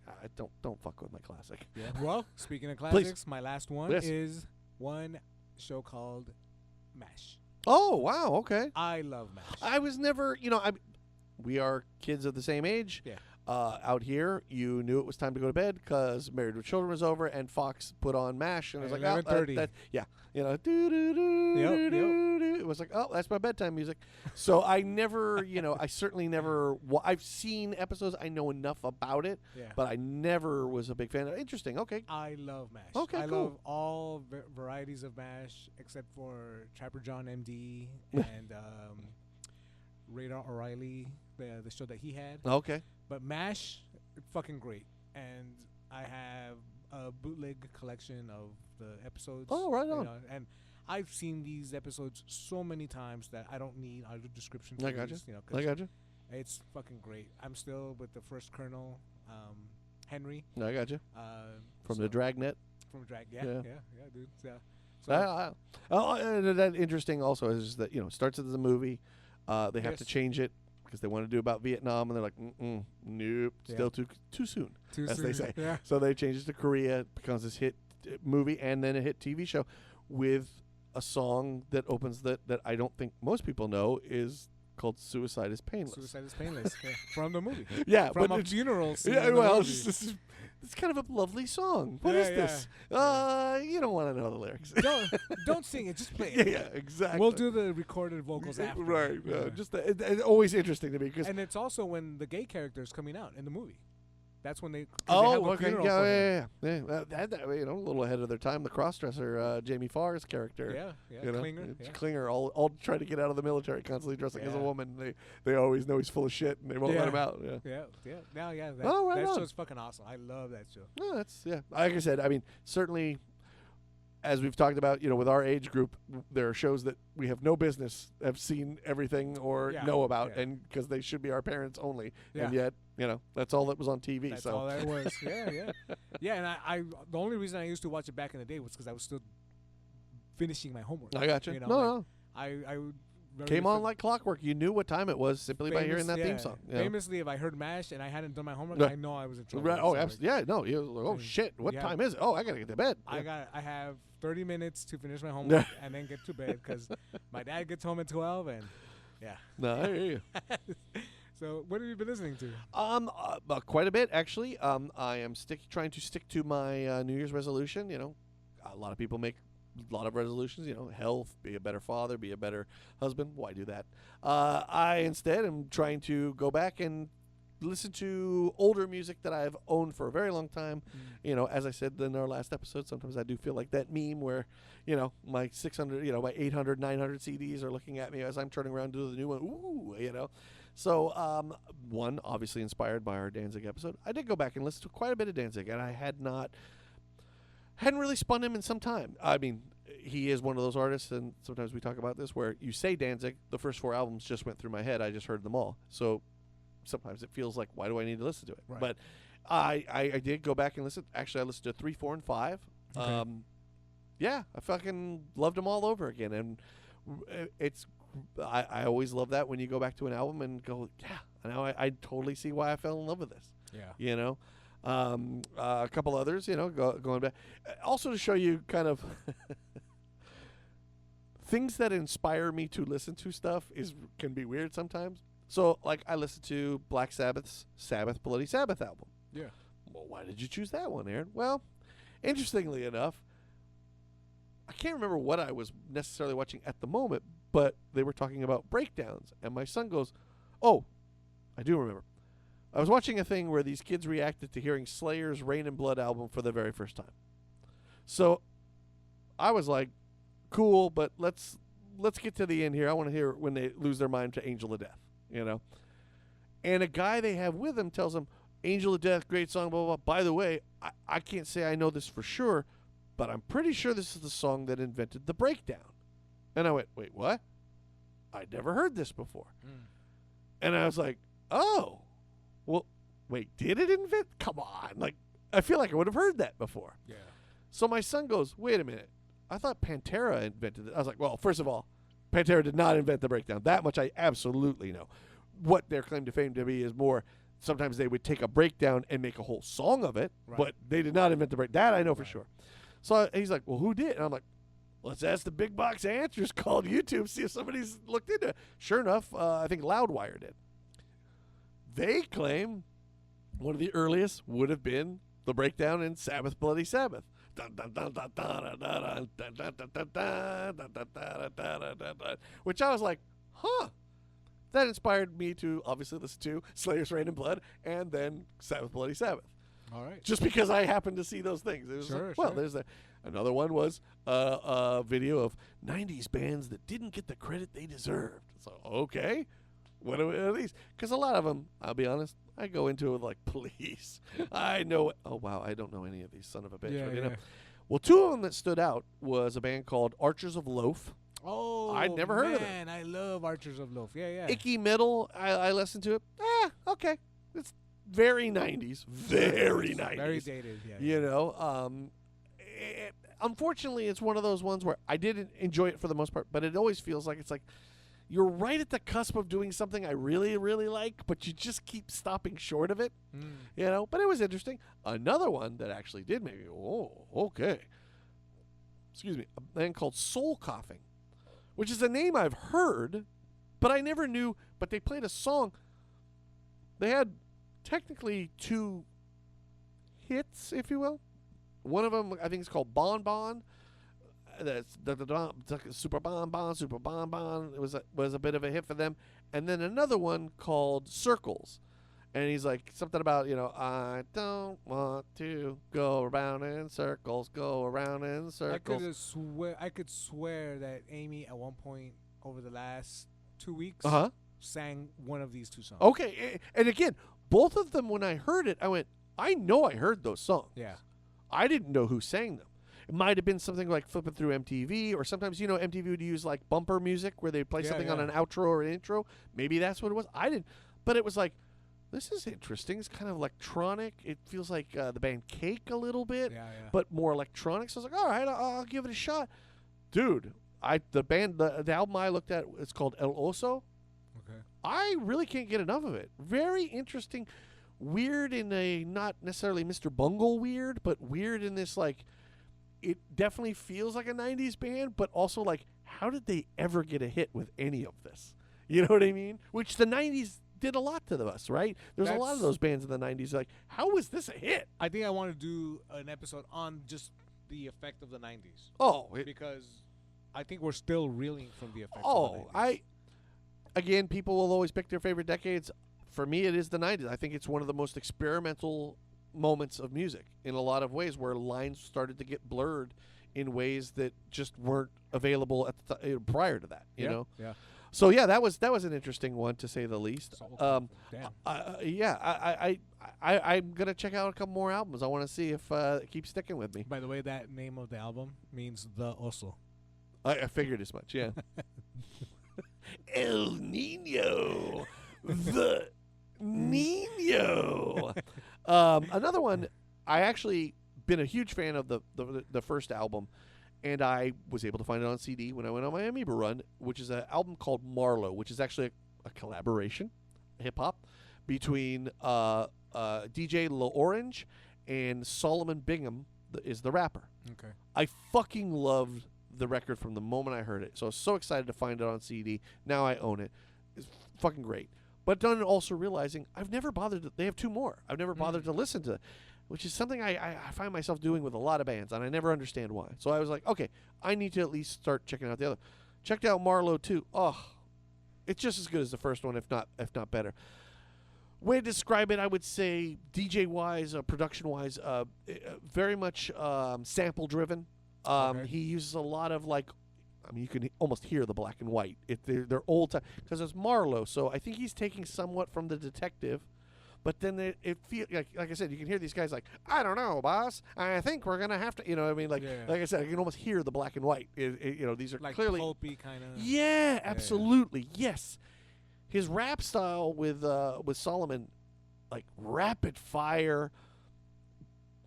I don't fuck with my classic. Yeah. Well, speaking of Please. classics, my last one Yes. is one show called MASH. Oh, wow, okay. I love MASH. I was never, we are kids of the same age. Yeah. Out here, you knew it was time to go to bed because Married with Children was over, and Fox put on MASH, and it was like, 11:30. yeah, doo-doo-doo-doo-doo-doo. It was like, oh, that's my bedtime music. So I never, I certainly never. I've seen episodes. I know enough about it, Yeah. but I never was a big fan. Interesting. Okay. I love MASH. Okay, I cool. love all varieties of MASH except for Trapper John MD and Radar O'Reilly, the show that he had. Okay. But MASH, fucking great. And I have a bootleg collection of the episodes. Oh, right on. And I've seen these episodes so many times that I don't need audio description. I for gotcha. these, 'cause I gotcha. it's fucking great. I'm still with the first Colonel, Henry. I gotcha. From so- the Dragnet. From Drag, Yeah. yeah, dude. Yeah. So, That interesting also is that starts as a movie, they have to Yes. change it because they want to do about Vietnam, and they're like, nope, Yeah. still too soon, too as soon. they say. Yeah. So they changed it to Korea. It becomes this hit movie and then a hit TV show with a song that opens that I don't think most people know is called "Suicide Is Painless." Suicide is painless. Yeah. From the movie. Yeah, From but a it's- funeral scene. yeah, in the well, movie. it's kind of a lovely song. What Yeah, is this? You don't want to know the lyrics. don't sing it. Just play yeah, it. yeah, exactly. We'll do the recorded vocals after. Right. Yeah. Just it's always interesting to me because And it's also when the gay character is coming out in the movie. That's when they. 'cause they oh, have a okay, funeral for him. yeah. That a little ahead of their time. The crossdresser, Jamie Farr's character. Yeah. Klinger, Klinger. Yeah. Klinger, all try to get out of the military, constantly dressing as a Yeah. woman. They always know he's full of shit, and they won't let Yeah. him out. Yeah. Yeah. Now, that, Oh, right that on. show's fucking awesome. I love that show. No, like I said. I mean, certainly, as we've talked about, with our age group, there are shows that we have no business have seen everything or Yeah, know about, yeah. and because they should be our parents only, Yeah. and yet, that's all that was on TV. That's so all that was. Yeah. Yeah, and I the only reason I used to watch it back in the day was because I was still finishing my homework. I got you. No. I would very Came on fa- like clockwork. You knew what time it was simply by hearing that theme song. Famously, if I heard MASH and I hadn't done my homework, Right. I know I was in trouble. Right. So, Oh, like, absolutely. Yeah. No. You was like, oh Mm. shit. What Yeah. time is it? Oh, I gotta get to bed. I have 30 minutes to finish my homework and then get to bed because my dad gets home at 12 and yeah. No, I hear you. So what have you been listening to? Quite a bit actually. I am trying to stick to my New Year's resolution. A lot of people make a lot of resolutions. Health, be a better father, be a better husband. Why do that? I instead am trying to go back and listen to older music that I've owned for a very long time. You know, as I said in our last episode, sometimes I do feel like that meme where, you know, my 600, you know, my 800, 900 CDs are looking at me as I'm turning around to the new one. Ooh, you know. So, one, obviously inspired by our Danzig episode. I did go back and listen to quite a bit of Danzig, and I hadn't really spun him in some time. I mean, he is one of those artists, and sometimes we talk about this, where you say Danzig, the first 4 albums just went through my head. I just heard them all. So sometimes it feels like, why do I need to listen to it? Right. But I did go back and listen. Actually, I listened to 3, 4, and 5. Okay. Yeah, I fucking loved them all over again. And I always love that when you go back to an album and go, yeah, now I totally see why I fell in love with this. Yeah. You know? A couple others, you know, going back. Also to show you kind of things that inspire me to listen to stuff can be weird sometimes. So, like, I listened to Black Sabbath's Bloody Sabbath album. Yeah. Well, why did you choose that one, Aaron? Well, interestingly enough, I can't remember what I was necessarily watching at the moment, but they were talking about breakdowns. And my son goes, oh, I do remember. I was watching a thing where these kids reacted to hearing Slayer's Rain and Blood album for the very first time. So I was like, cool, but let's get to the end here. I want to hear when they lose their mind to Angel of Death, you know. And a guy they have with them tells them, Angel of Death, great song, blah, blah, blah. By the way, I can't say I know this for sure, but I'm pretty sure this is the song that invented the breakdown. And I went, wait, what? I'd never heard this before. And I was like, oh. Well, wait, did it invent? Come on. Like, I feel like I would have heard that before. Yeah. So my son goes, wait a minute. I thought Pantera invented it. I was like, well, first of all, Pantera did not invent the breakdown. That much I absolutely know. What their claim to fame to be is more, sometimes they would take a breakdown and make a whole song of it, but they did not invent the breakdown. That I know for sure. So he's like, well, who did? And I'm like, let's ask the big box answers called YouTube, see if somebody's looked into it. Sure enough, I think Loudwire did. They claim one of the earliest would have been the breakdown in Sabbath Bloody Sabbath. Which I was like, huh. That inspired me to obviously listen to Slayer's Rain and Blood and then Sabbath Bloody Sabbath. All right. Just because I happened to see those things. It was like, well, there's that. Another one was a video of 90s bands that didn't get the credit they deserved. So, okay. What are these? Because a lot of them, I'll be honest, I go into it with like Police. I know. Oh, wow. I don't know any of these, son of a bitch. Yeah, but, yeah. know. Well, 2 of them that stood out was a band called Archers of Loaf. Oh, I'd never heard of it. Man, I love Archers of Loaf. Yeah, yeah. Icky Metal, I listened to it. Okay. It's very 90s. Very 90s. Very dated, yeah. You know, unfortunately, it's one of those ones where I didn't enjoy it for the most part, but it always feels like it's like you're right at the cusp of doing something I really, really like, but you just keep stopping short of it. You know, but it was interesting. Another one that actually did make me go, oh, okay. Excuse me. A band called Soul Coughing, which is a name I've heard, but I never knew. But they played a song. They had technically 2 hits, if you will. One of them, I think, is called Bon Bon. That's Super Bon Bon, Super Bon Bon. It was a bit of a hit for them. And then another one called Circles. And he's like, something about, you know, I don't want to go around in circles, go around in circles. I could swear that Amy, at one point over the last 2 weeks, sang one of these 2 songs. Okay. And again, both of them, when I heard it, I went, I know I heard those songs. Yeah. I didn't know who sang them. It might have been something like flipping through MTV, or sometimes, you know, MTV would use like bumper music where they play something on an outro or an intro. Maybe that's what it was. I didn't. But it was like, this is interesting. It's kind of electronic. It feels like the band Cake a little bit, but more electronic. So I was like, all right, I'll give it a shot. Dude, the album I looked at, it's called El Oso. Okay. I really can't get enough of it. Very interesting. Weird in a not necessarily Mr. Bungle weird, but weird in this like, it definitely feels like a 90s band, but also like, how did they ever get a hit with any of this? You know what I mean? Which the 90s did a lot to us, right? There's a lot of those bands in the 90s like, how was this a hit? I think I want to do an episode on just the effect of the 90s. Oh. Because I think we're still reeling from the effects of the 90s. Again, people will always pick their favorite decades. for me, it is the 90s. I think it's one of the most experimental moments of music in a lot of ways, where lines started to get blurred in ways that just weren't available at the prior to that. You know. Yeah. So yeah, that was an interesting one to say the least. Damn. I'm gonna check out a couple more albums. I want to see if it keeps sticking with me. By the way, that name of the album means the oso. I figured as much. Yeah. El Nino, the Nino. Another one. I actually been a huge fan of the first album, and I was able to find it on CD when I went on my Amoeba run, which is an album called Marlowe, which is actually a collaboration, hip hop, between DJ La Orange and Solomon Bingham is the rapper. Okay. I fucking loved the record from the moment I heard it, so I was so excited to find it on CD. Now I own it. It's fucking great. But then also realizing I've never bothered they have two more. I've never bothered to listen to, which is something I find myself doing with a lot of bands, and I never understand why. So I was like, okay, I need to at least start checking out the other. Checked out Marlowe too. Oh, it's just as good as the first one, if not better. Way to describe it, I would say DJ wise, production wise, very much sample driven. Okay. He uses a lot of you can almost hear the black and white. They're old time because it's Marlowe. So I think he's taking somewhat from the Detective, but then it feels like I said, you can hear these guys like, I don't know, boss. I think we're gonna have to, you know what I mean? Like I said, I can almost hear the black and white. These are Like clearly pulpy kind of. Yeah, absolutely. Yes. His rap style with Solomon, like rapid fire,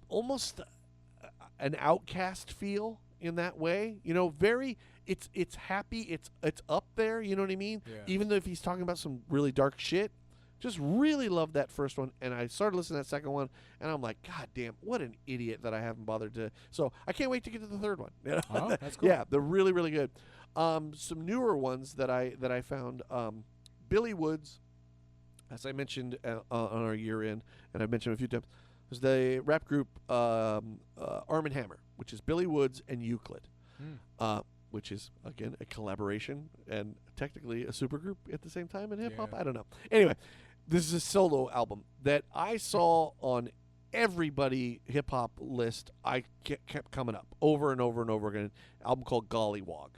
almost an Outcast feel in that way. You know, very it's happy, it's up there, you know what I mean? Yeah. Even though if he's talking about some really dark shit. Just really loved that first one, and I started listening to that second one, and I'm like, God damn, what an idiot that I haven't bothered to. So I can't wait to get to the third one. Oh, that's cool. Yeah, they're really, really good. Some newer ones that I found. Billy Woods, as I mentioned on our year end, and I've mentioned a few times, was the rap group Arm & Hammer, which is Billy Woods and Euclid, which is, again, a collaboration and technically a supergroup at the same time in hip-hop. Yeah. I don't know. Anyway, this is a solo album that I saw on everybody hip-hop list. I kept coming up over and over and over again. An album called Gollywog.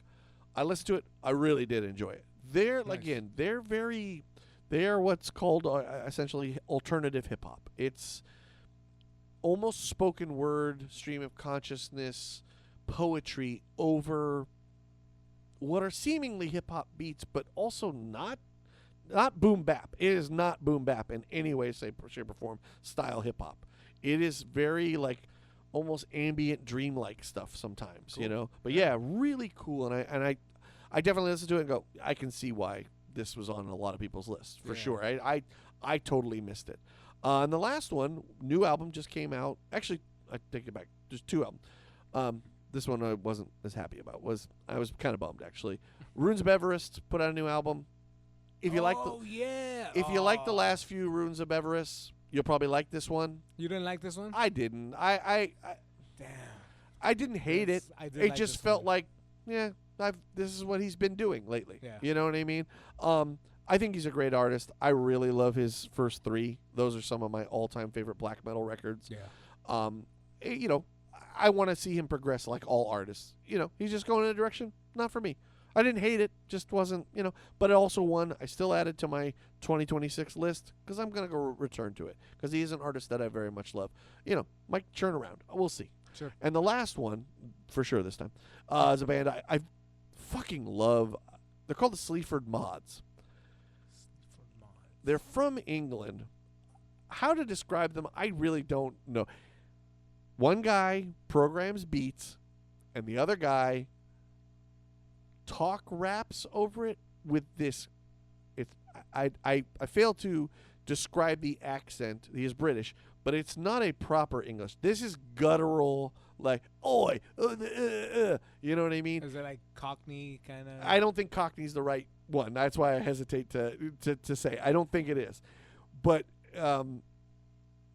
I listened to it. I really did enjoy it. They're Nice. Again, they are what's called essentially alternative hip-hop. It's almost spoken word, stream of consciousness, poetry over what are seemingly hip-hop beats, but also not boom bap. It is not boom bap in any way, shape, or form style hip-hop. It is very almost ambient, dreamlike stuff sometimes, Cool. you know. But yeah, really cool. And I definitely listen to it and go, I can see why this was on a lot of people's lists for Yeah. sure. I totally missed it. And the last one, new album just came out. Actually, I take it back. There's two albums. This one I wasn't as happy about. I was kind of bummed actually. Runes of Everest put out a new album. If you like the last few Runes of Everest, you'll probably like this one. You didn't like this one? I didn't. I Damn. I didn't hate it. I did It like just this felt one. like, yeah, this is what he's been doing lately. Yeah. You know what I mean? I think he's a great artist. I really love his first three. Those are some of my all-time favorite black metal records. Yeah. You know, I want to see him progress like all artists. You know, he's just going in a direction, not for me. I didn't hate it, just wasn't, you know. But it also one I still added to my 2026 list because I'm going to go return to it because he is an artist that I very much love. You know, might turn around. We'll see. Sure. And the last one, for sure this time, is a band I fucking love. They're called the Sleaford Mods. They're from England. How to describe them, I really don't know. One guy programs beats, and the other guy talk raps over it with this. I fail to describe the accent. He is British, but it's not a proper English. This is guttural, like oi, you know what I mean? Is it like Cockney kind of? I don't think Cockney's the right one. That's why I hesitate to say. I don't think it is, but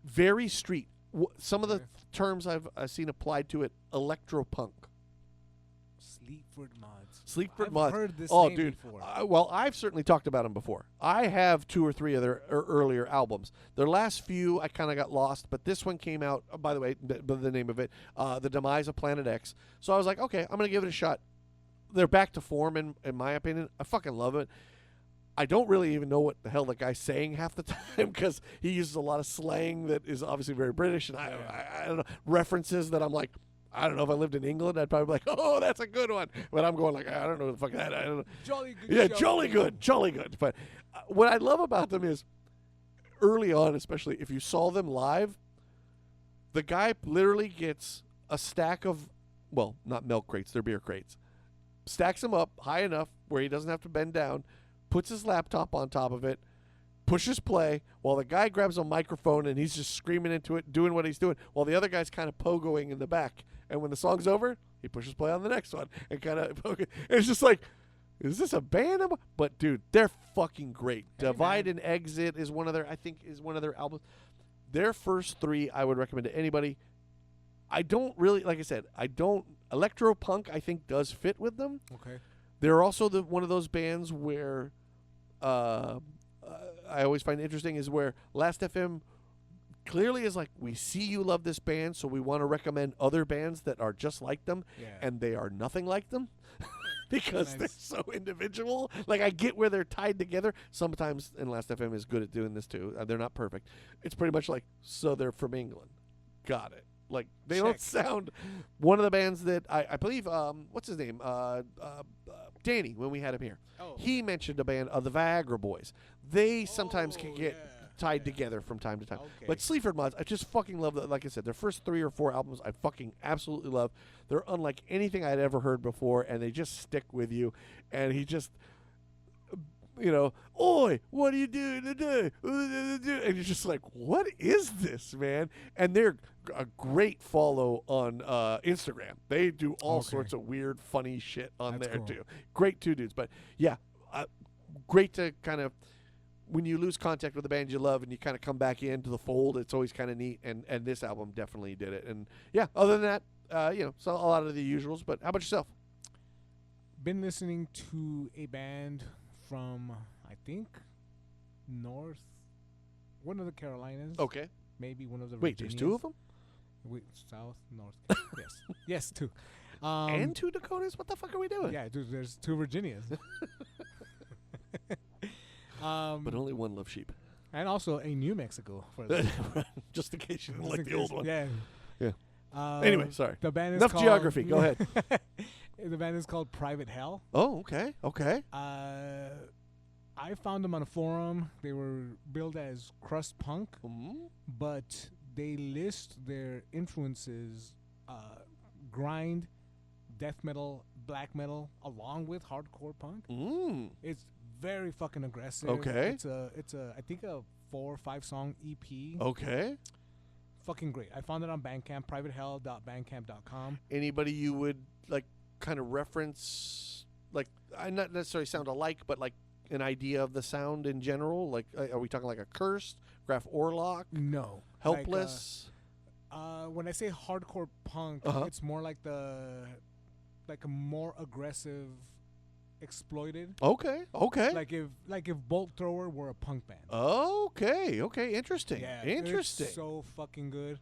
very street. Some of the terms I've seen applied to it: electropunk. Sleaford Mods. Sleaford I've Mods. heard this Oh, name dude. before. Well, I've certainly talked about them before. I have 2 or 3 of their earlier albums. Their last few, I kind of got lost, but this one came out. By the way, the name of it, "The Demise of Planet X." So I was like, okay, I'm gonna give it a shot. They're back to form, in my opinion. I fucking love it. I don't really even know what the hell the guy's saying half the time because he uses a lot of slang that is obviously very British, and I don't know, references that I'm like, I don't know, if I lived in England, I'd probably be like, oh, that's a good one. But I'm going like, I don't know what the fuck that. I don't know. Jolly good. Yeah, jolly good. But what I love about them is early on, especially if you saw them live, the guy literally gets a stack of, well, not milk crates, they're beer crates, stacks them up high enough where he doesn't have to bend down, puts his laptop on top of it, pushes play, while the guy grabs a microphone and he's just screaming into it, doing what he's doing, while the other guy's kind of pogoing in the back. And when the song's over, he pushes play on the next one and kind of pogo. It's just like, is this a band? But dude, they're fucking great. Hey, Divide man. and Exit is one of their, I think, is one of their albums. Their first 3, I would recommend to anybody. I don't really, like I said, electro punk, I think, does fit with them. Okay. They're also one of those bands where I always find interesting is where Last FM clearly is like, we see you love this band, so we want to recommend other bands that are just like them, Yeah. and they are nothing like them because Nice. they're so individual. Like, I get where they're tied together. Sometimes, and Last FM is good at doing this too. They're not perfect. It's pretty much like, so they're from England. Got it. Like, they don't Check. sound one of the bands that I believe, what's his name? Danny, when we had him here. Oh. He mentioned a band, the Viagra Boys. They sometimes can Oh, get yeah, tied yeah. together from time to time. Okay. But Sleaford Mods, I just fucking love that. Like I said, their first 3 or 4 albums I fucking absolutely love. They're unlike anything I'd ever heard before, and they just stick with you. And he just, oi, what are you doing today? And you're just like, what is this, man? And they're a great follow on Instagram. They do all Okay. sorts of weird, funny shit on That's there, cool. too. Great 2 dudes. But, yeah, great to kind of, when you lose contact with the band you love and you kind of come back into the fold, it's always kind of neat. And this album definitely did it. And, yeah, other than that, so a lot of the usuals. But how about yourself? Been listening to a band from, I think, one of the Carolinas. Okay. Maybe one of the Wait, there's 2 of them? South, North. Yes. Yes, 2. And 2 Dakotas? What the fuck are we doing? Yeah, dude, there's 2 Virginias. But only one loves sheep. And also a New Mexico. For the Just in case you didn't just like in the old case- one. Yeah. Yeah. Anyway, sorry. The band is Enough called, geography. Go ahead. The band is called Private Hell. Oh, okay. Okay. I found them on a forum. They were billed as crust punk, but they list their influences: grind, death metal, black metal, along with hardcore punk. It's very fucking aggressive. Okay. It's a I think a 4 or 5 song EP. Okay. Fucking great. I found it on Bandcamp, privatehell.bandcamp.com. Anybody you would like kind of reference, like, not necessarily sound alike, but like an idea of the sound in general? Like, are we talking like a Cursed, Graf Orlock, No. Helpless? When I say hardcore punk, it's more like a more aggressive, exploited. Okay. Okay. Like if Bolt Thrower were a punk band. Okay. Okay. Interesting. Yeah, Interesting. It's so fucking good.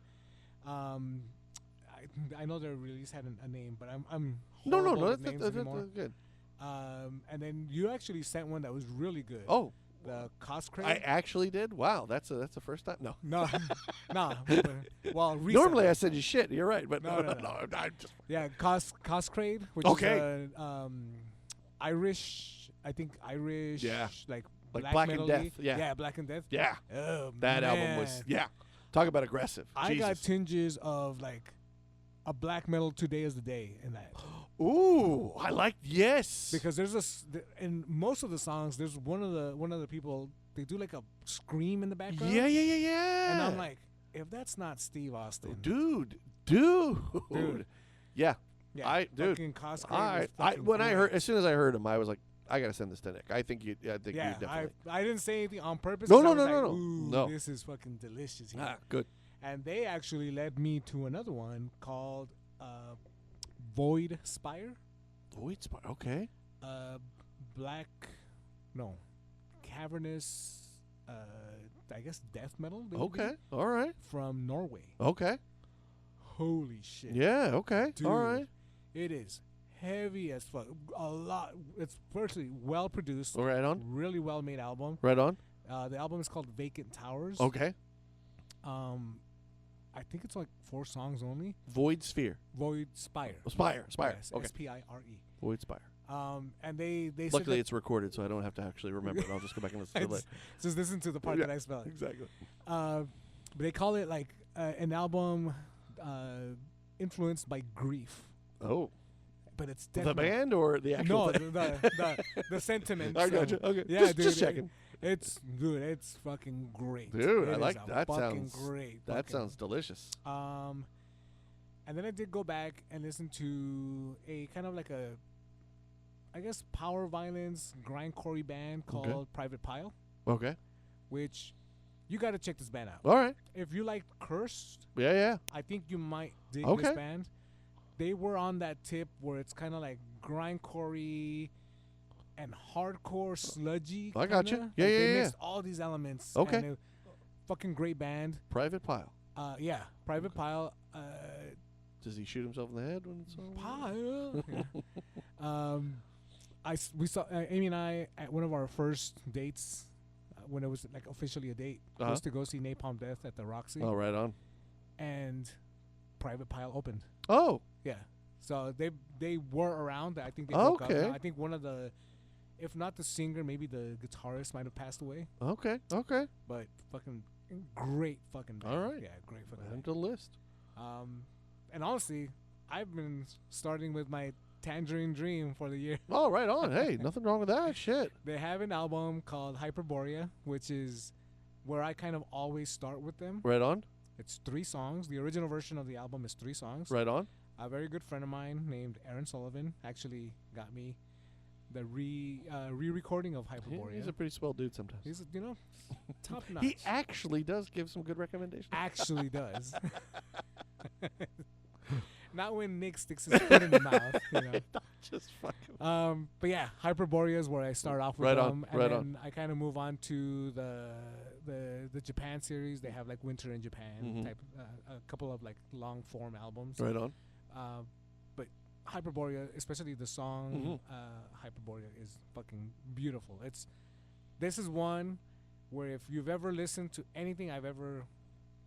I know their release had a name, but I'm no. horrible with That's names anymore. good. And then you actually sent one that was really good. Oh, The Coscrate. I actually did. Wow, that's a first time. No. No, nah. Well, recently. Normally I send you shit. You're right, but No. I'm just Yeah, Coscrade, which Okay. is Irish. I think Irish. Yeah. Like Black and metal-y. Death, yeah. Yeah, Black and Death. yeah. Oh, That album was Talk about aggressive. I got Jesus. tinges of like a black metal Today is the Day in that. Ooh, I like yes. Because there's in most of the songs, there's one of the people, they do like a scream in the background. Yeah. And I'm like, if that's not Steve Austin, dude. Yeah. yeah, dude. fucking Coscrate. All right. As soon as I heard him, I was like, I gotta send this to Nick. I think you definitely. I didn't say anything on purpose. No, 'cause no, I was no, like, no, no. Ooh, No. this is fucking delicious here. Good. And they actually led me to another one called Void Spire. Void Spire. Okay. black, no, cavernous, I guess death metal. they would be, Okay. All right. from Norway. Okay. Holy shit. Yeah. Okay. Dude, All right. it is heavy as fuck. A lot. It's firstly well produced, Right on. really well made album. Right on. The album is called Vacant Towers. Okay. I think it's like 4 songs only. Void Sphere. Void Spire. Spire. Spire. Yes, Okay. Spire. Void Spire. And they said Luckily, that it's recorded, so I don't have to actually remember it. I'll just go back and listen to it. just listen to the part Yeah, that I spelled. Exactly. But they call it like an album influenced by grief. Oh. But it's The definitely band or the actual no thing? the sentiment. I got you. Okay. Yeah, Just dude, checking. It's fucking great. Dude, It I is like a that. Fucking Sounds great. That fucking- sounds delicious. And then I did go back and listen to a kind of like a, I guess, power violence grindcore band called Okay. Private Pile, Okay. which you got to check this band out. All right. If you like Cursed, Yeah. Yeah. I think you might dig Okay. this band. They were on that tip where it's kind of like grindcore and hardcore sludgy. I got you. kinda. Yeah, Like yeah, They yeah. mixed all these elements. Okay. And fucking great band. Private Pile. Yeah, Private Pile. Does he shoot himself in the head when it's over? Pile. Yeah. We saw Amy and I at one of our first dates when it was like officially a date Uh-huh. was to go see Napalm Death at the Roxy, Oh, right on. and Private Pile opened. Oh. Yeah, so they were around. I think they broke up. Okay. Now. I think one of the, if not the singer, maybe the guitarist might have passed away. Okay. Okay. But fucking great fucking band. All right. Yeah, great fucking Add band. to the list. And honestly, I've been starting with my Tangerine Dream for the year. Oh, right on. Hey, nothing wrong with that. Shit. They have an album called Hyperborea, which is where I kind of always start with them. Right on. It's 3 songs. The original version of the album is 3 songs. Right on. A very good friend of mine named Aaron Sullivan actually got me the re-recording of Hyperborea. He's a pretty swell dude sometimes. He's top notch. He actually does give some good recommendations. actually does. Not when Nick sticks his foot in the mouth, you know. Just fucking. But yeah, Hyperborea is where I start off with Right on, them, and right then on. I kind of move on to the Japan series. They have like Winter in Japan Mhm. type, a couple of like long form albums. Right on. But Hyperborea, especially the song Mhm. Hyperborea, is fucking beautiful. This is one where if you've ever listened to anything I've ever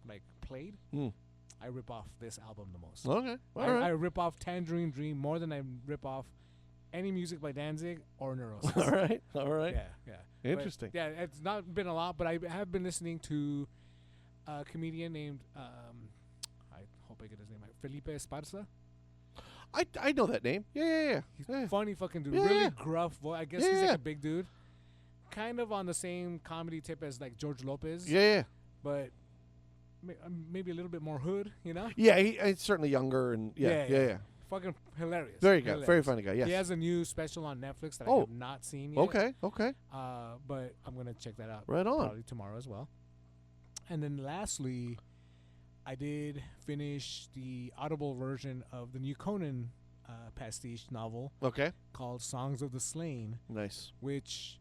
like played, Mm. I rip off this album the most. Okay. All I right. rip off Tangerine Dream more than I rip off any music by Danzig or Neurosis. All right. All right. Yeah, yeah. But, Interesting. yeah, it's not been a lot, but I have been listening to a comedian named I hope I get his name right, Felipe Esparza. I know that name. Yeah. He's Yeah. funny fucking dude, Yeah, really yeah. gruff voice. I guess Yeah, he's like yeah. a big dude, kind of on the same comedy tip as like George Lopez. Yeah. but maybe a little bit more hood, you know. Yeah. He's certainly younger and yeah. Fucking hilarious. Very good. Very Hilarious. funny guy. Yes. He has a new special on Netflix that I Oh. have not seen yet. Okay. But I'm gonna check that out. Right on. Probably tomorrow as well. And then lastly, I did finish the Audible version of the new Conan pastiche novel Okay. called Songs of the Slain, Nice. which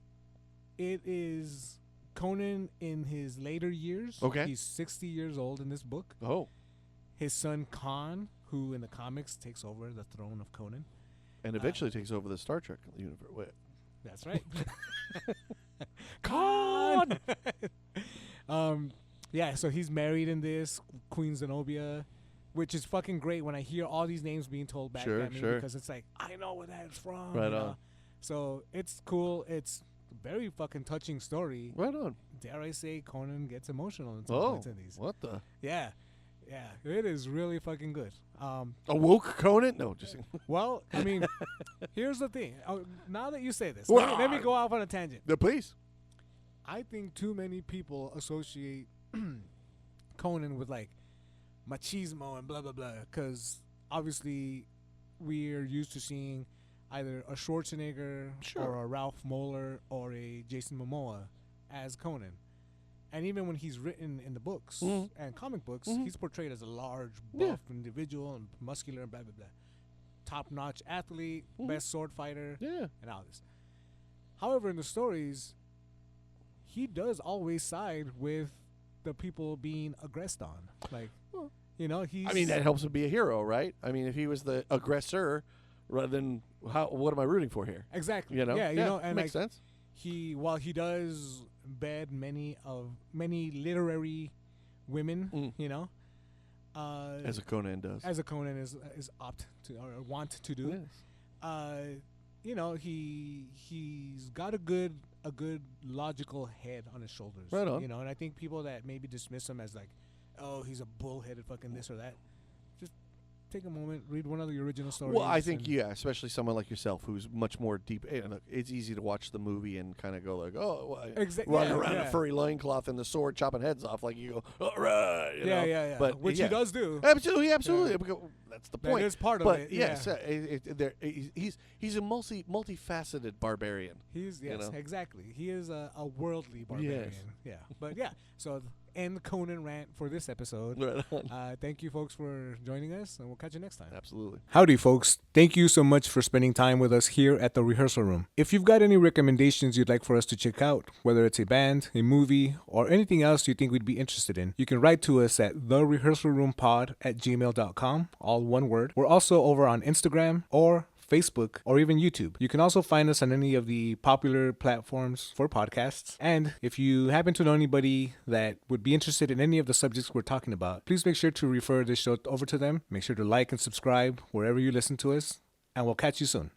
it is Conan in his later years. Okay. He's 60 years old in this book. Oh. His son Khan, who in the comics takes over the throne of Conan. And eventually takes over the Star Trek universe. Wait. That's right. Khan! Yeah, so he's married in this, Queen Zenobia, which is fucking great when I hear all these names being told back Sure, at me sure. because it's like, I know where that's from. Right you on. know? So it's cool. It's a very fucking touching story. Right on. Dare I say Conan gets emotional in some Oh. points in these. What the? Yeah. It is really fucking good. A woke Conan? No, just. Well, I mean, here's the thing. Now that you say this, Well, let me go off on a tangent. Please. I think too many people associate Conan with like machismo and blah blah blah, because obviously we're used to seeing either a Schwarzenegger Sure. or a Ralph Moeller or a Jason Momoa as Conan. And even when he's written in the books and comic books, he's portrayed as a large, buff Yeah. individual and muscular and blah blah blah. top-notch athlete, best sword fighter, Yeah. and all this. However, in the stories, he does always side with the people being aggressed on. Like, you know, he's. I mean, that helps him be a hero, right? I mean, if he was the aggressor, rather than what am I rooting for here? Exactly. You know, Yeah, you know, and makes like, sense. while he does bed many literary women, you know, As a Conan does. as a Conan is opt to or want to do. Yes. You know, he's got a good logical head on his shoulders. Right on. You know, and I think people that maybe dismiss him as like, oh, he's a bullheaded fucking this or that, just take a moment, read one of the original stories. Well, I think especially someone like yourself who's much more deep. Look, it's easy to watch the movie and kind of go like, oh, running around a furry loincloth and the sword chopping heads off. Like you go, all right, you know? Yeah. But Which he does do. Absolutely. Yeah. Because that's the That point. is part of but it, yes, yeah. he's a multifaceted barbarian. He's you know? exactly. He is a worldly barbarian. Yes. Yeah, but yeah. So end Conan rant for this episode. Right on. Thank you, folks, for joining us, and we'll catch you next time. Absolutely. Howdy, folks. Thank you so much for spending time with us here at the rehearsal room. If you've got any recommendations you'd like for us to check out, whether it's a band, a movie, or anything else you think we'd be interested in, you can write to us at therehearsalroompod@gmail.com, all one word. We're also over on Instagram or Facebook, or even YouTube. You can also find us on any of the popular platforms for podcasts. And if you happen to know anybody that would be interested in any of the subjects we're talking about, please make sure to refer this show over to them. Make sure to like and subscribe wherever you listen to us, and we'll catch you soon.